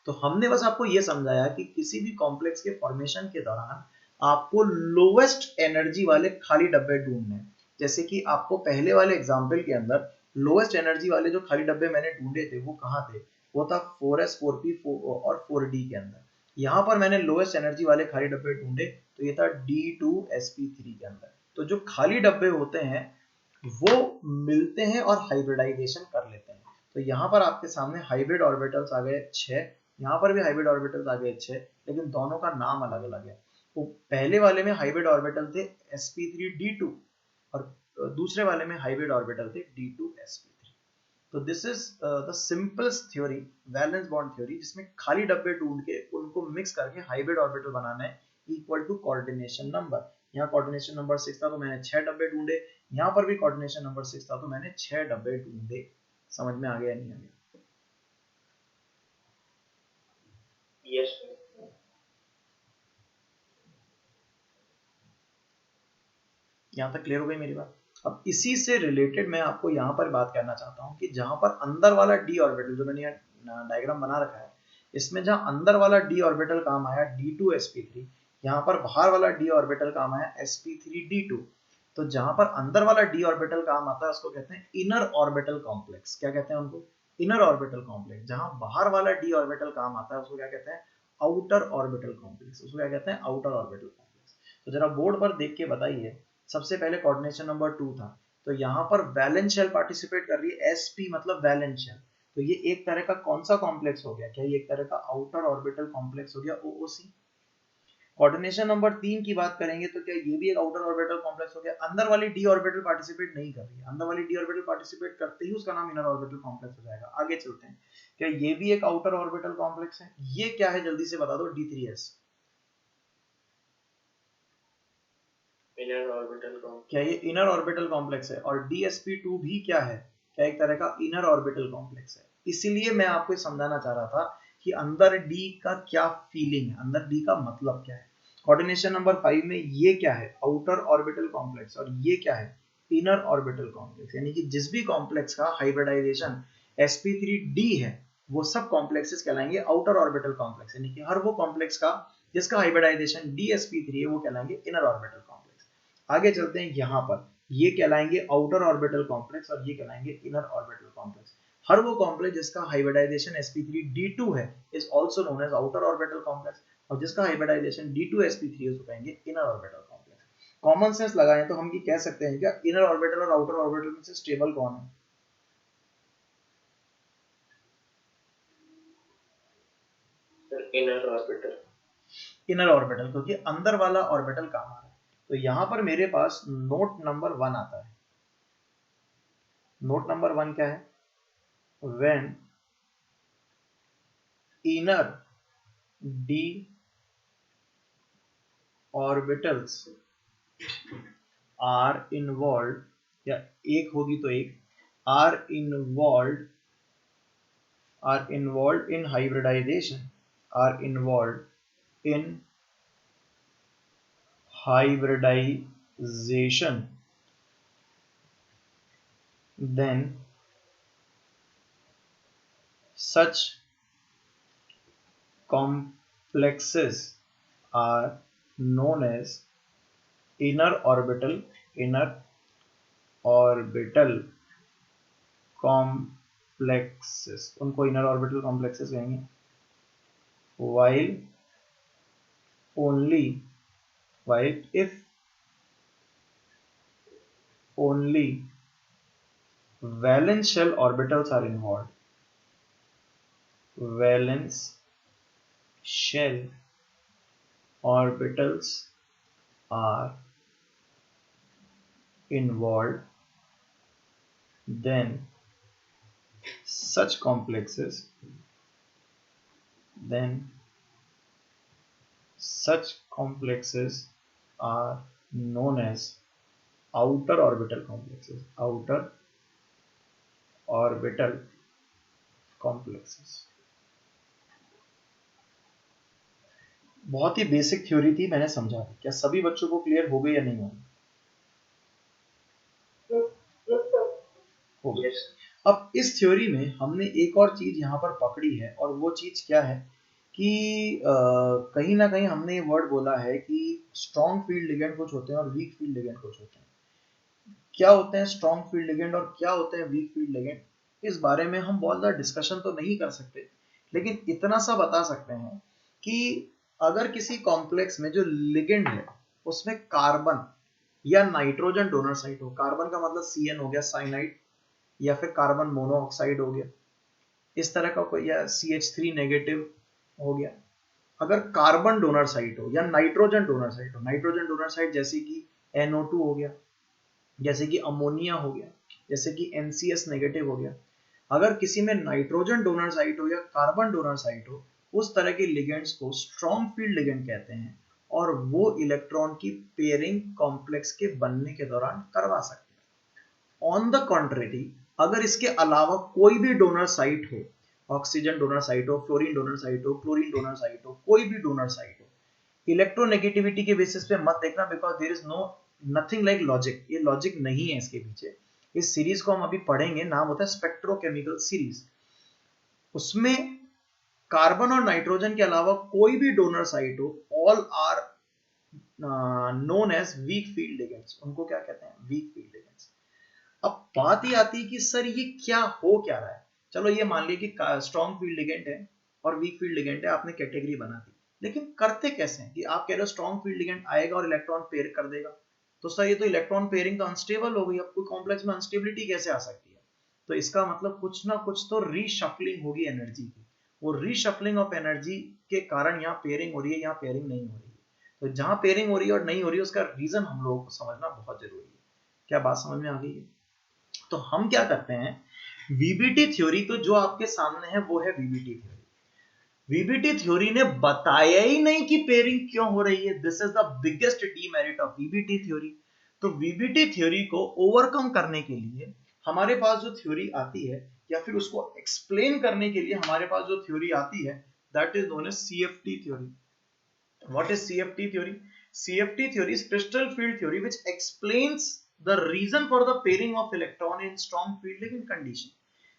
तो हमने बस आपको ये समझाया कि किसी भी कॉम्प्लेक्स के फॉर्मेशन के दौरान आपको लोवेस्ट एनर्जी वाले खाली डब्बे ढूंढने हैं। जैसे कि आपको पहले वाले एग्जाम्पल के अंदर लोवेस्ट एनर्जी वाले जो खाली डब्बे मैंने ढूंढे थे वो कहाँ थे? वो था 4s 4p और 4d के अंदर। यहाँ पर मैंने लोवेस्ट एनर्जी वाले खाली डब्बे ढूंढे तो ये था D2sp3 के अंदर। तो जो खाली डब्बे होते हैं वो मिलते हैं और हाइब्रिडाइजेशन कर लेते हैं। तो यहाँ पर आपके सामने हाइब्रिड ऑर्बिटल्स आ गए 6, यहाँ पर भी हाइब्रिड ऑर्बिटल्स आ गए 6, लेकिन दोनों का नाम अलग अलग है। तो पहले वाले में हाइब्रिड ऑर्बिटल थे sp3d2 और दूसरे वाले में हाइब्रिड ऑर्बिटल थे D2sp3। तो this is the simplest theory, valence bond theory, जिसमें खाली डब्बे ढूंढ के उनको मिक्स करके हाइब्रिड ऑर्बिटल बनाना है इक्वल टू कोऑर्डिनेशन नंबर। यहाँ कोऑर्डिनेशन नंबर 6 था तो मैंने 6 डब्बे ढूंढे, यहाँ पर भी कोऑर्डिनेशन नंबर 6 था तो मैंने 6 डब्बे ढूंढे। समझ में आ गया नहीं आ गया? यस। यहाँ तक क्लियर हो गई मेरी बात? अब इसी से रिलेटेड मैं आपको यहाँ पर बात करना चाहता हूँ कि जहां पर अंदर वाला डी ऑर्बिटल, जो मैंने यहाँ डायग्राम बना रखा है, इसमें जहां अंदर वाला डी ऑर्बिटल काम आया D2sp3, यहाँ पर बाहर वाला डी ऑर्बिटल काम आया sp3d2। तो जहां पर अंदर वाला डी ऑर्बिटल काम आता है उसको कहते हैं इनर ऑर्बिटल कॉम्प्लेक्स। क्या कहते हैं उनको? Inner orbital complex. जहां बाहर वाला डी ऑर्बिटल काम आता है उसको क्या कहते हैं? Outer orbital complex. उसको क्या कहते हैं? Outer orbital complex. तो जरा बोर्ड पर देख के बताइए। सबसे पहले कोऑर्डिनेशन नंबर 2 था, तो यहाँ पर वैलेंस शेल पार्टिसिपेट कर रही है, sp मतलब वैलेंस शेल। तो ये एक तरह का कौन सा कॉम्प्लेक्स हो गया? क्या ये एक तरह का आउटर ऑर्बिटल कॉम्प्लेक्स हो गया, OOC। कोऑर्डिनेशन नंबर 3 की बात करेंगे तो क्या ये भी एक आउटर ऑर्बिटल कॉम्प्लेक्स हो गया? अंदर वाली डी ऑर्बिटल पार्टिसिपेट नहीं कर रही है, अंदर वाली डी ऑर्बिटल पार्टिसिपेट करते ही उसका नाम इनर ऑर्बिटल कॉम्प्लेक्स हो जाएगा। आगे चलते हैं, क्या ये भी एक आउटर ऑर्बिटल कॉम्प्लेक्स है? ये क्या है जल्दी से बता दो? D3s। Inner orbital complex. क्या ये इनर ऑर्बिटल कॉम्प्लेक्स है? और DsP2 भी क्या है? क्या एक तरह का इनर ऑर्बिटल कॉम्प्लेक्स है। इसीलिए मैं आपको समझाना चाह रहा था कि अंदर डी का क्या फीलिंग है, अंदर डी का मतलब क्या है। कोऑर्डिनेशन नंबर 5 में ये क्या है? Outer orbital complex. और ये क्या है? Inner orbital complex. यानी कि जिस भी कॉम्प्लेक्स का हाइब्रिडाइजेशन sp3d है वो सब कॉम्प्लेक्सेस कहलाएंगे आउटर ऑर्बिटल कॉम्प्लेक्स। यानी कि हर वो कॉम्प्लेक्स का जिसका हाइब्रिडाइजेशन dsp3 है वो कहलाएंगे इनर ऑर्बिटल कॉम्प्लेक्स। आगे चलते हैं, यहाँ पर ये कहलाएंगे आउटर ऑर्बिटल कॉम्प्लेक्स और ये कहलाएंगे इनर ऑर्बिटल कॉम्प्लेक्स। हर वो कॉम्प्लेक्स जिसका हाइब्रिडाइजेशन sp3d2 है is also known as outer orbital complex, और जिसका हाइब्रिडाइजेशन d2sp3 है उसको कहेंगे inner orbital complex. Common sense लगाएं तो हम ये कह सकते हैं क्या इनर ऑर्बिटल और आउटर ऑर्बिटल में से स्टेबल कौन है? Inner orbital. इनर ऑर्बिटल, क्योंकि अंदर वाला ऑर्बिटल कहाँ आ रहा है। तो यहां पर मेरे पास नोट नंबर 1 आता है। नोट नंबर 1 क्या है? when inner d orbitals are involved, या एक होगी तो एक, are involved in hybridization, are involved in hybridization, then such complexes are known as inner orbital complexes। उनको inner orbital complexes कहेंगे। while if only valence shell orbitals are involved, valence shell orbitals are involved, then such complexes are known as outer orbital complexes, outer orbital complexes। बहुत ही basic theory थी, मैंने समझा। क्या सभी बच्चों को क्लियर हो गई या नहीं होगी? हो गई। अब इस थ्योरी में हमने एक और चीज यहाँ पर पकड़ी है, और वो चीज क्या है कि कहीं ना कहीं हमने ये वर्ड बोला है कि स्ट्रॉन्ग फील्ड लिगेंड कुछ होते हैं और वीक फील्ड लिगेंड कुछ होते हैं। क्या होते हैं स्ट्रॉन्ग फील्ड लिगेंड और क्या होते हैं वीक फील्ड लिगेंड, इस बारे में हम बहुत ज्यादा डिस्कशन तो नहीं कर सकते, लेकिन इतना सा बता सकते हैं कि अगर किसी कॉम्प्लेक्स में जो लिगेंड है उसमें कार्बन या नाइट्रोजन डोनर साइट हो, कार्बन का मतलब CN हो गया साइनाइड, या फिर कार्बन मोनोऑक्साइड हो गया, इस तरह का कोई, या CH3 नेगेटिव हो गया। अगर कार्बन डोनर साइट हो या नाइट्रोजन डोनर साइट हो, नाइट्रोजन डोनर साइट जैसे कि NO2 हो गया, जैसे कि अमोनिया हो गया, जैसे कि NCS नेगेटिव हो गया। अगर किसी में नाइट्रोजन डोनर साइट हो या कार्बन डोनर साइट हो, उस तरह के लिगेंड्स को स्ट्रॉन्ग फील्ड लिगेंड कहते हैं और वो इलेक्ट्रॉन की पेयरिंग कॉम्प्लेक्स के बनने के दौरान करवा सकते हैं। ऑन द कॉन्ट्रेरी, अगर इसके अलावा कोई भी डोनर साइट हो, ऑक्सीजन डोनर साइट हो, फ्लोरीन डोनर साइट हो, क्लोरीन डोनर साइट हो, कोई भी डोनर साइट हो, इलेक्ट्रोनेगेटिविटी के बेसिस पे मत देखना, because there is no nothing like logic, ये लॉजिक नहीं है इसके पीछे। इस सीरीज को हम अभी पढ़ेंगे, नाम होता है स्पेक्ट्रोकेमिकल सीरीज। उसमें कार्बन और नाइट्रोजन के अलावा कोई भी डोनर साइट हो, all are known as weak field ligands. उनको क्या कहते हैं? Weak field ligands. अब बात ही आती है कि सर ये क्या हो क्या रहा है। चलो ये मान लीजिए कि स्ट्रॉन्ग फील्ड लिगेंड है और वीक फील्ड लिगेंड है, आपने कैटेगरी बना दी, लेकिन करते कैसे हैं कि आप कह रहे हो स्ट्रॉन्ग फील्ड लिगेंड आएगा और इलेक्ट्रॉन पेयर कर देगा, तो सर ये तो इलेक्ट्रॉन पेयरिंग तो अनस्टेबल हो गई, अब कोई कॉम्प्लेक्स में अनस्टेबिलिटी कैसे आ सकती है? तो इसका मतलब कुछ ना कुछ तो रीशफलिंग होगी एनर्जी की। वो रीशफलिंग ऑफ एनर्जी के कारण यहाँ पेयरिंग हो रही है, यहाँ पेयरिंग नहीं हो रही है। तो जहां पेयरिंग हो रही है और नहीं हो रही है, उसका रीजन हम लोगों को समझना बहुत जरूरी है। क्या बात समझ में आ गई है? तो हम क्या करते हैं, वीबीटी थ्योरी तो जो आपके सामने है वो है वीबीटी थ्योरी। वीबीटी थ्योरी ने बताया ही नहीं कि पेयरिंग क्यों हो रही है। This is the biggest demerit of VBT theory. तो वीबीटी थ्योरी को ओवरकम करने के लिए हमारे पास जो थ्योरी आती है, या फिर उसको एक्सप्लेन करने के लिए हमारे पास जो थ्योरी आती है, that is known as CFT theory. What is CFT theory? CFT theory is crystal field theory which explains the reason for the pairing of electron in strong field ligand condition.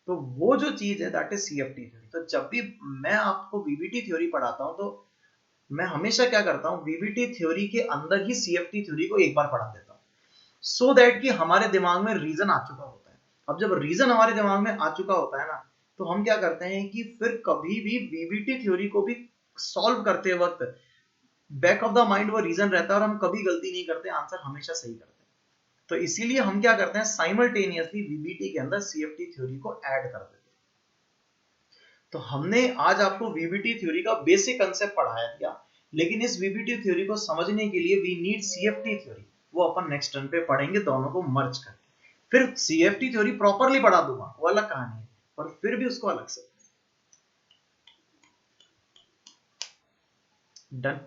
तो वो जो चीज है that is CFT theory. तो जब भी मैं आपको VBT थ्योरी पढ़ाता हूं, तो मैं हमेशा क्या करता हूं, VBT थ्योरी के अंदर ही CFT थ्योरी को एक बार पढ़ा देता हूं, सो दैट कि हमारे दिमाग में रीजन आ चुका होता है। अब जब रीजन हमारे दिमाग में आ चुका होता है ना, तो हम क्या करते हैं कि फिर कभी भी VBT थ्योरी को भी सॉल्व करते वक्त बैक ऑफ द माइंड वो रीजन रहता है और हम कभी गलती नहीं करते, आंसर हमेशा सही करते हैं। तो इसीलिए हम क्या करते हैं, साइमल्टेनियसली वीबीटी के अंदर सीएफटी थ्योरी को ऐड कर देते हैं। तो हमने आज आपको वीबीटी थ्योरी का बेसिक कांसेप्ट पढ़ाया दिया, लेकिन इस वीबीटी थ्योरी को समझने के लिए वी नीड सीएफटी थ्योरी। वो अपन नेक्स्ट टर्न पे पढ़ेंगे, दोनों को मर्ज करके। फिर सीएफटी थ्योरी प्रॉपर्ली पढ़ा दूंगा, वो अलग कहानी है, पर फिर भी उसको अलग से। डन?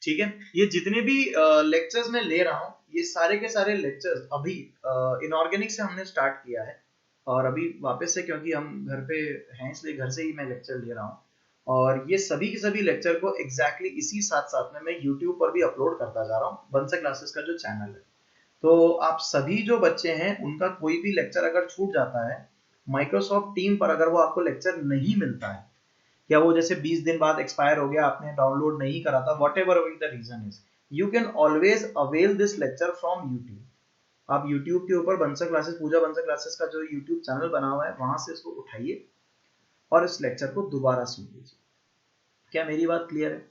ठीक है। ये जितने भी लेक्चर्स मैं ले रहा हूँ, ये सारे के सारे लेक्चर्स अभी इनऑर्गेनिक से हमने स्टार्ट किया है, और अभी वापस से, क्योंकि हम घर पे हैं इसलिए घर से ही मैं लेक्चर ले रहा हूँ। और ये सभी के सभी लेक्चर को एग्जैक्टली इसी साथ साथ में मैं यूट्यूब पर भी अपलोड करता जा रहा हूँ, बंसल क्लासेस का जो चैनल है। तो आप सभी जो बच्चे हैं, उनका कोई भी लेक्चर अगर छूट जाता है, माइक्रोसॉफ्ट टीम पर अगर वो आपको लेक्चर नहीं मिलता है, या वो जैसे 20 दिन बाद एक्सपायर हो गया, आपने डाउनलोड नहीं करा था, whatever the reason is, you can always avail this lecture from YouTube. आप यूट्यूब के ऊपर बंसल क्लासेस, पूजा बंसल क्लासेस का जो यूट्यूब चैनल बना हुआ है, वहां से इसको उठाइए और इस लेक्चर को दोबारा सुन लीजिए। क्या मेरी बात क्लियर है?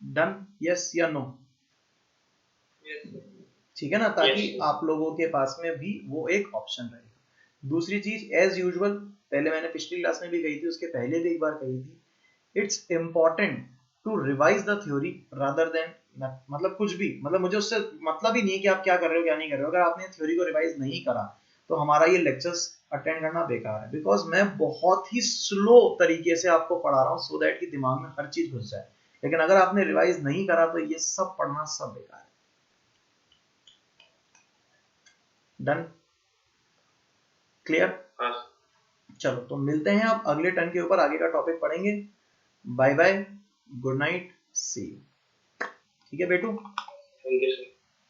डन? यस या नो? ठीक है ना, ताकि आप लोगों के पास में भी वो एक ऑप्शन रहेगा। दूसरी चीज, एज यूजुअल, पहले मैंने पिछली क्लास में भी कही थी, उसके पहले भी एक बार कही थी, it's important to revise the theory rather than, मतलब कुछ भी, मतलब मुझे उससे मतलब ही नहीं कि आप क्या कर रहे हो क्या नहीं कर रहे हो। अगर आपने थ्योरी को रिवाइज नहीं करा तो हमारा ये लेक्चर्स अटेंड करना बेकार है, बिकॉज मैं बहुत ही स्लो तरीके से आपको पढ़ा रहा हूँ, सो दैट कि दिमाग में हर चीज घुस जाए। लेकिन अगर आपने रिवाइज नहीं करा तो ये सब पढ़ना सब बेकार है। डन? क्लियर? चलो तो मिलते हैं अब अगले टर्न के ऊपर, आगे का टॉपिक पढ़ेंगे। Bye bye, good night, see you. ठीक है बेटू?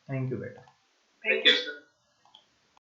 थैंक यू बेटा।